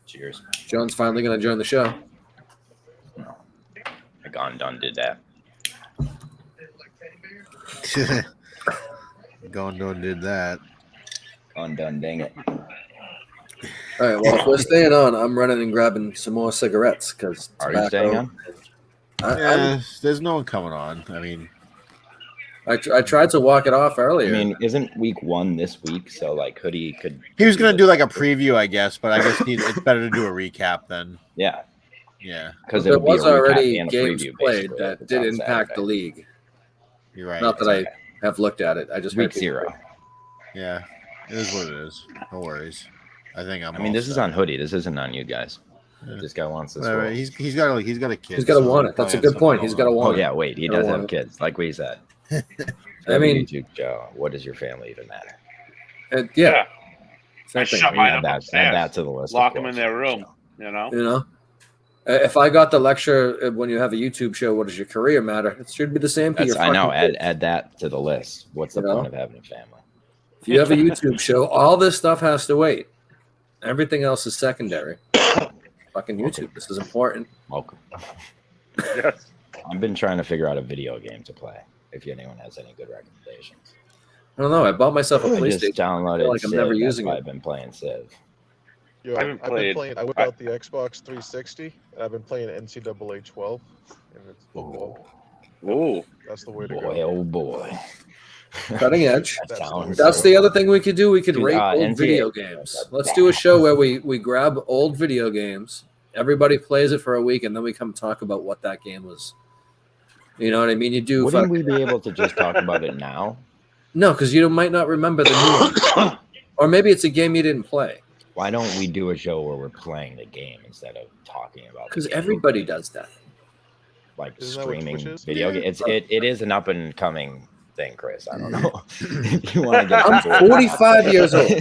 [SPEAKER 4] Cheers.
[SPEAKER 2] John's finally going to join the show.
[SPEAKER 4] I gone done did that.
[SPEAKER 3] Gone done did that.
[SPEAKER 4] Gone done dang it.
[SPEAKER 2] All right. Well, if we're staying on, I'm running and grabbing some more cigarettes because
[SPEAKER 4] Are you staying on?
[SPEAKER 3] Yeah, there's no one coming on. I mean,
[SPEAKER 2] I tried to walk it off
[SPEAKER 4] I
[SPEAKER 2] earlier.
[SPEAKER 4] mean, isn't week 1 this week? So like Hoodie could.
[SPEAKER 3] he was gonna do like a preview, I guess, but I guess it's better to do a recap then.
[SPEAKER 4] Yeah,
[SPEAKER 3] Yeah,
[SPEAKER 4] because
[SPEAKER 2] there
[SPEAKER 4] it would be
[SPEAKER 2] was
[SPEAKER 4] a recap
[SPEAKER 2] already
[SPEAKER 4] and a
[SPEAKER 2] games
[SPEAKER 4] preview,
[SPEAKER 2] played
[SPEAKER 4] basically, if
[SPEAKER 2] that
[SPEAKER 4] it's
[SPEAKER 2] did
[SPEAKER 4] on
[SPEAKER 2] impact the
[SPEAKER 4] Saturday.
[SPEAKER 2] league.
[SPEAKER 3] you're right.
[SPEAKER 2] Not that
[SPEAKER 4] okay.
[SPEAKER 2] I have looked at it. I just
[SPEAKER 4] Week
[SPEAKER 2] heard people-
[SPEAKER 4] 0.
[SPEAKER 3] Yeah, it is what it is. No worries. I think I'm.
[SPEAKER 4] I mean,
[SPEAKER 3] all
[SPEAKER 4] this is
[SPEAKER 3] set.
[SPEAKER 4] on Hoodie. This isn't on you guys.
[SPEAKER 3] Yeah.
[SPEAKER 4] This guy wants this.
[SPEAKER 3] Whatever.
[SPEAKER 4] role.
[SPEAKER 3] He's got a kid.
[SPEAKER 2] He's got to
[SPEAKER 3] so
[SPEAKER 2] want
[SPEAKER 3] we're
[SPEAKER 2] it. That's a
[SPEAKER 3] playing
[SPEAKER 2] good point.
[SPEAKER 3] something
[SPEAKER 2] He's got to
[SPEAKER 3] along.
[SPEAKER 4] Oh
[SPEAKER 2] want it.
[SPEAKER 4] yeah, wait. He
[SPEAKER 2] I don't
[SPEAKER 4] does
[SPEAKER 2] want
[SPEAKER 4] have
[SPEAKER 2] it.
[SPEAKER 4] kids, like we said.
[SPEAKER 2] I mean-
[SPEAKER 4] YouTube Joe, what does your family even matter?
[SPEAKER 2] Yeah.
[SPEAKER 5] I
[SPEAKER 2] Same thing.
[SPEAKER 5] shut mine
[SPEAKER 4] Add
[SPEAKER 5] up
[SPEAKER 4] that,
[SPEAKER 5] upstairs.
[SPEAKER 4] add that to the list.
[SPEAKER 5] Lock
[SPEAKER 4] of
[SPEAKER 5] them in
[SPEAKER 4] course.
[SPEAKER 5] their room. You know.
[SPEAKER 2] You know, if I got the lecture when you have a YouTube show, what does your career matter? It should be the same for
[SPEAKER 4] That's,
[SPEAKER 2] your
[SPEAKER 4] I know.
[SPEAKER 2] fucking
[SPEAKER 4] Add
[SPEAKER 2] kids.
[SPEAKER 4] add that to the list. What's the
[SPEAKER 2] You know?
[SPEAKER 4] point of having a family?
[SPEAKER 2] If you have a YouTube show, all this stuff has to wait. Everything else is secondary. Fucking YouTube. This is important.
[SPEAKER 4] Welcome.
[SPEAKER 5] Yes.
[SPEAKER 4] I've been trying to figure out a video game to play. If anyone has any good recommendations,
[SPEAKER 2] I don't know. I bought myself a
[SPEAKER 4] I just
[SPEAKER 2] PlayStation.
[SPEAKER 4] downloaded.
[SPEAKER 2] I feel like I'm
[SPEAKER 4] Civ.
[SPEAKER 2] never
[SPEAKER 4] That's
[SPEAKER 2] using
[SPEAKER 4] why
[SPEAKER 2] it.
[SPEAKER 4] I've been playing Civ.
[SPEAKER 6] Yo,
[SPEAKER 5] I haven't
[SPEAKER 6] I've
[SPEAKER 5] played-
[SPEAKER 6] been playing. I whipped out the Xbox 360. And I've been playing NCAA 12, and it's football.
[SPEAKER 5] Ooh.
[SPEAKER 6] That's the way to
[SPEAKER 4] Boy,
[SPEAKER 6] go.
[SPEAKER 4] oh boy.
[SPEAKER 2] Cutting edge.
[SPEAKER 4] That
[SPEAKER 6] That's
[SPEAKER 4] sounds.
[SPEAKER 2] That's the other thing we could do. We could
[SPEAKER 4] Dude,
[SPEAKER 2] rate old
[SPEAKER 4] NCAA
[SPEAKER 2] video games. Let's do a show where we grab old video games. Everybody plays it for a week, and then we come talk about what that game was. You know what I mean? You do.
[SPEAKER 4] Wouldn't we be able to just talk about it now?
[SPEAKER 2] No, because you might not remember the new one. Or maybe it's a game you didn't play.
[SPEAKER 4] Why don't we do a show where we're playing the game instead of talking about? the
[SPEAKER 2] Because
[SPEAKER 4] game?
[SPEAKER 2] everybody does that.
[SPEAKER 4] like
[SPEAKER 6] Isn't that what
[SPEAKER 4] streaming
[SPEAKER 6] Twitch is?
[SPEAKER 4] video
[SPEAKER 2] Yeah.
[SPEAKER 4] games. It is an up and coming thing, Chris. I don't know. If you want to get
[SPEAKER 2] I'm
[SPEAKER 4] into it.
[SPEAKER 2] 45 years old.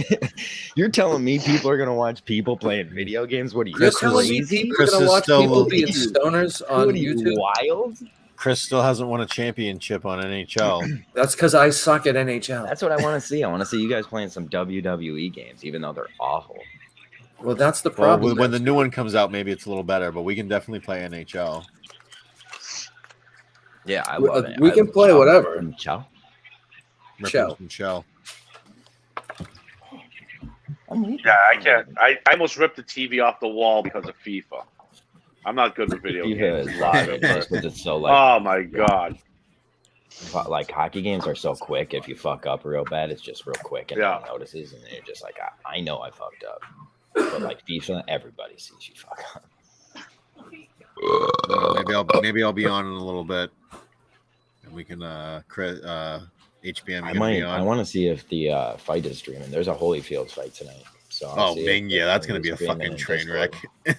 [SPEAKER 4] You're telling me people are gonna watch people playing video games? What are you
[SPEAKER 2] You're
[SPEAKER 3] Chris
[SPEAKER 2] telling me
[SPEAKER 4] crazy?
[SPEAKER 2] people
[SPEAKER 3] Chris
[SPEAKER 2] are going
[SPEAKER 3] is
[SPEAKER 2] to watch
[SPEAKER 3] still-
[SPEAKER 2] people being stoners on
[SPEAKER 4] What are you,
[SPEAKER 2] YouTube?
[SPEAKER 4] wild?
[SPEAKER 3] Chris still hasn't won a championship on NHL.
[SPEAKER 2] That's because I suck at NHL.
[SPEAKER 4] That's what I want to see. I want to see you guys playing some WWE games, even though they're awful.
[SPEAKER 2] Well, that's the
[SPEAKER 3] Well,
[SPEAKER 2] problem.
[SPEAKER 3] when the new one comes out, maybe it's a little better, but we can definitely play NHL.
[SPEAKER 4] Yeah, I
[SPEAKER 2] We-
[SPEAKER 4] love it.
[SPEAKER 2] we can play whatever.
[SPEAKER 4] Ciao.
[SPEAKER 3] Rip from Shell.
[SPEAKER 5] Yeah, I can't. I almost ripped the TV off the wall because of FIFA. I'm not good with video
[SPEAKER 4] FIFA
[SPEAKER 5] games.
[SPEAKER 4] is live just because it's so like
[SPEAKER 5] Oh my god.
[SPEAKER 4] like hockey games are so quick. If you fuck up real bad, it's just real quick and
[SPEAKER 5] Yeah.
[SPEAKER 4] no one notices, and then you're just like, I know I fucked up. But like FIFA, everybody sees you fuck up.
[SPEAKER 3] Maybe I'll be on in a little bit, and we can Chris, HBM.
[SPEAKER 4] I
[SPEAKER 3] gonna
[SPEAKER 4] might.
[SPEAKER 3] be
[SPEAKER 4] I
[SPEAKER 3] on.
[SPEAKER 4] want to see if the fight is streaming. There's a Holyfield fight tonight. So I'll
[SPEAKER 3] Oh,
[SPEAKER 4] see if
[SPEAKER 3] Bing, yeah, that's gonna be a
[SPEAKER 4] streaming
[SPEAKER 3] fucking
[SPEAKER 4] in
[SPEAKER 3] train
[SPEAKER 4] Discord.
[SPEAKER 3] wreck.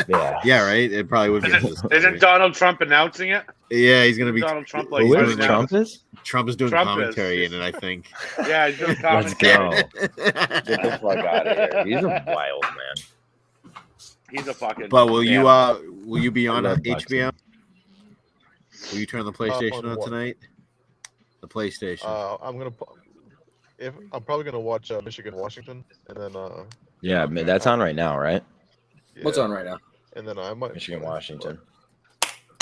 [SPEAKER 4] Yeah.
[SPEAKER 3] Yeah, right. It probably would be.
[SPEAKER 5] Isn't Donald Trump announcing it?
[SPEAKER 3] Yeah, he's gonna be.
[SPEAKER 5] Donald Trump like
[SPEAKER 4] Who is
[SPEAKER 5] running out?
[SPEAKER 4] Trump is?
[SPEAKER 3] Trump is doing
[SPEAKER 5] Trump
[SPEAKER 3] commentary
[SPEAKER 5] is.
[SPEAKER 3] in it. I think.
[SPEAKER 5] Yeah, he's gonna
[SPEAKER 4] Let's
[SPEAKER 5] comment.
[SPEAKER 4] go. Get the fuck out of here. He's a wild man.
[SPEAKER 5] He's a fucking.
[SPEAKER 3] But will you
[SPEAKER 5] yeah.
[SPEAKER 3] will you be on
[SPEAKER 4] love
[SPEAKER 3] HBM? Will you turn the PlayStation
[SPEAKER 6] on
[SPEAKER 3] on
[SPEAKER 6] what?
[SPEAKER 3] tonight? The PlayStation.
[SPEAKER 6] I'm probably gonna watch Michigan Washington, and then
[SPEAKER 4] Yeah, man, that's on right now, right?
[SPEAKER 2] What's
[SPEAKER 6] yeah,
[SPEAKER 2] on right now?
[SPEAKER 6] And then I might
[SPEAKER 4] Michigan, Washington.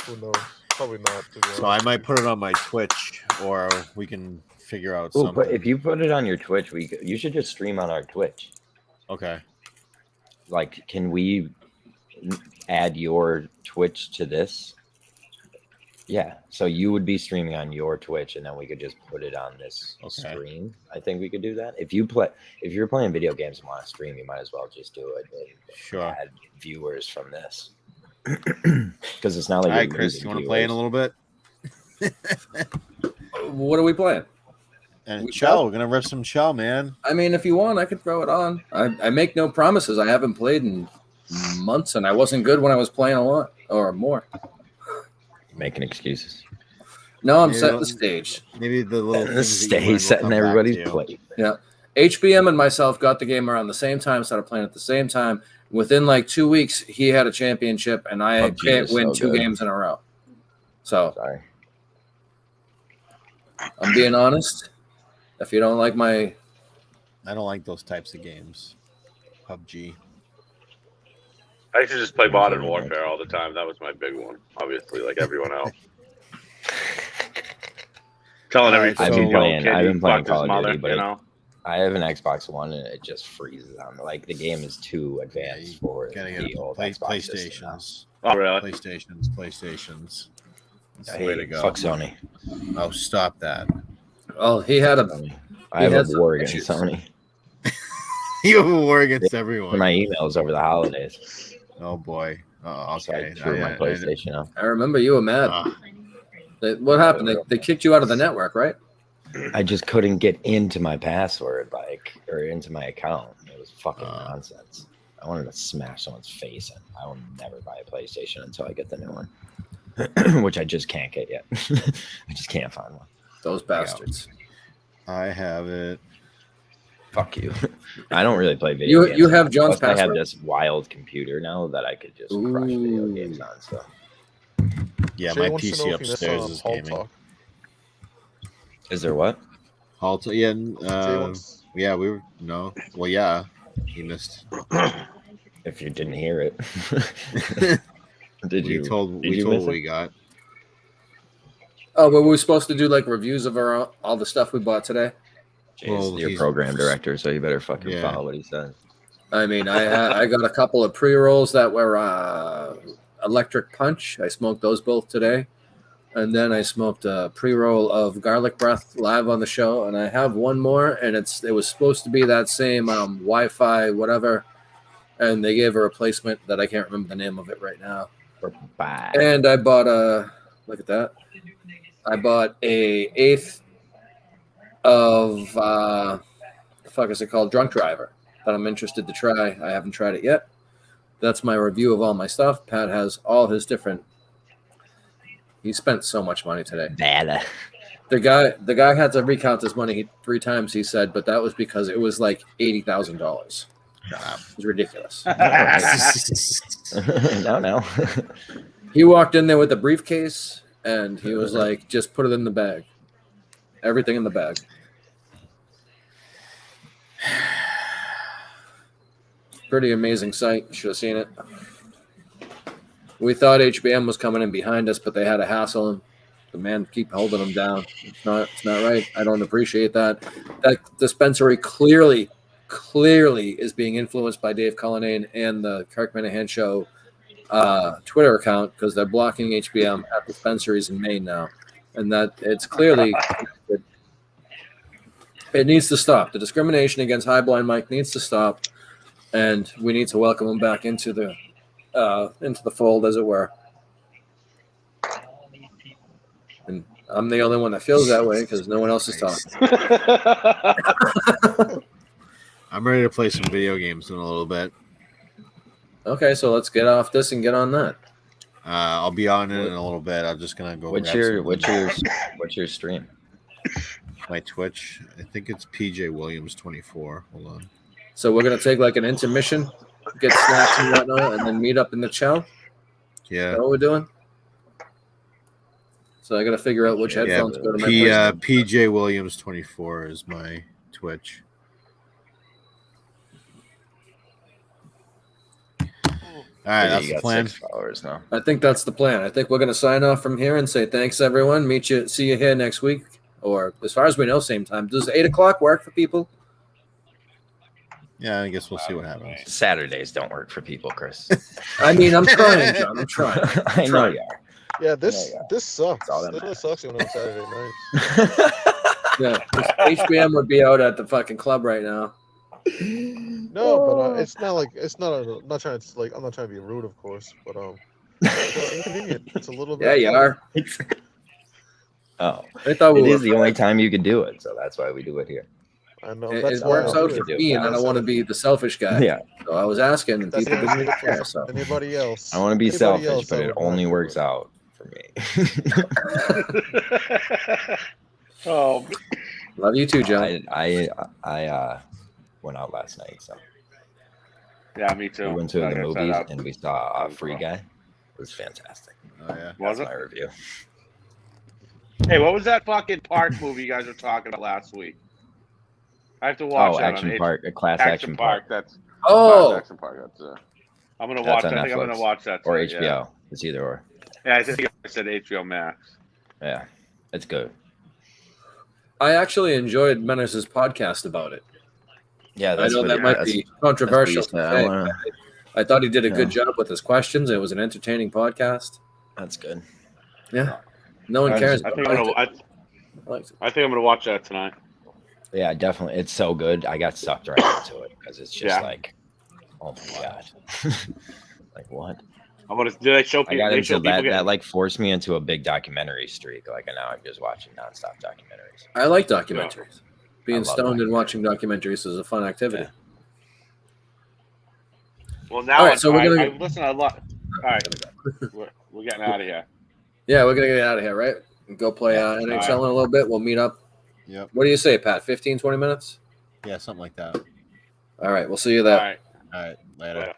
[SPEAKER 6] Who knows? Probably not. To be
[SPEAKER 3] So I
[SPEAKER 6] honest.
[SPEAKER 3] might put it on my Twitch, or we can figure out
[SPEAKER 4] Ooh,
[SPEAKER 3] something.
[SPEAKER 4] but if you put it on your Twitch, you should just stream on our Twitch.
[SPEAKER 3] Okay.
[SPEAKER 4] Like, can we add your Twitch to this? Yeah, so you would be streaming on your Twitch, and then we could just put it on this
[SPEAKER 3] Okay.
[SPEAKER 4] screen. I think we could do that. If you're playing video games and want to stream, you might as well just do it and
[SPEAKER 3] Sure.
[SPEAKER 4] add viewers from this. Because it's not like
[SPEAKER 3] All right,
[SPEAKER 4] you're
[SPEAKER 3] Chris,
[SPEAKER 4] losing
[SPEAKER 3] you want to play in a
[SPEAKER 4] viewers.
[SPEAKER 3] little bit?
[SPEAKER 2] What are we playing?
[SPEAKER 3] And
[SPEAKER 2] We
[SPEAKER 3] Shell,
[SPEAKER 2] got-
[SPEAKER 3] we're gonna rip some Shell, man.
[SPEAKER 2] I mean, if you want, I could throw it on. I make no promises. I haven't played in months, and I wasn't good when I was playing a lot or more.
[SPEAKER 4] Making excuses.
[SPEAKER 2] No, I'm
[SPEAKER 3] Yeah,
[SPEAKER 2] setting
[SPEAKER 3] don't-
[SPEAKER 2] the stage.
[SPEAKER 3] Maybe the little things that you learn
[SPEAKER 4] Stay
[SPEAKER 3] will
[SPEAKER 4] setting
[SPEAKER 3] come back
[SPEAKER 4] everybody's
[SPEAKER 3] to you.
[SPEAKER 4] plate.
[SPEAKER 2] HBM and myself got the game around the same time, started playing at the same time. Within like 2 weeks, he had a championship, and I
[SPEAKER 4] PUBG
[SPEAKER 2] can't
[SPEAKER 4] is
[SPEAKER 2] win
[SPEAKER 4] so
[SPEAKER 2] 2
[SPEAKER 4] good.
[SPEAKER 2] games in a row. So
[SPEAKER 4] Sorry.
[SPEAKER 2] I'm being honest. If you don't like my,
[SPEAKER 3] I don't like those types of games. PUBG.
[SPEAKER 5] I used to just play Modern Warfare all the time. That was my big one, obviously, like everyone else. Telling every
[SPEAKER 3] I've been
[SPEAKER 5] 15-year-old
[SPEAKER 4] playing-
[SPEAKER 5] kid
[SPEAKER 4] I've
[SPEAKER 5] he
[SPEAKER 4] been playing
[SPEAKER 5] fucked
[SPEAKER 4] Call
[SPEAKER 5] his
[SPEAKER 4] of Duty,
[SPEAKER 5] mother,
[SPEAKER 4] but
[SPEAKER 5] you
[SPEAKER 4] it-
[SPEAKER 5] know.
[SPEAKER 4] I have an Xbox One and it just freezes on me. Like the game is too advanced
[SPEAKER 3] you
[SPEAKER 4] for
[SPEAKER 3] gotta
[SPEAKER 4] the
[SPEAKER 3] get
[SPEAKER 4] old Xbox system now.
[SPEAKER 3] PlayStations.
[SPEAKER 5] Oh, really?
[SPEAKER 3] PlayStations. That's
[SPEAKER 4] I
[SPEAKER 3] the way
[SPEAKER 4] hate
[SPEAKER 3] to go.
[SPEAKER 4] Fuck Sony.
[SPEAKER 3] Oh, stop that.
[SPEAKER 2] Oh, he had a.
[SPEAKER 4] Sony.
[SPEAKER 2] He
[SPEAKER 4] I have
[SPEAKER 2] had
[SPEAKER 4] a
[SPEAKER 2] some
[SPEAKER 4] war against
[SPEAKER 2] issues.
[SPEAKER 4] Sony
[SPEAKER 3] You have a war against
[SPEAKER 4] for
[SPEAKER 3] everyone.
[SPEAKER 4] my emails over the holidays.
[SPEAKER 3] Oh boy. Oh,
[SPEAKER 4] So I
[SPEAKER 3] okay.
[SPEAKER 4] threw my PlayStation out.
[SPEAKER 2] I remember you were mad. What happened? They kicked you out of the network, right?
[SPEAKER 4] I just couldn't get into my password, or into my account. It was fucking nonsense. I wanted to smash someone's face in. I will never buy a PlayStation until I get the new one, which I just can't get yet. I just can't find one.
[SPEAKER 2] Those bastards.
[SPEAKER 3] I have it.
[SPEAKER 4] Fuck you. I don't really play video games.
[SPEAKER 2] You have John's
[SPEAKER 4] Plus, I have
[SPEAKER 2] password?
[SPEAKER 4] this wild computer now that I could just crush video games on. So
[SPEAKER 3] Yeah,
[SPEAKER 6] Jay
[SPEAKER 3] my
[SPEAKER 6] wants to know
[SPEAKER 3] PC
[SPEAKER 6] if you missed
[SPEAKER 3] upstairs
[SPEAKER 6] on
[SPEAKER 3] is
[SPEAKER 6] Paul
[SPEAKER 3] gaming.
[SPEAKER 6] Talk.
[SPEAKER 4] is there what?
[SPEAKER 3] Halt. Yeah.
[SPEAKER 6] Jay wants.
[SPEAKER 3] Yeah. We were. No. Well, yeah. He missed.
[SPEAKER 4] If you didn't hear it, did
[SPEAKER 3] We
[SPEAKER 4] you?
[SPEAKER 3] told.
[SPEAKER 4] did
[SPEAKER 3] We
[SPEAKER 4] you
[SPEAKER 3] told
[SPEAKER 4] miss
[SPEAKER 3] what
[SPEAKER 4] it?
[SPEAKER 3] we got.
[SPEAKER 2] Oh, but we were supposed to do like reviews of all the stuff we bought today.
[SPEAKER 4] Jay's
[SPEAKER 3] Well,
[SPEAKER 4] your
[SPEAKER 3] he's-
[SPEAKER 4] program director, so you better fucking
[SPEAKER 3] Yeah.
[SPEAKER 4] follow what he says.
[SPEAKER 2] I mean, I got a couple of pre-rolls that were electric punch. I smoked those both today, and then I smoked a pre-roll of garlic breath live on the show, and I have one more, and it was supposed to be that same Wi-Fi whatever, and they gave a replacement that I can't remember the name of it right now.
[SPEAKER 4] Bye.
[SPEAKER 2] And I bought look at that. I bought a eighth of the fuck is it called? Drunk Driver that I'm interested to try. I haven't tried it yet. That's my review of all my stuff. Pat has all his different. He spent so much money today.
[SPEAKER 4] Bad.
[SPEAKER 2] The guy had to recount his money 3 times. He said, but that was because it was like $80,000. It was ridiculous.
[SPEAKER 4] No.
[SPEAKER 2] He walked in there with a briefcase and he was like, just put it in the bag. Everything in the bag. Pretty amazing sight. Should have seen it. We thought HBM was coming in behind us, but they had to hassle him. The man keep holding him down. It's not right. I don't appreciate that. That dispensary clearly is being influenced by Dave Cullinane and the Kirk Minahan Show Twitter account because they're blocking HBM at dispensaries in Maine now, and that it's clearly it needs to stop. The discrimination against High Blind Mike needs to stop, and we need to welcome him back into the fold, as it were. And I'm the only one that feels that way because no one else is talking.
[SPEAKER 3] I'm ready to play some video games in a little bit.
[SPEAKER 2] Okay, so let's get off this and get on that.
[SPEAKER 3] I'll be on it in a little bit. I'm just gonna go.
[SPEAKER 4] What's your stream?
[SPEAKER 3] My Twitch? I think it's PJ Williams 24. Hold on.
[SPEAKER 2] So we're gonna take like an intermission, get snacks and whatnot, and then meet up in the chow. Is
[SPEAKER 3] Yeah.
[SPEAKER 2] that what we're doing? So I gotta figure out which
[SPEAKER 3] Yeah.
[SPEAKER 2] headphones go to my place.
[SPEAKER 3] PJ Williams 24 is my Twitch. All right, that's
[SPEAKER 4] You
[SPEAKER 3] the
[SPEAKER 4] got
[SPEAKER 3] plan.
[SPEAKER 4] 6 followers now.
[SPEAKER 2] I think that's the plan. I think we're gonna sign off from here and say thanks everyone. See you here next week, or as far as we know, same time. Does 8 o'clock work for people?
[SPEAKER 3] Yeah, I guess we'll see what happens.
[SPEAKER 4] Saturdays don't work for people, Chris.
[SPEAKER 2] I mean, I'm trying, John. I'm trying.
[SPEAKER 4] I know you are.
[SPEAKER 6] Yeah, this sucks.
[SPEAKER 4] all that
[SPEAKER 6] This really
[SPEAKER 4] matters.
[SPEAKER 6] sucks on Saturday night.
[SPEAKER 2] Yeah, 'cause HBM would be out at the fucking club right now.
[SPEAKER 6] No, but it's not like it's not. I'm not trying to I'm not trying to be rude, of course, but it's inconvenient. It's a little bit.
[SPEAKER 2] Yeah, you are.
[SPEAKER 4] Oh,
[SPEAKER 2] I thought we
[SPEAKER 4] it
[SPEAKER 2] were.
[SPEAKER 4] is the only time you can do it, so that's why we do it here.
[SPEAKER 6] I know.
[SPEAKER 2] It,
[SPEAKER 6] That's
[SPEAKER 2] it
[SPEAKER 6] why
[SPEAKER 2] works
[SPEAKER 6] I
[SPEAKER 2] out
[SPEAKER 6] do
[SPEAKER 2] for
[SPEAKER 6] it.
[SPEAKER 2] me, and I don't want to be the selfish guy.
[SPEAKER 4] Yeah,
[SPEAKER 2] So I was asking, and
[SPEAKER 6] That's
[SPEAKER 2] people
[SPEAKER 6] not
[SPEAKER 2] didn't care. So
[SPEAKER 6] anybody else.
[SPEAKER 4] I want to be
[SPEAKER 6] Anybody
[SPEAKER 4] selfish,
[SPEAKER 6] else,
[SPEAKER 4] but
[SPEAKER 6] I
[SPEAKER 4] it
[SPEAKER 6] would not
[SPEAKER 4] only
[SPEAKER 6] do
[SPEAKER 4] works
[SPEAKER 6] it.
[SPEAKER 4] out for me.
[SPEAKER 5] Oh,
[SPEAKER 2] love you too, John.
[SPEAKER 4] I went out last night, so
[SPEAKER 5] yeah, me too.
[SPEAKER 4] we went to
[SPEAKER 5] I
[SPEAKER 4] the
[SPEAKER 5] gotta set
[SPEAKER 4] movies
[SPEAKER 5] up.
[SPEAKER 4] and we saw Free Guy. It was fantastic.
[SPEAKER 3] Oh yeah.
[SPEAKER 5] Was
[SPEAKER 4] That's
[SPEAKER 5] it?
[SPEAKER 4] my review.
[SPEAKER 5] Hey, what was that fucking park movie you guys were talking about last week? I have to watch
[SPEAKER 4] Oh,
[SPEAKER 5] that
[SPEAKER 4] Action
[SPEAKER 5] on
[SPEAKER 4] Park, a class
[SPEAKER 5] Action
[SPEAKER 4] Action
[SPEAKER 5] Park.
[SPEAKER 4] Park,
[SPEAKER 5] That's
[SPEAKER 2] Oh,
[SPEAKER 5] Class Action Park. That's I'm gonna
[SPEAKER 4] That's
[SPEAKER 5] watch.
[SPEAKER 4] on
[SPEAKER 5] I think I'm
[SPEAKER 4] Netflix.
[SPEAKER 5] gonna watch that
[SPEAKER 4] or
[SPEAKER 5] tonight,
[SPEAKER 4] HBO. It's either or.
[SPEAKER 5] Yeah, I think I said HBO Max.
[SPEAKER 4] Yeah, it's good.
[SPEAKER 2] I actually enjoyed Menace's podcast about it.
[SPEAKER 4] Yeah,
[SPEAKER 2] I
[SPEAKER 4] that's
[SPEAKER 2] know
[SPEAKER 4] what
[SPEAKER 2] that
[SPEAKER 4] it-
[SPEAKER 2] might
[SPEAKER 4] that's-
[SPEAKER 2] be
[SPEAKER 4] that's what
[SPEAKER 2] controversial.
[SPEAKER 4] you said.
[SPEAKER 2] to
[SPEAKER 4] I
[SPEAKER 2] say.
[SPEAKER 4] wanna-
[SPEAKER 2] I thought he did a good
[SPEAKER 4] Yeah.
[SPEAKER 2] job with his questions. It was an entertaining podcast.
[SPEAKER 4] That's good.
[SPEAKER 2] Yeah. No one
[SPEAKER 4] I
[SPEAKER 2] cares.
[SPEAKER 5] I
[SPEAKER 2] but
[SPEAKER 5] think
[SPEAKER 2] I
[SPEAKER 5] I'm
[SPEAKER 2] liked
[SPEAKER 5] gonna.
[SPEAKER 2] it. I liked it.
[SPEAKER 5] I think I'm gonna watch that tonight.
[SPEAKER 4] Yeah, definitely. It's so good. I got sucked right into it because it's just
[SPEAKER 5] Yeah.
[SPEAKER 4] like, oh my god, like what?
[SPEAKER 5] I'm gonna. Do they show
[SPEAKER 4] I
[SPEAKER 5] people?
[SPEAKER 4] got
[SPEAKER 5] They
[SPEAKER 4] into
[SPEAKER 5] show people
[SPEAKER 4] that.
[SPEAKER 5] getting.
[SPEAKER 4] That like forced me into a big documentary streak. Like, and now I'm just watching nonstop documentaries.
[SPEAKER 2] I like documentaries. Being
[SPEAKER 4] love
[SPEAKER 2] stoned and
[SPEAKER 4] documentaries.
[SPEAKER 2] watching documentaries is a fun activity.
[SPEAKER 4] Yeah.
[SPEAKER 5] Well, now.
[SPEAKER 2] All right, so we're gonna-
[SPEAKER 5] listen. I love. All right, we're getting out of here.
[SPEAKER 2] Yeah, we're going to get out of here, right? And go play NHL in a little bit. We'll meet up.
[SPEAKER 3] Yep.
[SPEAKER 2] What do you say, Pat? 15, 20 minutes?
[SPEAKER 3] Yeah, something like that.
[SPEAKER 2] All right. We'll see you
[SPEAKER 5] All
[SPEAKER 2] there.
[SPEAKER 5] right.
[SPEAKER 3] All right. Later.
[SPEAKER 5] Later.